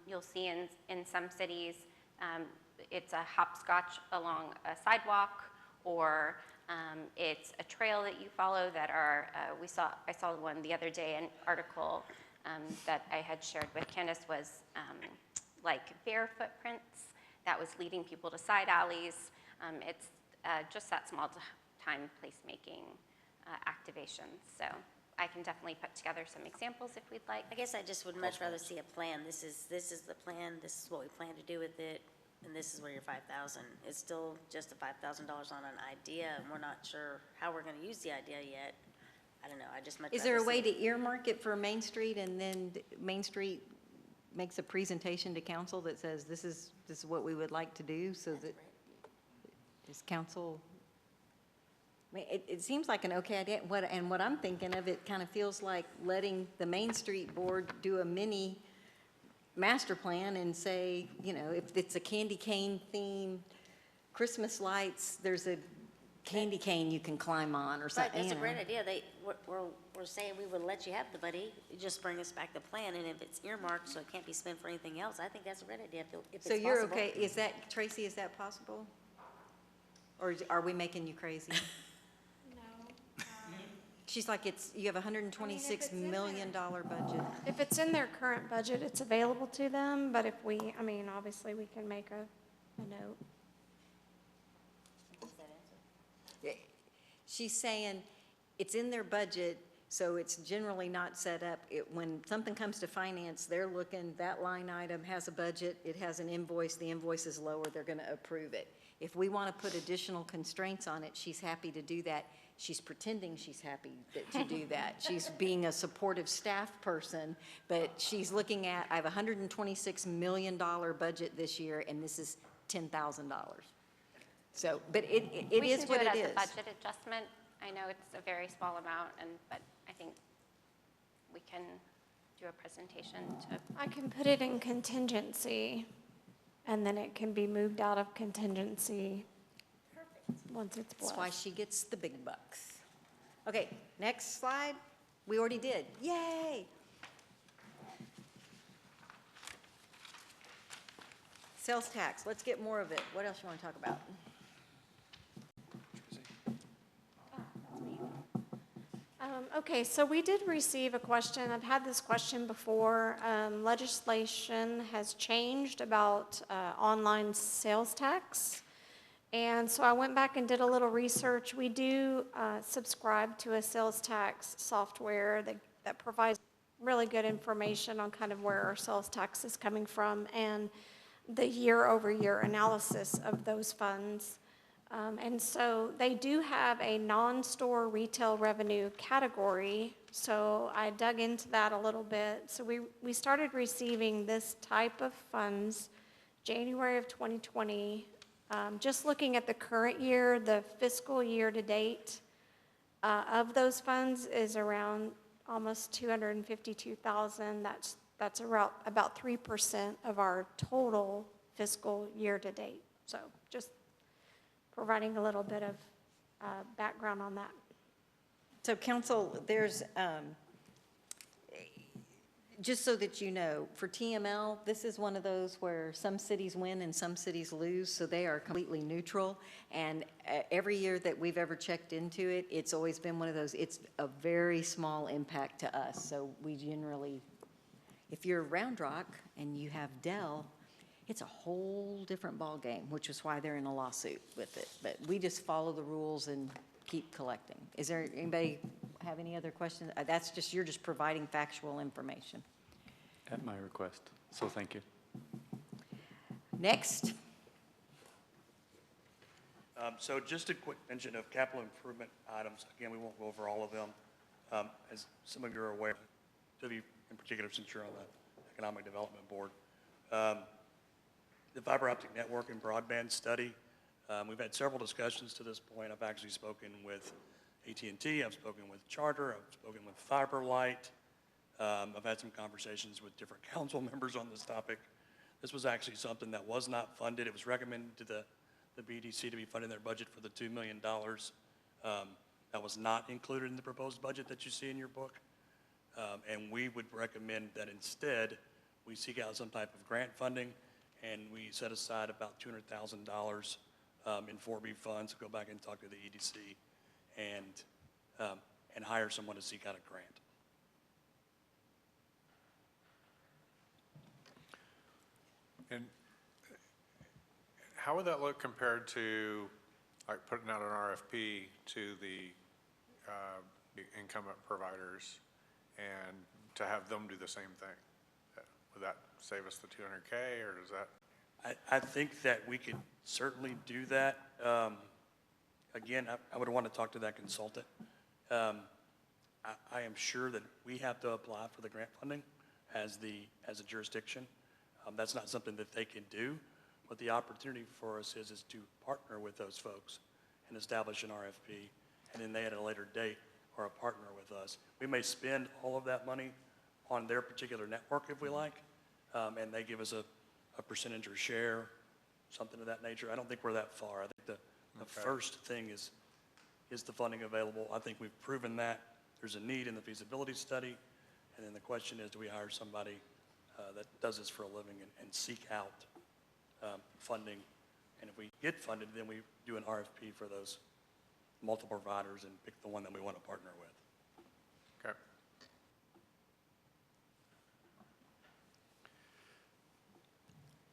you'll see in some cities, it's a hopscotch along a sidewalk, or it's a trail that you follow that are, I saw one the other day, an article that I had shared with Candace was like bear footprints that was leading people to side alleys. It's just that small time placemaking activations. So I can definitely put together some examples if we'd like. I guess I just would much rather see a plan. This is the plan, this is what we plan to do with it, and this is where your $5,000. It's still just a $5,000 on an idea, and we're not sure how we're gonna use the idea yet. I don't know, I just much rather Is there a way see- to earmark it for Main Street, and then Main Street makes a presentation to council that says, this is what we would like to do, so that is council, I mean, it seems like an okay idea. What I'm thinking of, it kind of feels like letting the Main Street Board do a mini master plan and say, you know, if it's a candy cane theme, Christmas lights, there's a candy cane you can climb on or Right, something. that's a you great know. idea. we're saying we would let you have the money, you just bring us back the plan, and if it's earmarked, so it can't be spent for anything else, I think that's a great idea, if it's So possible. you're okay, is that, Tracy, is that possible? Or are we making you crazy? No. She's like, you have a $126 million budget. If it's in their current budget, it's available to them, but if obviously we can make a note. She's saying it's in their budget, so it's generally not set up. When something comes to finance, they're looking, that line item has a budget, it has an invoice, the invoice is lower, they're going to approve it. If we want to put additional constraints on it, she's happy to do that. She's pretending she's happy to do that. She's being a supportive staff person, but she's looking at, I have a $126 million budget this year, and this is $10,000. So, but it is what it is. We can do it as a budget adjustment. I know it's a very small amount, but I think we can do a presentation to. I can put it in contingency, and then it can be moved out of contingency once it's That's blessed. why she gets the big bucks. Okay, next slide. We already did. Yay! Sales tax, let's get more of it. What else you want to talk about? Okay, so we did receive a question. I've had this question before. Legislation has changed about online sales tax. And so I went back and did a little research. We do subscribe to a sales tax software that provides really good information on kind of where our sales tax is coming from and the year-over-year analysis of those funds. And so they do have a non-store retail revenue category. So I dug into that a little bit. So we started receiving this type of funds January of 2020. Just looking at the current year, the fiscal year to date of those funds is around almost 252,000. That's about 3% of our total fiscal year to date. So just providing a little bit of background on that. So council, there's, just so that you know, for TML, this is one of those where some cities win and some cities lose, so they are completely neutral. And every year that we've ever checked into it, it's always been one of those, it's a very small impact to us. So we generally, if you're Round Rock and you have Dell, it's a whole different ballgame, which is why they're in a lawsuit with it. But we just follow the rules and keep collecting. Is there anybody have any other questions? That's just, you're just providing factual information. At my request, so thank you. Next. So just a quick mention of capital improvement items. Again, we won't go over all of them. As some of you are aware, two of you in particular, since you're on the Economic Development Board, the fiber optic network and broadband study, we've had several discussions to this point. I've actually spoken with AT&T, I've spoken with Charter, I've spoken with FiberLight. I've had some conversations with different council members on this topic. This was actually something that was not funded. It was recommended to the BDC to be funded in their budget for the $2 million. That was not included in the proposed budget that you see in your book. And we would recommend that instead we seek out some type of grant funding, and we set aside about $200,000 in 4B funds to go back and talk to the EDC and hire someone to seek out a grant. And how would that look compared to, like, putting out an RFP to the incumbent providers and to have them do the same thing? Would that save us the 200K, or does that? I think that we could certainly do that. Again, I would want to talk to that consultant. I am sure that we have to apply for the grant funding as a jurisdiction. That's not something that they can do, but the opportunity for us is to partner with those folks and establish an RFP, and then they at a later date are a partner with us. We may spend all of that money on their particular network if we like, and they give us a percentage or share, something of that nature. I don't think we're that far. I think the first thing is the funding available? I think we've proven that there's a need in the feasibility study, and then the question is, do we hire somebody that does this for a living and seek out funding? And if we get funded, then we do an RFP for those multiple providers and pick the one that we want to partner with. Okay.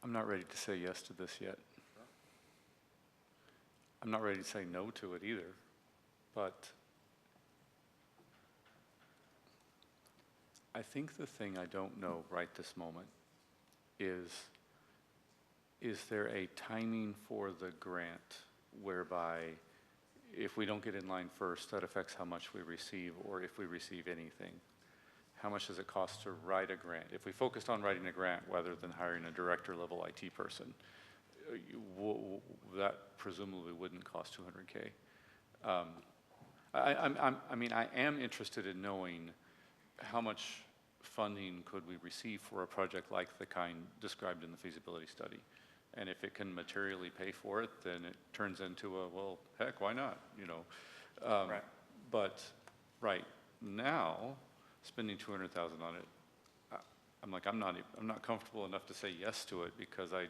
I'm not ready to say yes to this yet. I'm not ready to say no to it either, but I think the thing I don't know right this moment is there a timing for the grant whereby if we don't get in line first, that affects how much we receive, or if we receive anything? How much does it cost to write a grant? If we focused on writing a grant rather than hiring a director-level IT person, that presumably wouldn't cost $200K. I mean, I am interested in knowing how much funding could we receive for a project like the kind described in the feasibility study. And if it can materially pay for it, then it turns into a, well, heck, why not, you know? Right. But right now, spending $200,000 on it, I'm like, I'm not comfortable enough to say yes to it because I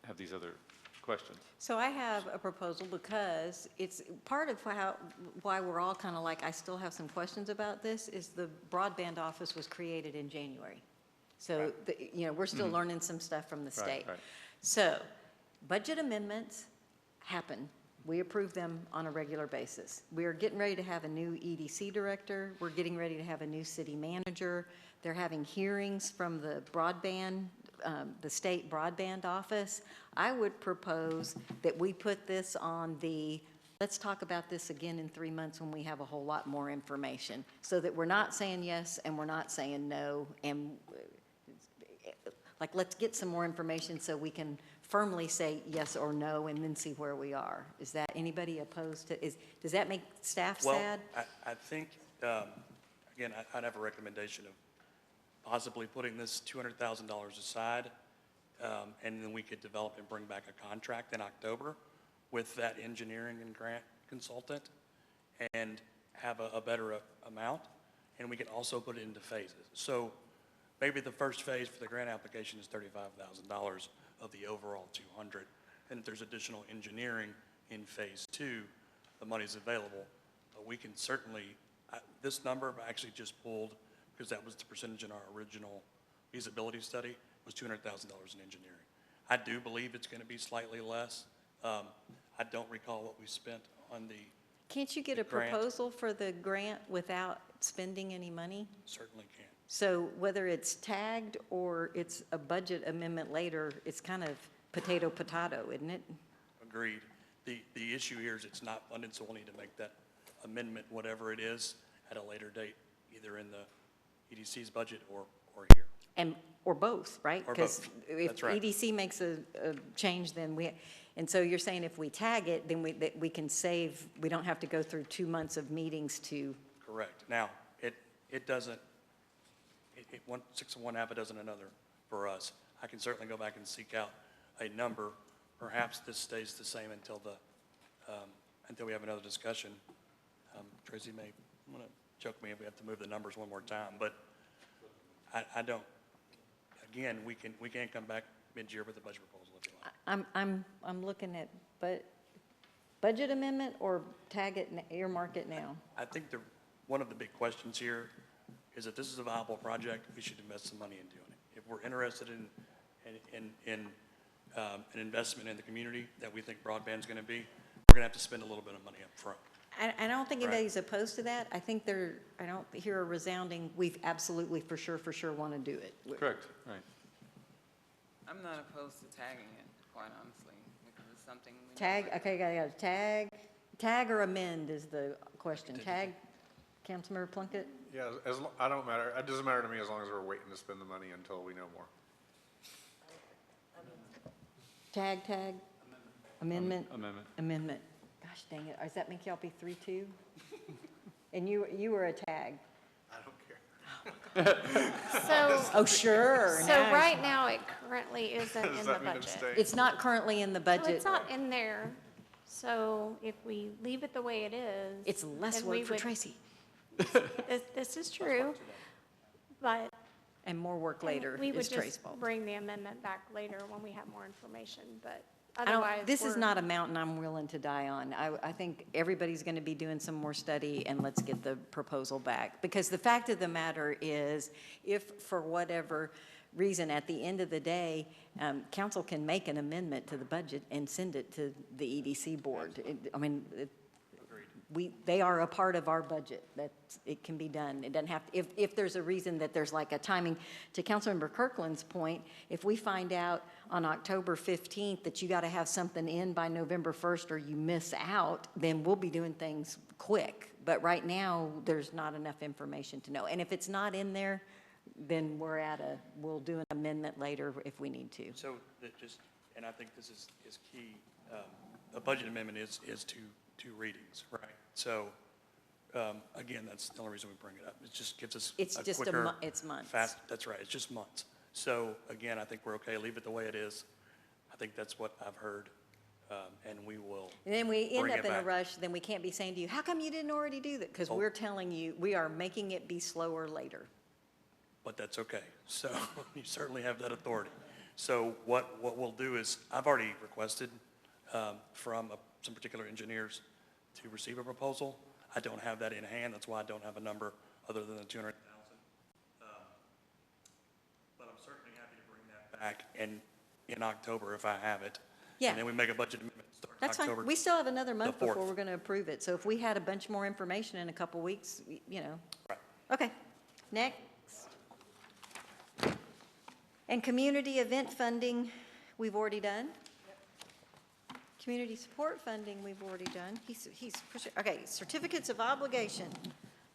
have these other questions. So I have a proposal because it's part of why we're all kind of like, I still have some questions about this, is the broadband office was created in January. So, we're still learning some stuff from the state. Right. So, budget amendments happen. We approve them on a regular basis. We are getting ready to have a new EDC director. We're getting ready to have a new city manager. They're having hearings from the broadband, the state broadband office. I would propose that we put this on the, let's talk about this again in 3 months when we have a whole lot more information, so that we're not saying yes and we're not saying no, and like, let's get some more information so we can firmly say yes or no and then see where we are. Is that, anybody opposed to, does that make staff sad? Well, I think, again, I'd have a recommendation of possibly putting this $200,000 aside, and then we could develop and bring back a contract in October with that engineering and grant consultant and have a better amount, and we can also put it into phases. So maybe the first phase for the grant application is $35,000 of the overall 200. And if there's additional engineering in phase 2, the money's available. But we can certainly, this number I actually just pulled because that was the percentage in our original feasibility study, was $200,000 in engineering. I do believe it's going to be slightly less. I don't recall what we spent on the Can't you get a grant. proposal for the grant without spending any money? Certainly can. So whether it's tagged or it's a budget amendment later, it's kind of potato, isn't it? Agreed. The issue here is it's not funded, so we'll need to make that amendment, whatever it is, at a later date, either in the EDC's budget or here. Or both, right? Or Because both. if That's right. EDC makes a change, then and so you're saying if we tag it, then we can save, we don't have to go through 2 months of meetings to. Correct. Now, it doesn't, six of one, half a dozen another for us. I can certainly go back and seek out a number. Perhaps this stays the same until we have another discussion. Tracy may want to choke me if we have to move the numbers one more time, but I don't. Again, we can come back mid-year with a budget proposal if you like. I'm looking at, budget amendment or tag it, earmark it now? I think one of the big questions here is if this is a viable project, we should invest some money in doing it. If we're interested in an investment in the community that we think broadband's going to be, we're going to have to spend a little bit of money up front. I don't think Right. anybody's opposed to that. I think I don't hear a resounding, we've absolutely for sure want to do it. Correct, right. I'm not opposed to tagging it, quite honestly, because it's something we. Tag, okay, got tag or amend is the question. Tag, Councilmember Plunkett? Yeah, I don't matter, it doesn't matter to me as long as we're waiting to spend the money until we know more. Tag, amendment? Amendment. Gosh dang it, does that make y'all be 3-2? And you were a tag. I don't care. So, Oh, sure. so now- right now, it currently isn't Does in the that mean budget. abstain? It's not currently in the So budget. it's not in there. So if we leave it the way it is. It's less then we work for would- Tracy. This is true, but. And more work later We would is Trey's just fault. bring the amendment back later when we have more information, but I don't, otherwise. this is we're- not a mountain I'm willing to die on. I think everybody's going to be doing some more study, and let's get the proposal back. Because the fact of the matter is, if for whatever reason, at the end of the day, council can make an amendment to the budget and send it to the EDC board. They are a part of our budget. It can be done. It doesn't have, if there's a reason that there's like a timing, to Councilmember Kirkland's point, if we find out on October 15th that you got to have something in by November 1st or you miss out, then we'll be doing things quick. But right now, there's not enough information to know. And if it's not in there, then we'll do an amendment later if we need to. So and I think this is key, a budget amendment is two readings, right? So, again, that's the only reason we bring it up. It just gives us It's a just quicker, it's months. fast, that's right, it's just months. So, again, I think we're okay, leave it the way it is. I think that's what I've heard, and we will And then we end bring up it in a back. rush, then we can't be saying to you, how come you didn't already do that? Because Oh. we're telling you, we are making it be slower later. But that's okay. So you certainly have that authority. So what we'll do is, I've already requested from some particular engineers to receive a proposal. I don't have that in hand. That's why I don't have a number other than the 200,000. But I'm certainly happy to bring that back in October if I have it. Yeah. And then we make a budget amendment starting That's October. fine. We still have another month the 4th. before we're going to approve it. So if we had a bunch more information in a couple weeks, you know. Right. Okay, next. And community event funding, we've already done. Community support funding, we've already done. Okay, certificates of obligation.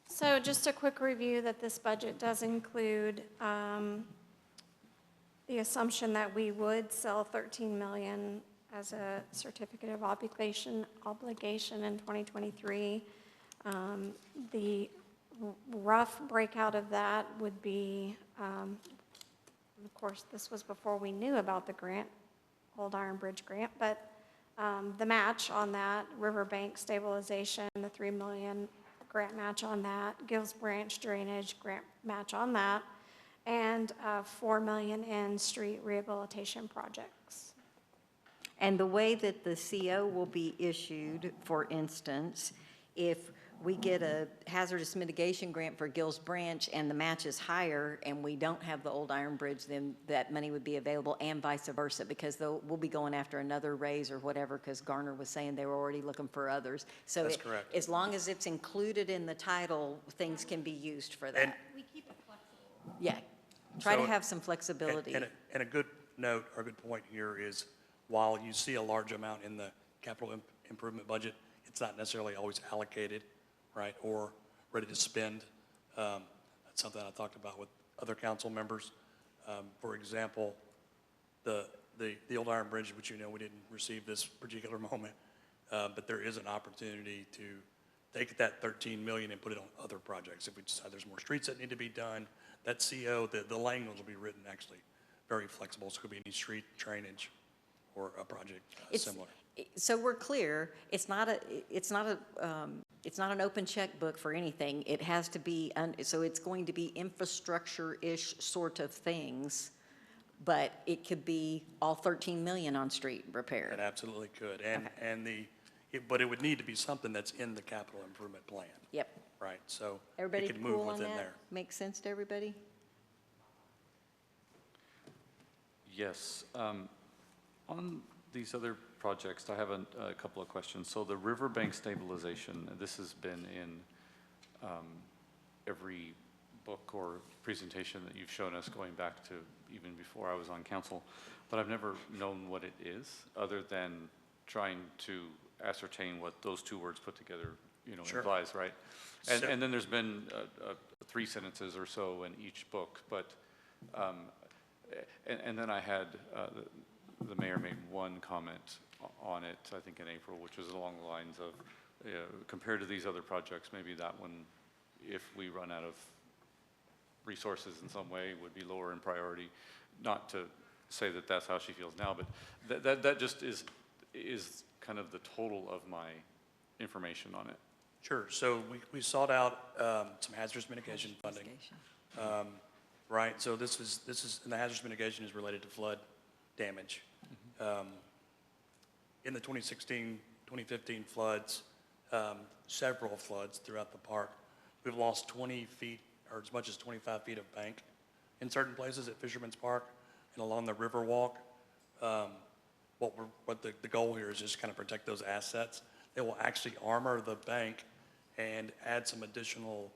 So just a quick review that this budget does include the assumption that we would sell 13 million as a certificate of obligation in 2023. The rough breakout of that would be, of course, this was before we knew about the grant, Old Iron Bridge grant, but the match on that, Riverbank stabilization, the 3 million grant match on that, Gills Branch drainage grant match on that, and 4 million in street rehabilitation projects. And the way that the CO will be issued, for instance, if we get a hazardous mitigation grant for Gills Branch and the match is higher and we don't have the Old Iron Bridge, then that money would be available, and vice versa, because we'll be going after another raise or whatever, because Garner was saying they were already looking for others. So That's correct. as long as it's included in the title, things can be used for that. And- We keep it flexible. Yeah, try to So- have some flexibility. And a good note or a good point here is, while you see a large amount in the capital improvement budget, it's not necessarily always allocated, right, or ready to spend. That's something I talked about with other council members. For example, the Old Iron Bridge, which you know we didn't receive this particular moment, but there is an opportunity to take that 13 million and put it on other projects. If we decide there's more streets that need to be done, that CO, the language will be written actually very flexible. So it could be any street drainage or a project similar. So we're clear, it's not an open checkbook for anything. It has to be, so it's going to be infrastructure-ish sort of things, but it could be all 13 million on street repair. It absolutely could. Okay. But it would need to be something that's in the capital improvement plan, Yep. right? So Everybody it could move cool on within that? there. Makes sense to everybody? Yes. On these other projects, I have a couple of questions. So the riverbank stabilization, this has been in every book or presentation that you've shown us going back to even before I was on council, but I've never known what it is, other than trying to ascertain what those two words put together, Sure. implies, right? So- And then there's been 3 sentences or so in each book, but, and then I had, the mayor made one comment on it, I think in April, which was along the lines of, compared to these other projects, maybe that one, if we run out of resources in some way, would be lower in priority. Not to say that that's how she feels now, but that just is kind of the total of my information on it. Sure. So we sought out some hazardous mitigation funding. Right, so this is, and the hazardous mitigation is related to flood damage. In the 2016, 2015 floods, several floods throughout the park, we've lost 20 feet or as much as 25 feet of bank in certain places at Fisherman's Park and along the river walk. What the goal here is just kind of protect those assets. They will actually armor the bank and add some additional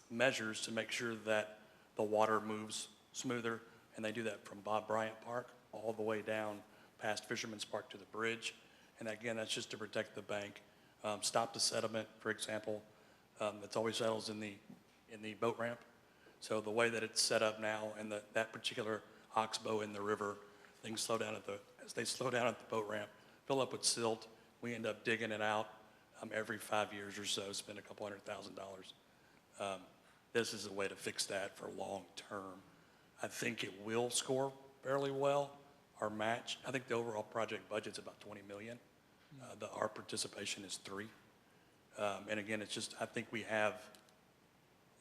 measures to make sure that the water moves smoother, and they do that from Bob Bryant Park all the way down past Fisherman's Park to the bridge. And again, that's just to protect the bank, stop the sediment, for example, that's always settles in the boat ramp. So the way that it's set up now, and that particular oxbow in the river, things slow down as they slow down at the boat ramp, fill up with silt. We end up digging it out every 5 years or so, spend a couple $100,000. This is a way to fix that for long term. I think it will score fairly well. Our match, I think the overall project budget's about 20 million. Our participation is 3. And again, it's just, I think we have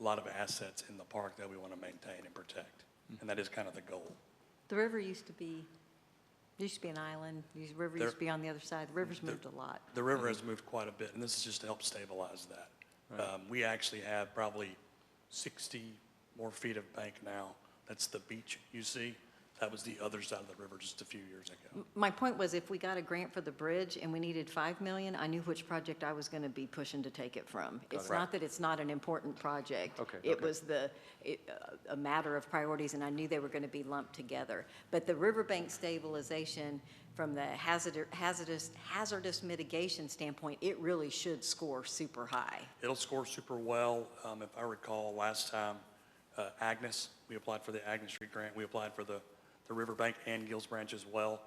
a lot of assets in the park that we want to maintain and protect. And that is kind of the goal. The river used to be an island. The river used to be on the other side. The river's moved a lot. The river has moved quite a bit, and this is just to help stabilize that. Right. We actually have probably 60 more feet of bank now. That's the beach you see. That was the other side of the river just a few years ago. My point was, if we got a grant for the bridge and we needed 5 million, I knew which project I was going to be pushing to take it from. It's not that it's not an important project. It was a matter of priorities, and I knew they were going to be lumped together. But the riverbank stabilization, from the hazardous mitigation standpoint, it really should score super high. It'll score super well. If I recall, last time, Agnes, we applied for the Agnes Street grant. We applied for the Riverbank and Gills Branch as well.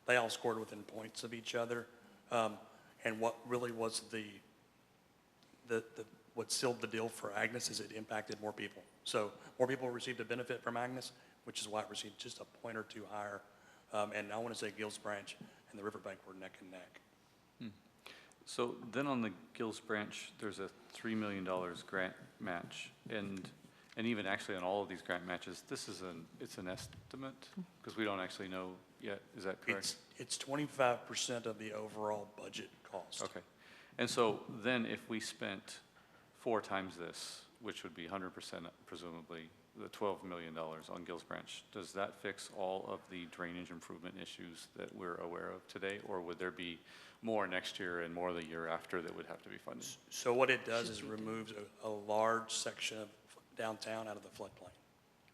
They all scored within points of each other. And what really was what sealed the deal for Agnes is it impacted more people. So more people received a benefit from Agnes, which is why it received just a point or two higher. And I want to say Gills Branch and the Riverbank were neck and neck. So then on the Gills Branch, there's a $3 million grant match, and even actually on all of these grant matches, it's an estimate, because we don't actually know yet. Is that correct? It's 25% of the overall budget cost. Okay. And so then if we spent 4 times this, which would be 100% presumably, the $12 million on Gills Branch, does that fix all of the drainage improvement issues that we're aware of today, or would there be more next year and more the year after that would have to be funded? So what it does is removes a large section of downtown out of the floodplain,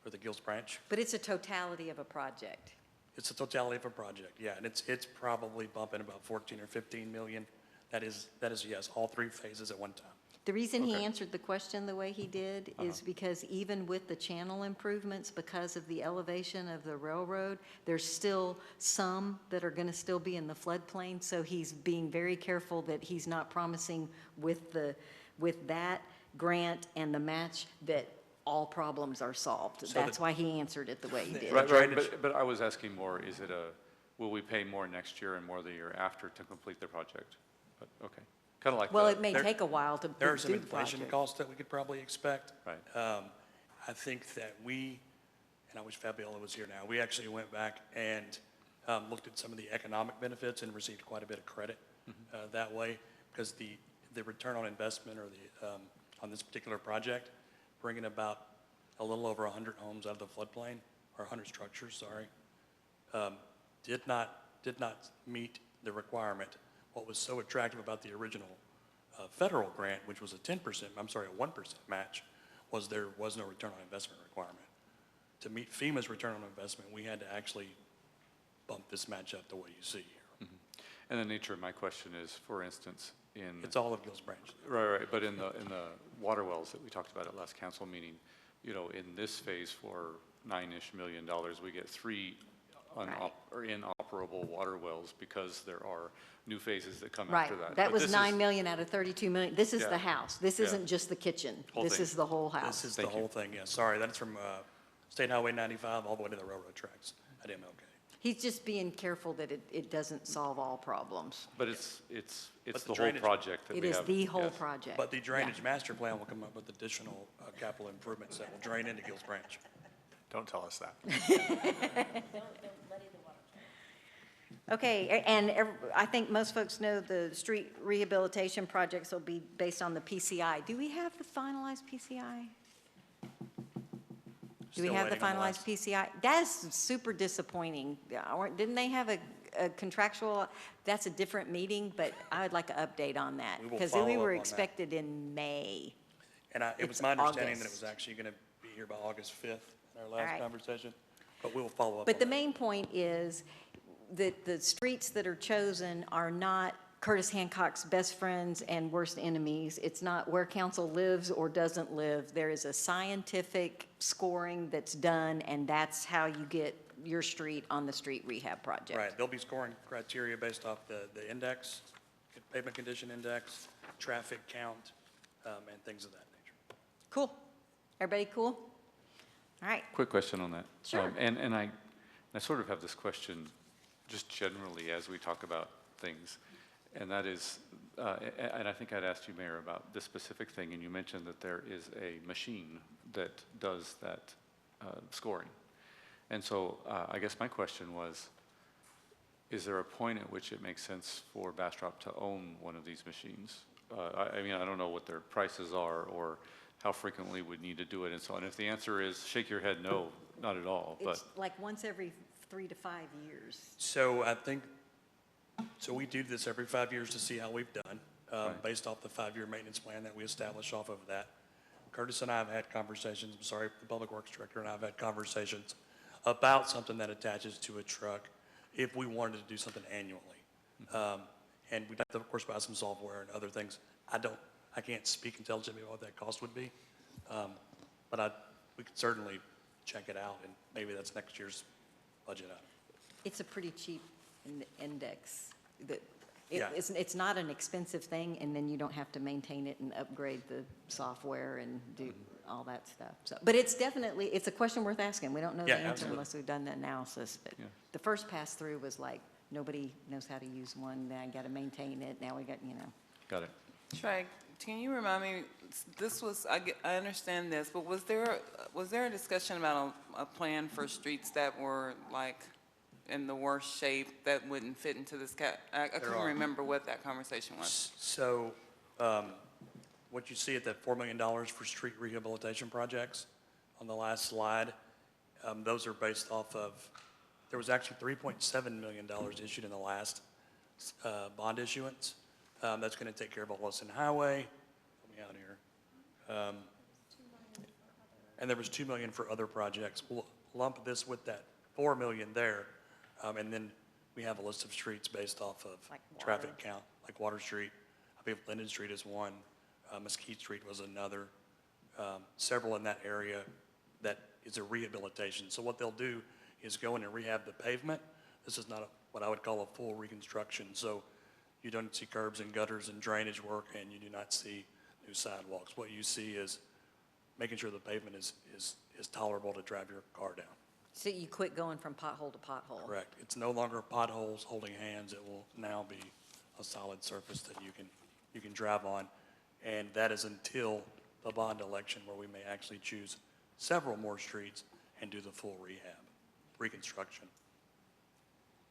or the Gills Branch. But it's a totality of a project. It's a totality of a project, yeah, and it's probably bumping about 14 or 15 million. That is yes, all 3 phases at one time. The reason he answered the question the way he did is because even with the channel improvements, because of the elevation of the railroad, there's still some that are going to still be in the floodplain. So he's being very careful that he's not promising with that grant and the match that all problems are solved. So that's why he answered it the way he did. Right, but I was asking more, will we pay more next year and more the year after to complete the project? But, okay. Kind of like Well, it may take a while to do the There are project. some inflation costs that we could probably expect. Right. I think that and I wish Fabiola was here now, we actually went back and looked at some of the economic benefits and received quite a bit of credit that way, because the return on investment or on this particular project, bringing about a little over 100 homes out of the floodplain, or 100 structures, sorry, did not meet the requirement. What was so attractive about the original federal grant, which was a 1% match, was there was no return on investment requirement. To meet FEMA's return on investment, we had to actually bump this match up the way you see here. And the nature of my question is, for instance, It's all of Gills Branch. Right, but in the water wells that we talked about at last council meeting, in this phase for $9-ish million, we get 3 inoperable water wells because there are new phases that come after that. That But was this 9 is- million out of 32 million. This is Yeah. the house. This Yeah. isn't just the kitchen. Whole This thing. is the whole house. This is Thank the you. whole thing, yeah. Sorry, that's from State Highway 95 all the way to the railroad tracks at MLK. He's just being careful that it doesn't solve all problems. But it's But the the whole drainage- project that It we is have. the whole yes. project. But the drainage Yeah. master plan will come up with additional capital improvements that will drain into Gills Branch. Don't tell us that. Okay, and I think most folks know the street rehabilitation projects will be based on the PCI. Do we have the finalized PCI? Do we Still have the waiting on the finalized last- PCI? That's super disappointing. Didn't they have a contractual, that's a different meeting, but I would like an update on that. We will Because follow we up were on that. expected in May. And it It's was my understanding that it August. was actually going to be here by August 5th in our right. last conversation, but we will follow up But on the that. main point is that the streets that are chosen are not Curtis Hancock's best friends and worst enemies. It's not where council lives or doesn't live. There is a scientific scoring that's done, and that's how you get your street on the street rehab project. Right, they'll be scoring criteria based off the index, pavement condition index, traffic count, and things of that nature. Cool. Everybody cool? All right. Quick question on that. Sure. And I sort of have this question just generally as we talk about things. And that is, and I think I'd asked you, Mayor, about this specific thing, and you mentioned that there is a machine that does that scoring. And so I guess my question was, is there a point at which it makes sense for Bastrop to own one of these machines? I mean, I don't know what their prices are or how frequently we'd need to do it and so on. If the answer is shake your head, no, not at all, but. It's like once every 3 to 5 years. So so we do this every 5 years to see how we've done, Right. based off the 5-year maintenance plan that we establish off of that. Curtis and I have had conversations, the Public Works Director and I have had conversations about something that attaches to a truck if we wanted to do something annually. And we'd have to, of course, buy some software and other things. I can't speak intelligently about what that cost would be, but we could certainly check it out, and maybe that's next year's budget item. It's a pretty cheap index. Yeah. It's not an expensive thing, and then you don't have to maintain it and upgrade the software and do all that stuff. So, but it's definitely, it's a question worth asking. We don't know the Yeah, answer absolutely. unless we've done the analysis. But Yeah. the first pass through was like, nobody knows how to use one. Now I got to maintain it. Now we got, Got it. Trey, can you remind me, I understand this, but was there a discussion about a plan for streets that were like in the worst shape that wouldn't fit into this I couldn't are. remember what that conversation was. So, what you see at that $4 million for street rehabilitation projects on the last slide, those are based off of, there was actually $3.7 million issued in the last bond issuance. That's going to take care of Wilson Highway. Help me out here. And there was $2 million for other projects. We'll lump this with that $4 million there, and then we have a list of streets based off of Like traffic Water. count, like Water Street. I believe Linden Street is one. Mesquite Street was another. Several in that area that is a rehabilitation. So what they'll do is go in and rehab the pavement. This is not what I would call a full reconstruction. So you don't see curbs and gutters and drainage work, and you do not see new sidewalks. What you see is making sure the pavement is tolerable to drive your car down. So you quit going from pothole to pothole. Correct. It's no longer potholes holding hands. It will now be a solid surface that you can drive on. And that is until the bond election, where we may actually choose several more streets and do the full reconstruction.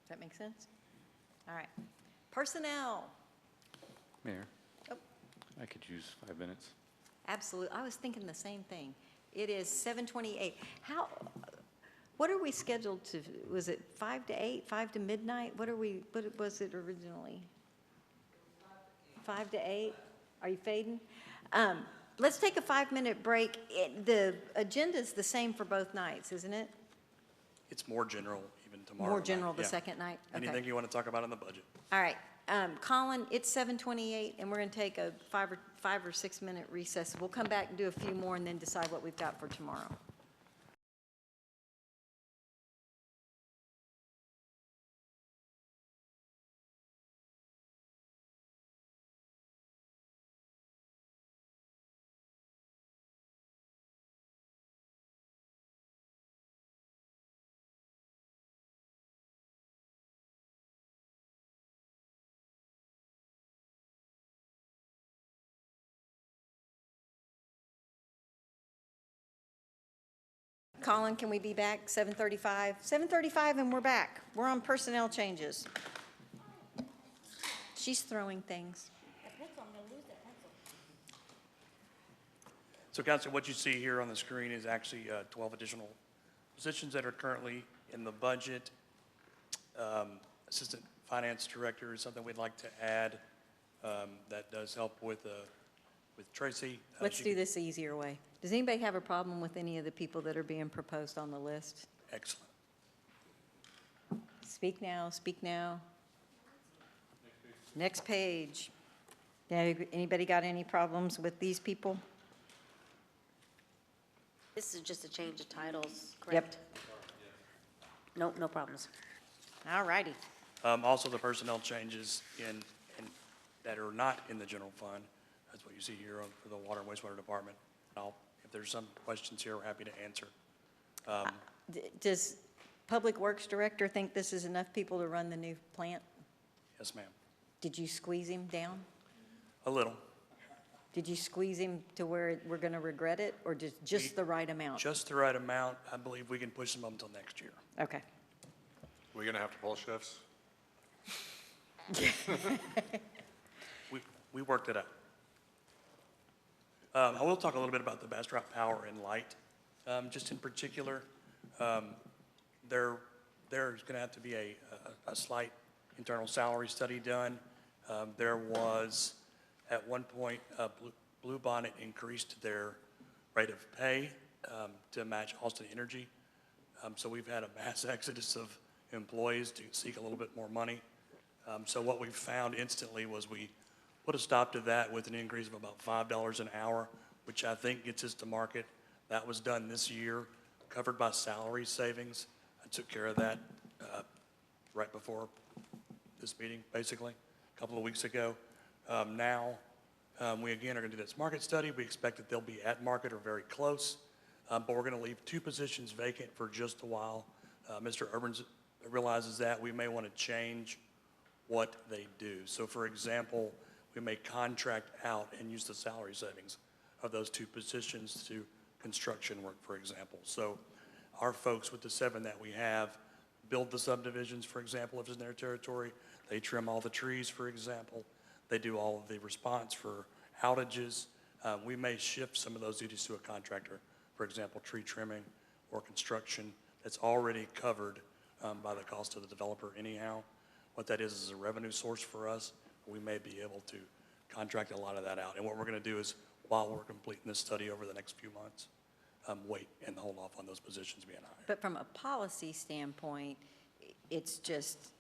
Does that make sense? All right. Personnel. Mayor, Oh. I could use 5 minutes. Absolutely. I was thinking the same thing. It is 7:28. What are we scheduled to, was it 5 to 8, 5 to midnight? What was it originally? 5 to 8? Are you fading? Let's take a 5-minute break. The agenda's the same for both nights, isn't it? It's more general even tomorrow More night. general the Yeah. second night? Okay. Anything you want to talk about in the budget. All right. Colin, it's 7:28, and we're going to take a 5 or 6 minute recess. We'll come back and do a few more and then decide what we've got for tomorrow. Colin, can we be back 7:35? 7:35 and we're back. We're on personnel changes. She's throwing things. So Council, what you see here on the screen is actually 12 additional positions that are currently in the budget. Assistant Finance Director is something we'd like to add that does help with Tracy. Let's do this the easier way. Does anybody have a problem with any of the people that are being proposed on the list? Excellent. Speak now, speak now. Next page. Yeah, anybody got any problems with these people? This is just a change of titles, Yep. correct? No, no problems. All righty. Also, the personnel changes that are not in the general fund. That's what you see here for the Water and Wastewater Department. If there's some questions here, we're happy to answer. Does Public Works Director think this is enough people to run the new plant? Yes, ma'am. Did you squeeze him down? A little. Did you squeeze him to where we're going to regret it, or just the right amount? Just the right amount. I believe we can push them up until next year. Okay. We gonna have to pull shifts? We worked it out. I will talk a little bit about the Bastrop Power and Light. Just in particular, there's going to have to be a slight internal salary study done. There was, at one point, Blue Bonnet increased their rate of pay to match Austin Energy. So we've had a mass exodus of employees to seek a little bit more money. So what we found instantly was we put a stop to that with an increase of about $5 an hour, which I think gets us to market. That was done this year, covered by salary savings. I took care of that right before this meeting, basically, a couple of weeks ago. Now, we again are going to do this market study. We expect that they'll be at market or very close, but we're going to leave 2 positions vacant for just a while. Mr. Urbans realizes that we may want to change what they do. So for example, we may contract out and use the salary savings of those 2 positions to construction work, for example. So our folks with the 7 that we have build the subdivisions, for example, if it's in their territory. They trim all the trees, for example. They do all of the response for outages. We may shift some of those duties to a contractor, for example, tree trimming or construction that's already covered by the cost of the developer anyhow. What that is a revenue source for us. We may be able to contract a lot of that out. And what we're going to do is, while we're completing this study over the next few months, wait and hold off on those positions being hired. But from a policy standpoint, it's just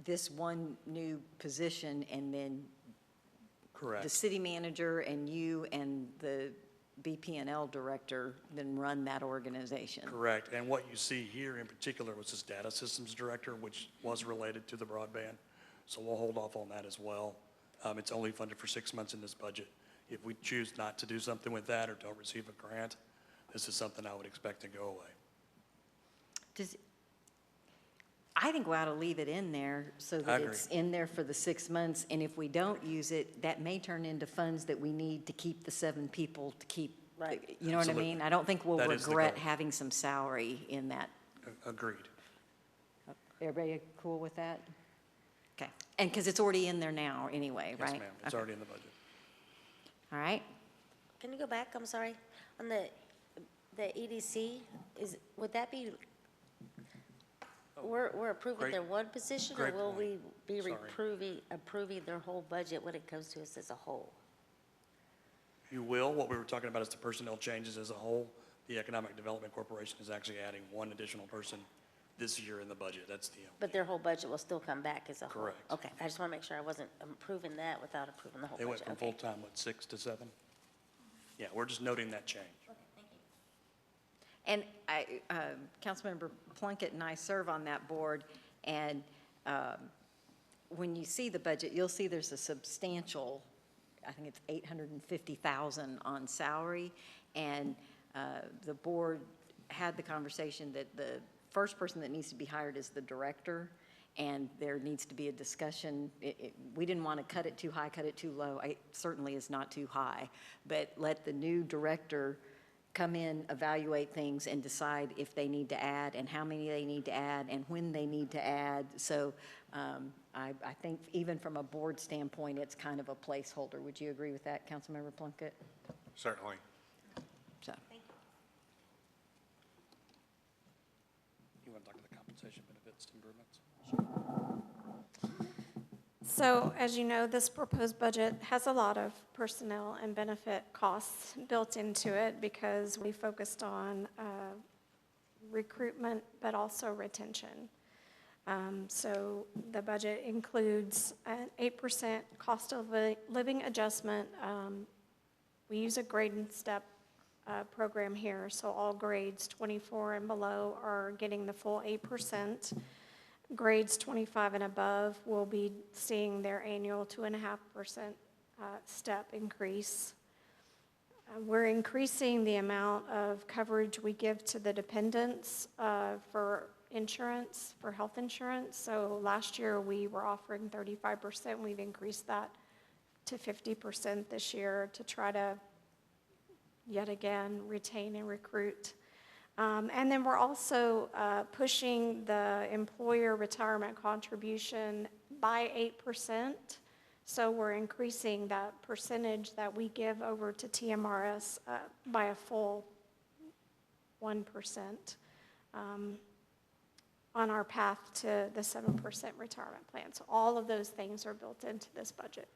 this one new position, and then Correct. the city manager and you and the BPNL director then run that organization. Correct. And what you see here in particular was this data systems director, which was related to the broadband. So we'll hold off on that as well. It's only funded for 6 months in this budget. If we choose not to do something with that or don't receive a grant, this is something I would expect to go away. I think we ought to leave it in there so I that agree. it's in there for the 6 months, and if we don't use it, that may turn into funds that we need to keep the 7 people to keep. Right. You know what I Absolutely. mean? I don't think we'll That is the regret goal. having some salary in that. Agreed. Everybody cool with that? Okay, and because it's already in there now anyway, right? Yes, ma'am. It's Okay. already in the budget. All right, Can you go back, I'm sorry? On the EDC, would that be, we're approving Great- their one position? Or great will we point. be Sorry. approving their whole budget when it comes to us as a whole? You will. What we were talking about is the personnel changes as a whole. The Economic Development Corporation is actually adding 1 additional person this year in the budget. That's the. But their whole budget will still come back as a whole? Correct. Okay, I just want to make sure I wasn't approving that without approving the whole They budget. went from Okay. full-time, 6 to 7? Yeah, we're just noting that change. and Councilmember Plunkett and I serve on that board, and when you see the budget, you'll see there's a substantial, I think it's $850,000 on salary, and the board had the conversation that the first person that needs to be hired is the director, and there needs to be a discussion. We didn't want to cut it too high, cut it too low. It certainly is not too high, but let the new director come in, evaluate things, and decide if they need to add, and how many they need to add, and when they need to add. So I think even from a board standpoint, it's kind of a placeholder. Would you agree with that, Councilmember Plunkett? Certainly. So. You want to talk to the compensation benefits improvements? So, as you know, this proposed budget has a lot of personnel and benefit costs built into it because we focused on recruitment, but also retention. So the budget includes an 8% cost of living adjustment. We use a grade and step program here, so all grades 24 and below are getting the full 8%. Grades 25 and above will be seeing their annual 2.5% step increase. We're increasing the amount of coverage we give to the dependents for insurance, for health insurance. So last year we were offering 35%. We've increased that to 50% this year to try to, yet again, retain and recruit. And then we're also pushing the employer retirement contribution by 8%. So we're increasing that percentage that we give over to TMRS by a full 1% on our path to the 7% retirement plan. So all of those things are built into this budget.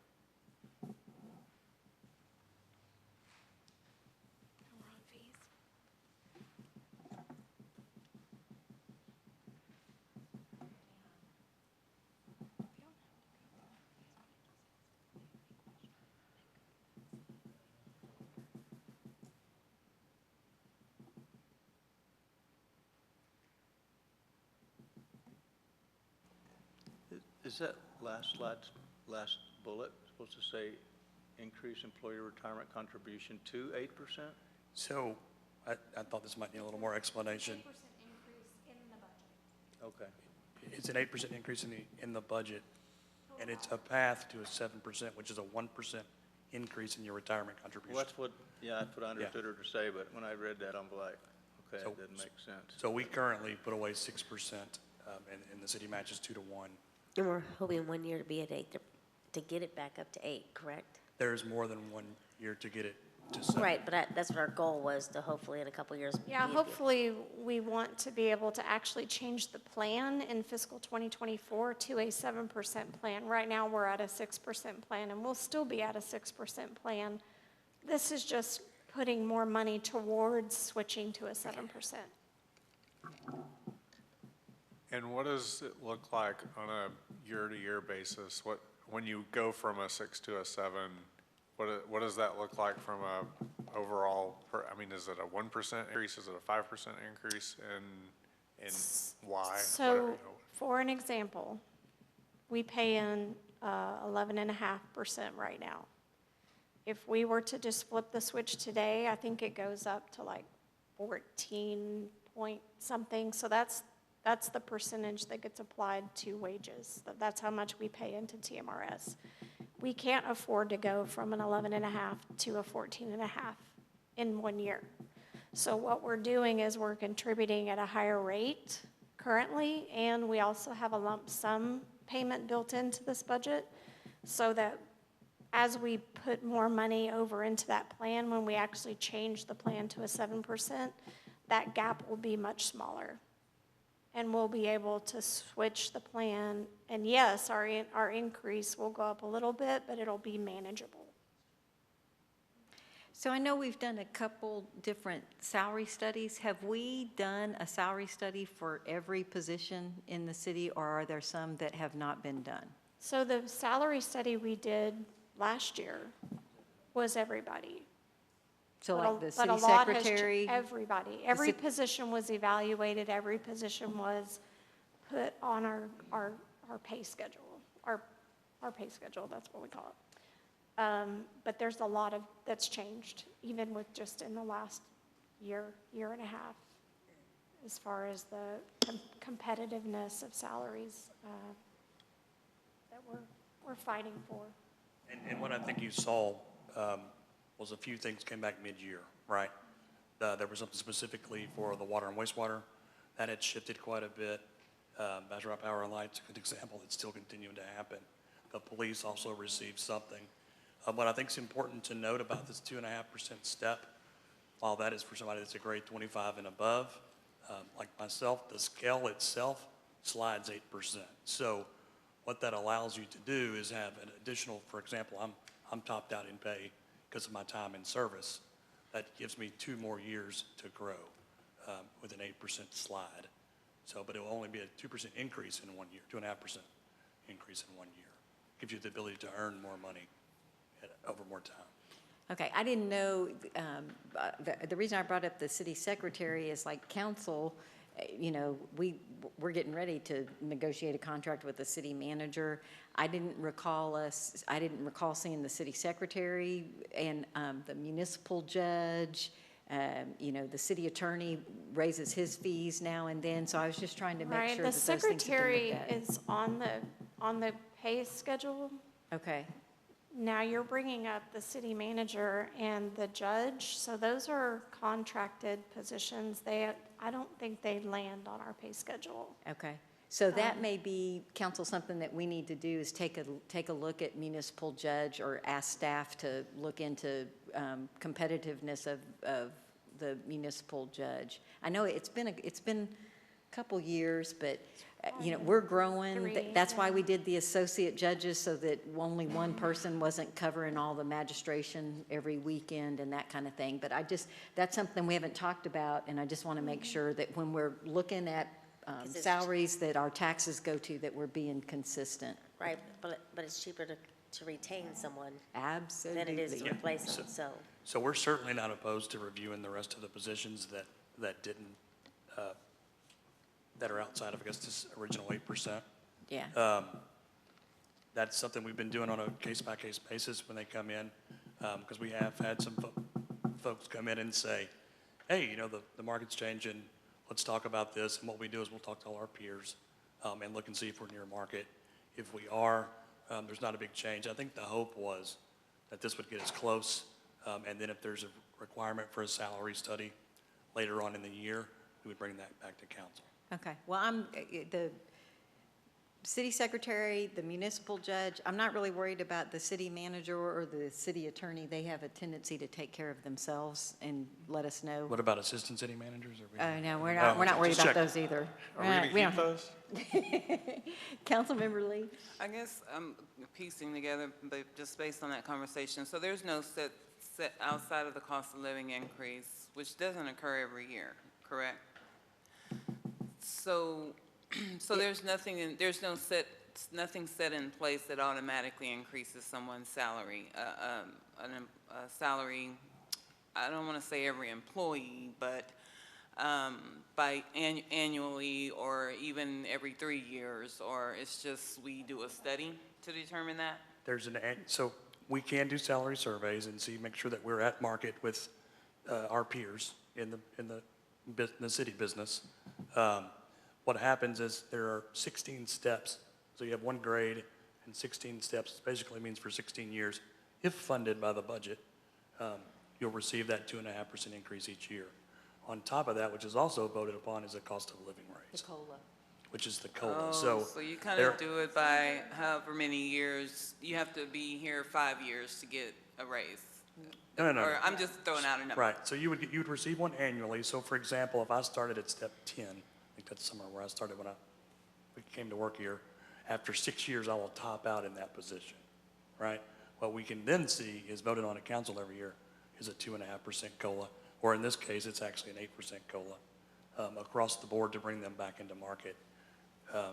Is that last slide, last bullet supposed to say increase employer retirement contribution to 8%? So I thought this might need a little more explanation. 8% increase in the budget. Okay. It's an 8% increase in the budget, and it's a path to a 7%, which is a 1% increase in your retirement contribution. Well, that's what I understood her to say, but when I read that, I'm like, okay, So- that doesn't make sense. So we currently put away 6%, and the city matches 2 to 1. And we're hoping 1 year to be at 8, to get it back up to 8, correct? There's more than 1 year to get it to 7. Right, but that's what our goal was, to hopefully in a couple years. Yeah, be- hopefully we want to be able to actually change the plan in fiscal 2024 to a 7% plan. Right now, we're at a 6% plan, and we'll still be at a 6% plan. This is just putting more money towards switching to a 7%. And what does it look like on a year-to-year basis? When you go from a 6 to a 7, what does that look like from a overall, I mean, is it a 1% increase? Is it a 5% increase? And why? So, for an example, we pay in 11.5% right now. If we were to just flip the switch today, I think it goes up to like 14 point something. So that's the percentage that gets applied to wages. That's how much we pay into TMRS. We can't afford to go from an 11.5 to a 14.5 in 1 year. So what we're doing is we're contributing at a higher rate currently, and we also have a lump sum payment built into this budget so that as we put more money over into that plan, when we actually change the plan to a 7%, that gap will be much smaller. And we'll be able to switch the plan. And yes, our increase will go up a little bit, but it'll be manageable. So I know we've done a couple different salary studies. Have we done a salary study for every position in the city, or are there some that have not been done? So the salary study we did last year was everybody. So But a- like the but a city lot has secretary? Everybody. Every ci- position was evaluated, every position was put on our pay schedule, our pay schedule, that's what we call it. But there's a lot that's changed, even with just in the last year and a half, as far as the competitiveness of salaries that we're fighting for. And what I think you saw was a few things came back mid-year, right? There was something specifically for the water and wastewater. That had shifted quite a bit. Bastrop Power and Light's a good example. It's still continuing to happen. The police also received something. What I think is important to note about this 2.5% step, while that is for somebody that's a grade 25 and above, like myself, the scale itself slides 8%. So what that allows you to do is have an additional, for example, I'm topped out in pay because of my time in service. That gives me 2 more years to grow with an 8% slide. So, but it will only be a 2% increase in 1 year, 2.5% increase in 1 year. Gives you the ability to earn more money over more time. Okay, I didn't know, the reason I brought up the city secretary is like council, you know, we're getting ready to negotiate a contract with the city manager. I didn't recall seeing the city secretary and the municipal judge. You know, the city attorney raises his fees now and then, so I was just trying to make Right, sure the that those things have been secretary looked at. is on the pay schedule. Okay, Now you're bringing up the city manager and the judge, so those are contracted positions. I don't think they land on our pay schedule. okay. So that may be, council, something that we need to do is take a look at municipal judge or ask staff to look into competitiveness of the municipal judge. I know it's been a couple years, but you know, we're growing. 3, That's why yeah. we did the associate judges, so that only one person wasn't covering all the magistration every weekend and that kind of thing. But that's something we haven't talked about, and I just want to make sure that when we're looking at it's- salaries that our taxes go to, that we're being consistent. Right, but it's cheaper to retain someone Absolutely. than it is to replace them, so. So we're certainly not opposed to reviewing the rest of the positions that didn't, that are outside of, I guess, this original 8%. Yeah. That's something we've been doing on a case-by-case basis when they come in, because we have had some folks come in and say, hey, you know, the market's changing, let's talk about this. And what we do is we'll talk to all our peers and look and see if we're near market. If we are, there's not a big change. I think the hope was that this would get us close, and then if there's a requirement for a salary study later on in the year, we would bring that back to council. Okay. Well, the city secretary, the municipal judge, I'm not really worried about the city manager or the city attorney. They have a tendency to take care of themselves and let us know. What about assistant city managers? No, we're not worried just about checking. those either. Are we going to keep those? Councilmember Lee? I guess I'm piecing together, but just based on that conversation, so there's no set outside of the cost of living increase, which doesn't occur every year, correct? So there's nothing set in place that automatically increases someone's salary. A salary, I don't want to say every employee, but by annually or even every 3 years, or it's just we do a study to determine that? So we can do salary surveys and make sure that we're at market with our peers in the city business. What happens is there are 16 steps. So you have 1 grade and 16 steps. Basically means for 16 years, if funded by the budget, you'll receive that 2.5% increase each year. On top of that, which is also voted upon, is a cost of living raise. The COLA. Which is the COLA. So you kind of do it by however many years, you have to be here 5 years to get a raise. No. Or I'm just throwing out a number. Right, so you would receive one annually. So for example, if I started at step 10, I think that's somewhere where I started when we came to work here, after 6 years, I will top out in that position, right? What we can then see is voted on at council every year is a 2.5% COLA, or in this case, it's actually an 8% COLA across the board to bring them back into market. I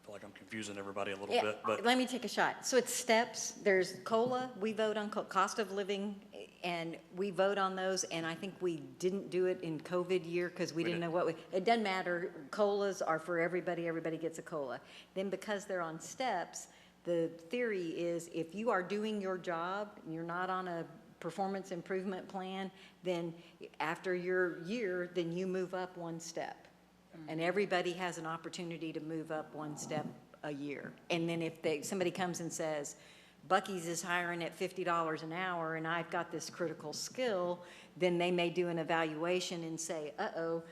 feel like I'm confusing everybody a little bit, but Let me take a shot. So it's steps. There's COLA, we vote on cost of living, and we vote on those, and I think we didn't do it in COVID year because we didn't know it doesn't matter. COLAs are for everybody gets a COLA. Then because they're on steps, the theory is if you are doing your job, and you're not on a performance improvement plan, then after your year, then you move up 1 step. And everybody has an opportunity to move up 1 step a year. And then if somebody comes and says, Bucky's is hiring at $50 an hour and I've got this critical skill, then they may do an evaluation and say, uh-oh,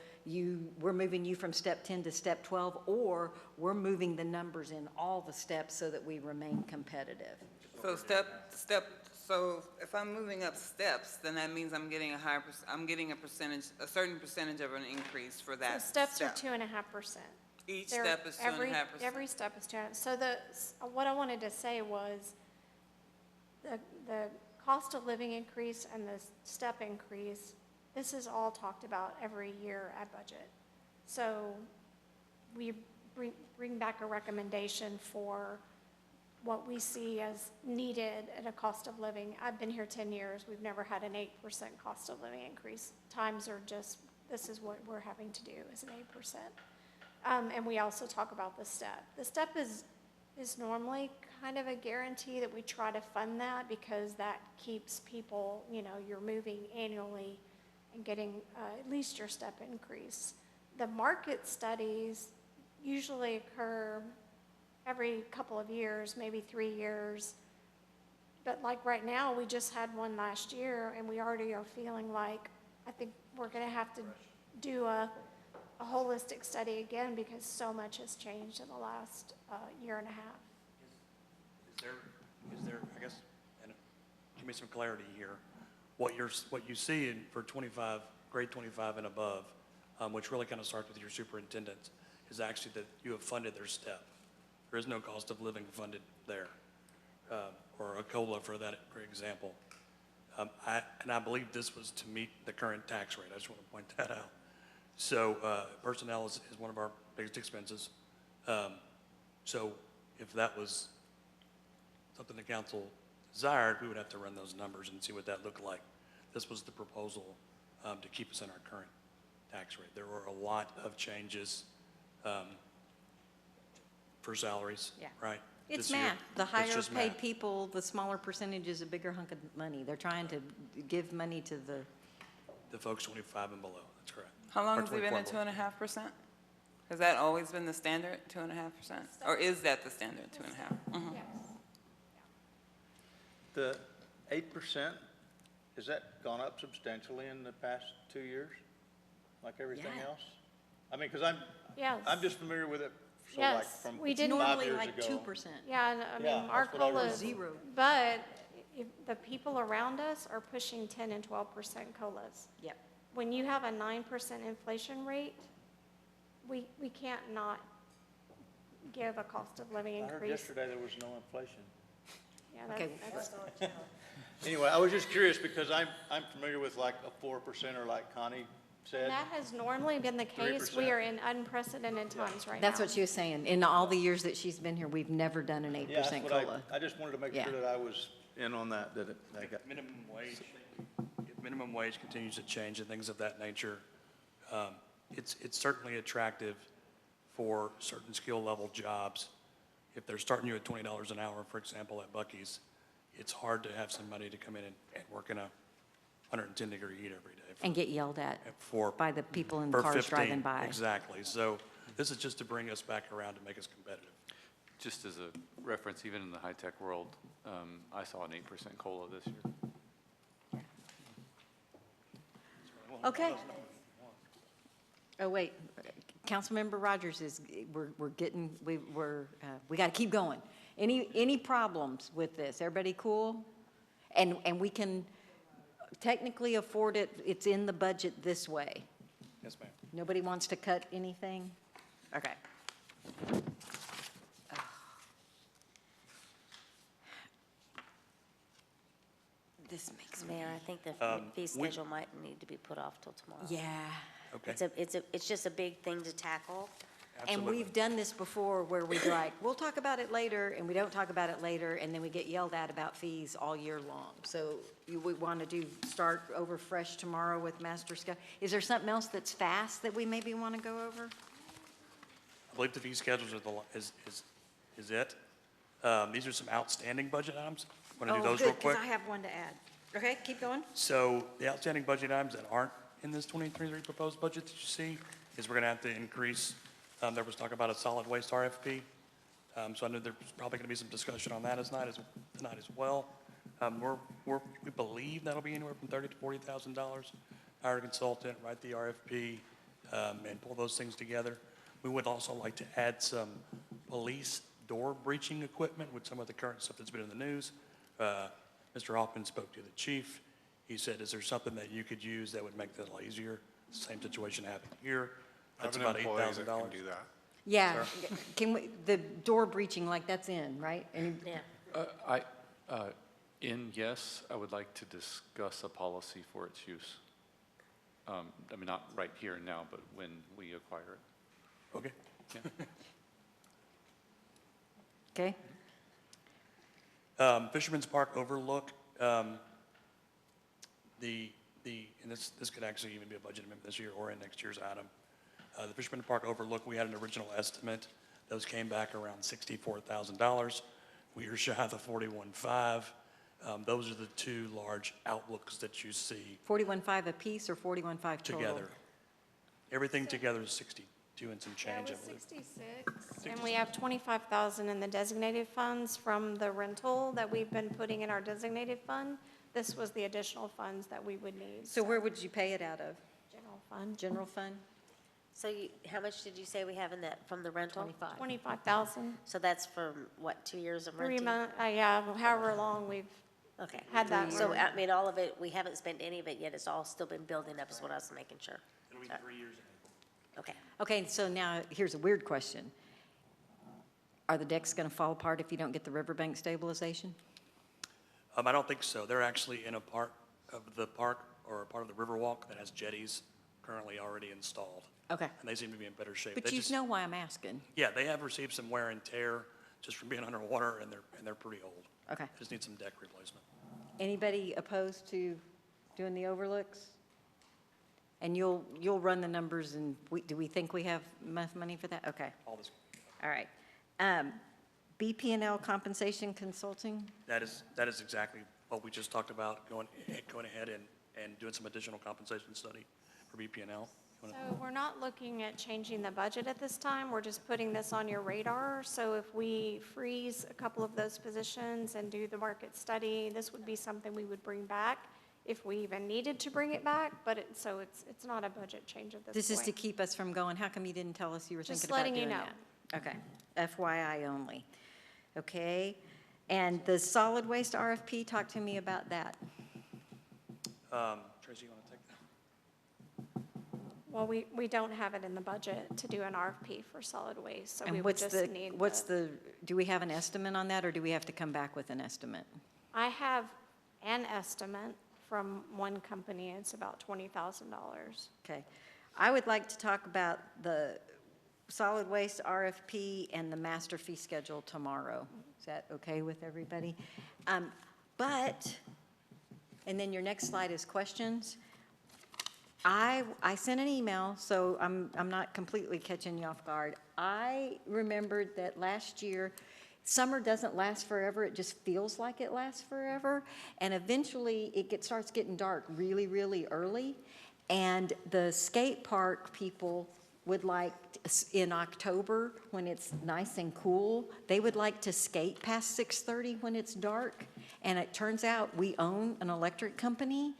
we're moving you from step 10 to step 12, or we're moving the numbers in all the steps so that we remain competitive. So so if I'm moving up steps, then that means I'm getting I'm getting a certain percentage of an increase for So that steps are step. 2.5%. Each They're- step is 2.5%. Every step is 2.5%. So what I wanted to say was the cost of living increase and the step increase, this is all talked about every year at budget. So we bring back a recommendation for what we see as needed at a cost of living. I've been here 10 years. We've never had an 8% cost of living increase. Times are just, this is what we're having to do, is an 8%. And we also talk about the step. The step is normally kind of a guarantee that we try to fund that because that keeps people, you're moving annually and getting at least your step increase. The market studies usually occur every couple of years, maybe 3 years. But like right now, we just had one last year and we already are feeling like, I think we're gonna have to do a holistic study again because so much has changed in the last year and a half. Is there, I guess, and give me some clarity here, what you see for grade 25 and above, which really kind of starts with your superintendents, is actually that you have funded their step. There is no cost of living funded there, or a COLA for that, for example. And I believe this was to meet the current tax rate. I just want to point that out. So personnel is one of our biggest expenses. So if that was something the council desired, we would have to run those numbers and see what that looked like. This was the proposal to keep us in our current tax rate. There were a lot of changes for salaries, Yeah. right? It's this year. math. The It's higher just paid math. people, the smaller percentage is a bigger hunk of money. They're trying to give money to The folks 25 and below, that's correct. How long Or has it been 24 at and below. 2.5%? Has that always been the standard, 2.5%? Or is that the standard, 2.5%? Mhm. Yes. The 8%, has that gone up substantially in the past 2 years, like everything Yeah. else? I mean, because Yes. I'm just familiar with it, so like Yes, from we 5 didn't- normally years like ago. 2%. Yeah, and I Yeah, mean, our that's what I COLA remember. is Zero. but if the people around us are pushing 10 and 12% COLAs. Yep. When you have a 9% inflation rate, we can't not give a cost of living I heard increase. yesterday there was no inflation. Yeah, Okay. that's, Anyway, I was just curious because I'm familiar with like a 4% or like Connie said. that has normally been the case. We 3%. are in unprecedented times right now. That's what she was saying. In all the years that she's been here, we've never done an Yeah, 8% that's what COLA. I just wanted to make Yeah. sure that I was in on that, I got. Minimum wage, if minimum wage continues to change and things of that nature, it's certainly attractive for certain skill level jobs. If they're starting you at $20 an hour, for example, at Bucky's, it's hard to have somebody to come in and work in a 110-degree heat every day. And get yelled at For by the people in for cars 15, driving by. Exactly. So this is just to bring us back around to make us competitive. Just as a reference, even in the high-tech world, I saw an 8% COLA this year. Okay. Oh, wait. Councilmember Rogers we got to keep going. Any problems with this? Everybody cool? And we can technically afford it. It's in the budget this way. Yes, ma'am. Nobody wants to cut anything? Okay. This makes me, Mayor, I think the fee we- schedule might need to be put off till tomorrow. yeah. Okay. It's just a big thing to tackle. And Absolutely. we've done this before where we're like, we'll talk about it later, and we don't talk about it later, and then we get yelled at about fees all year long. So we want to start over fresh tomorrow with Master Scout. Is there something else that's fast that we maybe want to go over? I believe the fee schedules are is it. These are some outstanding budget items. Want to do those real quick? because I have one to add. Okay, keep going. So the outstanding budget items that aren't in this 2023 proposed budget that you see is we're going to have to increase, there was talk about a solid waste RFP. So I know there's probably going to be some discussion on that tonight as well. We believe that'll be anywhere from $30,000 to $40,000. Hire a consultant, write the RFP, and pull those things together. We would also like to add some police door breaching equipment with some of the current stuff that's been in the news. Mr. Hoffman spoke to the chief. He said, is there something that you could use that would make that a lot easier? Same situation happened here. That's I have about an employee that $8,000. can do that. Yeah, can we, the door breaching, like that's in, right? Yeah. Yes, I would like to discuss a policy for its use. I mean, not right here and now, but when we acquire it. Okay. Okay, Fisherman's Park Overlook, and this could actually even be a budget amendment this year or in next year's item. The Fisherman's Park Overlook, we had an original estimate. Those came back around $64,000. We are shy of the 41.5. Those are the two large outlooks that you see 41.5 apiece or 41.5 total? together. Everything together is 62 and some Yeah, change, it I was believe. 66, and we have 25,000 in the designated funds from the rental that we've been putting in our designated fund. This was the additional funds that we would need. So where would you pay it out of? General fund, General fund? So how much did you say we have in that from the rental? 25,000. So that's from, what, 2 years of 3 renting? months, yeah, however long we've Okay. had that. So, room. I mean, all of it, we haven't spent any of it yet, it's all still been building up, is what I was making sure. It'll be 3 years in April. Okay. Okay, so now, here's a weird question. Are the decks going to fall apart if you don't get the riverbank stabilization? I don't think so. They're actually in a part of the park or a part of the Riverwalk that has jetties currently already installed. Okay. And they seem to be in better shape. But They you just- know why I'm asking. Yeah, they have received some wear and tear just from being underwater, and they're pretty old. Okay. Just need some deck replacement. Anybody opposed to doing the overlooks? And you'll run the numbers, and do we think we have enough money for that? Okay, All this, all right. BP&L compensation consulting? that is exactly what we just talked about, going ahead and doing some additional compensation study for BPNL. So we're not looking at changing the budget at this time, we're just putting this on your radar. So if we freeze a couple of those positions and do the market study, this would be something we would bring back if we even needed to bring it back, but it's not a budget change at this point. This is to keep us from going, how come you didn't tell us you were Just thinking about letting you doing know. that? Okay, FYI only. Okay, and the solid waste RFP, talk to me about that. Tracy, you want to take that? Well, we don't have it in the budget to do an RFP for solid waste, so we And would what's just the, need do we have an estimate on that, or do we have to come back with an estimate? I have an estimate from one company, it's about $20,000. Okay. I would like to talk about the solid waste RFP and the master fee schedule tomorrow. Is that okay with everybody? But, and then your next slide is questions. I sent an email, so I'm not completely catching you off guard. I remembered that last year, summer doesn't last forever, it just feels like it lasts forever. And eventually, it starts getting dark really, really early. And the skate park people would like, in October, when it's nice and cool, they would like to skate past 6:30 when it's dark. And it turns out we own an electric company,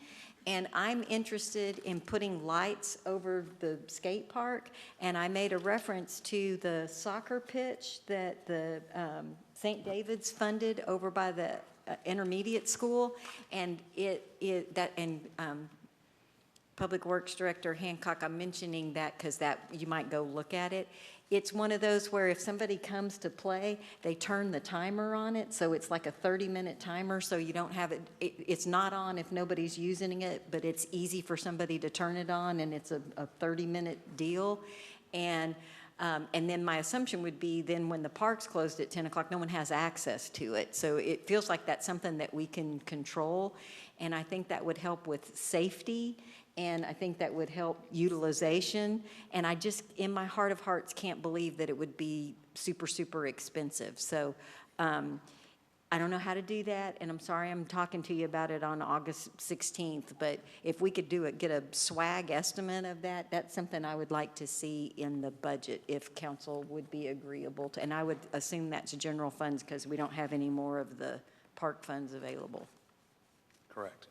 and I'm interested in putting lights over the skate park. And I made a reference to the soccer pitch that the St. David's funded over by the intermediate school. And Public Works Director Hancock, I'm mentioning that because you might go look at it. It's one of those where if somebody comes to play, they turn the timer on it, so it's like a 30-minute timer, so you don't have it's not on if nobody's using it, but it's easy for somebody to turn it on, and it's a 30-minute deal. And then my assumption would be then when the park's closed at 10 o'clock, no one has access to it. So it feels like that's something that we can control, and I think that would help with safety. And I think that would help utilization. And I just, in my heart of hearts, can't believe that it would be super, super expensive. So I don't know how to do that, and I'm sorry I'm talking to you about it on August 16th, but if we could do it, get a swag estimate of that, that's something I would like to see in the budget, if council would be agreeable to, and I would assume that's general funds, because we don't have any more of the park funds available. Correct.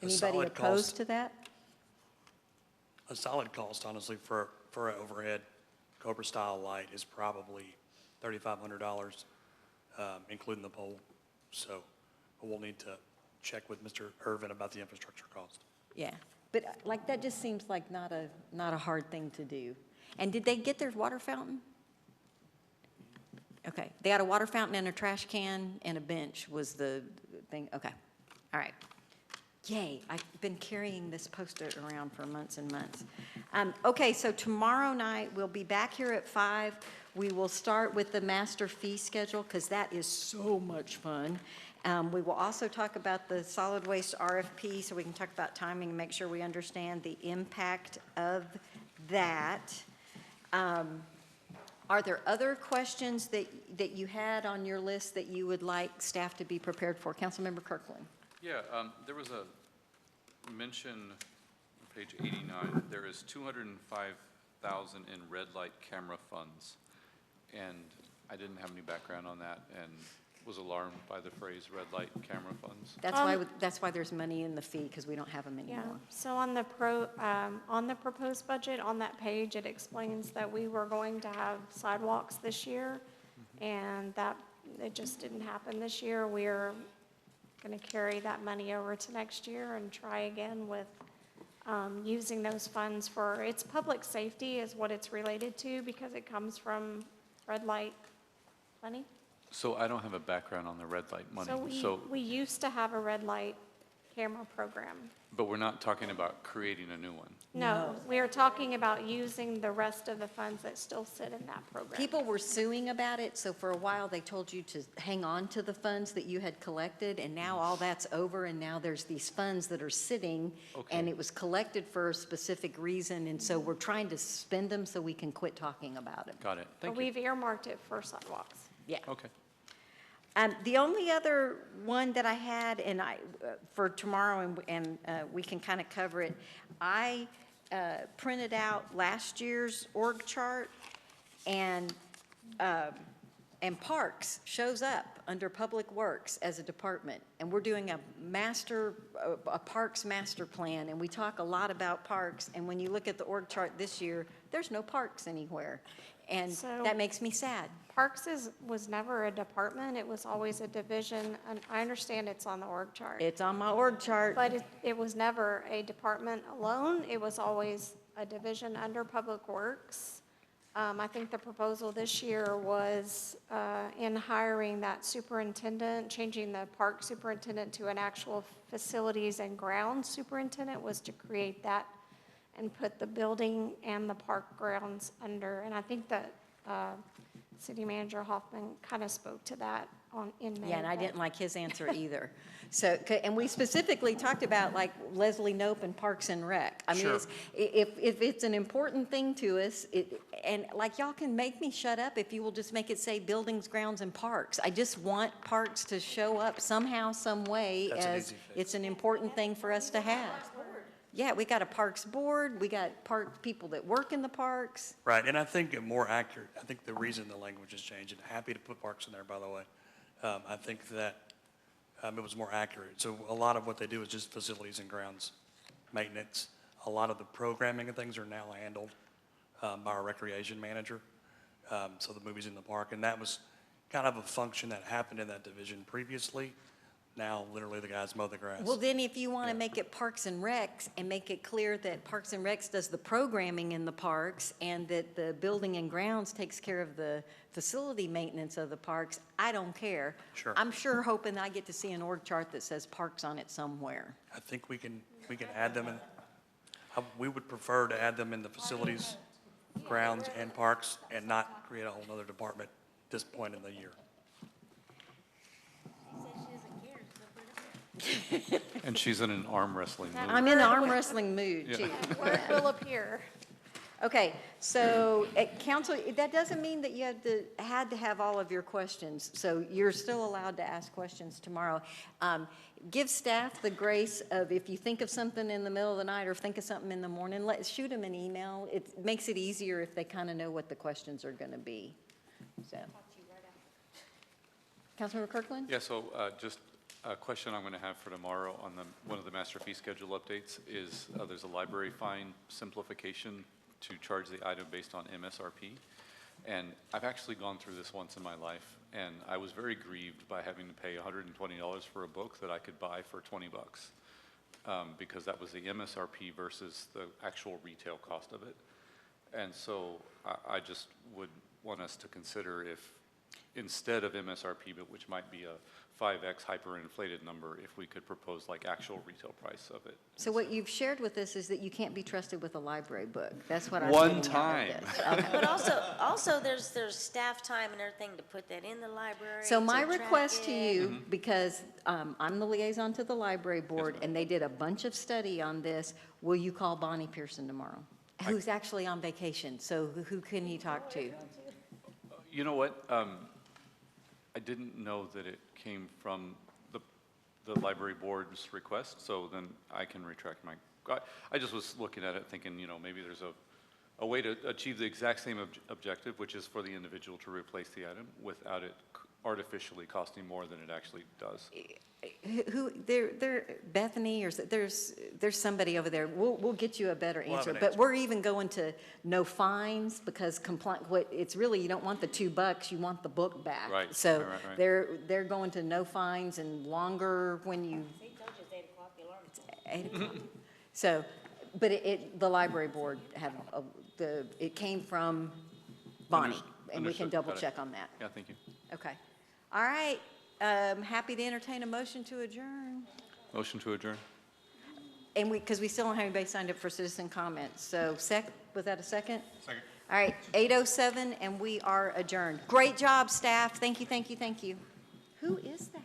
A Anybody solid opposed cost- to that? A solid cost, honestly, for an overhead Cobra-style light is probably $3,500, including the pole. So we'll need to check with Mr. Irvin about the infrastructure cost. Yeah, but like, that just seems like not a hard thing to do. And did they get their water fountain? Okay, they had a water fountain and a trash can and a bench was the thing, okay, all right. Yay, I've been carrying this poster around for months and months. Okay, so tomorrow night, we'll be back here at 5. We will start with the master fee schedule, because that is so much fun. We will also talk about the solid waste RFP, so we can talk about timing and make sure we understand the impact of that. Are there other questions that you had on your list that you would like staff to be prepared for? Councilmember Kirkland. Yeah, there was a mention on page 89, there is 205,000 in red light camera funds. And I didn't have any background on that and was alarmed by the phrase red light camera funds. That's why there's money in the fee, because we don't have them Yeah, anymore. so on the proposed budget, on that page, it explains that we were going to have sidewalks this year, and that, it just didn't happen this year. We're going to carry that money over to next year and try again with using those funds for, it's public safety is what it's related to, because it comes from red light money. So I don't have a background on the red light money. So we used to have a red light camera program. But we're not talking about creating a new one. No, we are talking about using the rest of the funds that still sit in that program. People were suing about it, so for a while, they told you to hang on to the funds that you had collected, and now all that's over, and now there's these funds that are sitting, Okay. and it was collected for a specific reason, and so we're trying to spend them so we can quit talking about it. Got it. But Thank you. we've earmarked it for sidewalks. Yeah. Okay. The only other one that I had, and for tomorrow, and we can kind of cover it, I printed out last year's org chart, and Parks shows up under Public Works as a department, and we're doing a Parks master plan, and we talk a lot about parks, and when you look at the org chart this year, there's no parks anywhere, and So- that makes me sad. Parks was never a department, it was always a division, and I understand it's on the org chart. It's on my org chart. But it was never a department alone, it was always a division under Public Works. I think the proposal this year was in hiring that superintendent, changing the park superintendent to an actual facilities and grounds superintendent, was to create that and put the building and the park grounds under. And I think that City Manager Hoffman kind of spoke to that in May. Yeah, and I but- didn't like his answer either. So, and we specifically talked about like Leslie Knope and Parks and Rec. I mean, Sure. if it's an important thing to us, and like y'all can make me shut up if you will just make it say buildings, grounds, and parks. I just want parks to show up somehow, some way That's an as easy fix. it's an important thing for us to have. Yeah, we got a parks board, we got park people that work in the parks. Right, and I think it more accurate, I think the reason the language has changed, and happy to put parks in there, by the way, I think that it was more accurate. So a lot of what they do is just facilities and grounds maintenance. A lot of the programming and things are now handled by our recreation manager, so the movies in the park, and that was kind of a function that happened in that division previously. Now, literally, the guys mow the grass. Well, then if you want to make it Parks and Recs and make it clear that Parks and Recs does the programming in the parks and that the building and grounds takes care of the facility maintenance of the parks, I don't care. Sure. I'm sure hoping I get to see an org chart that says parks on it somewhere. I think we can add them in, we would prefer to add them in the facilities, grounds, and parks, and not create a whole nother department at this point in the year. And she's in an arm wrestling mood. I'm in an arm wrestling mood, too. Word will appear. Okay, so at council, that doesn't mean that you had to have all of your questions. So you're still allowed to ask questions tomorrow. Give staff the grace of, if you think of something in the middle of the night or think of something in the morning, shoot them an email. It makes it easier if they kind of know what the questions are going to be. So. Councilmember Kirkland? Yeah, so just a question I'm going to have for tomorrow on one of the master fee schedule updates is there's a library fine simplification to charge the item based on MSRP. And I've actually gone through this once in my life, and I was very grieved by having to pay $120 for a book that I could buy for 20 bucks, because that was the MSRP versus the actual retail cost of it. And so I just would want us to consider if, instead of MSRP, but which might be a 5X hyperinflated number, if we could propose like actual retail price of it. So what you've shared with us is that you can't be trusted with a library book. That's what I'm One getting out of time. this. But also there's staff time and everything to put that in the library. So my to track request to it. you, because I'm the liaison to the library board, and they did a bunch of study on this, will you call Bonnie Pearson tomorrow? Who's actually on vacation, so who can you talk to? You know what? I didn't know that it came from the library board's request, so then I can retract my, I just was looking at it thinking, you know, maybe there's a way to achieve the exact same objective, which is for the individual to replace the item without it artificially costing more than it actually does. Bethany, or there's somebody over there. We'll get you a better We'll have answer. an But answer. we're even going to no fines, because it's really, you don't want the $2, you want the book back. Right, So right. they're going to no fines and longer when you, They told you it's 8 o'clock, the alarm is 8 o'clock. So, but the library board had, it came from Bonnie, and we can Understood. double Got it. check on that. Yeah, thank you. Okay. All right. Happy to entertain a motion to adjourn. Motion to adjourn? And because we still don't have anybody signed up for citizen comments. So was that a second? Second. All right, 8:07, and we are adjourned. Great job, staff. Thank you, thank you, thank you. Who is that?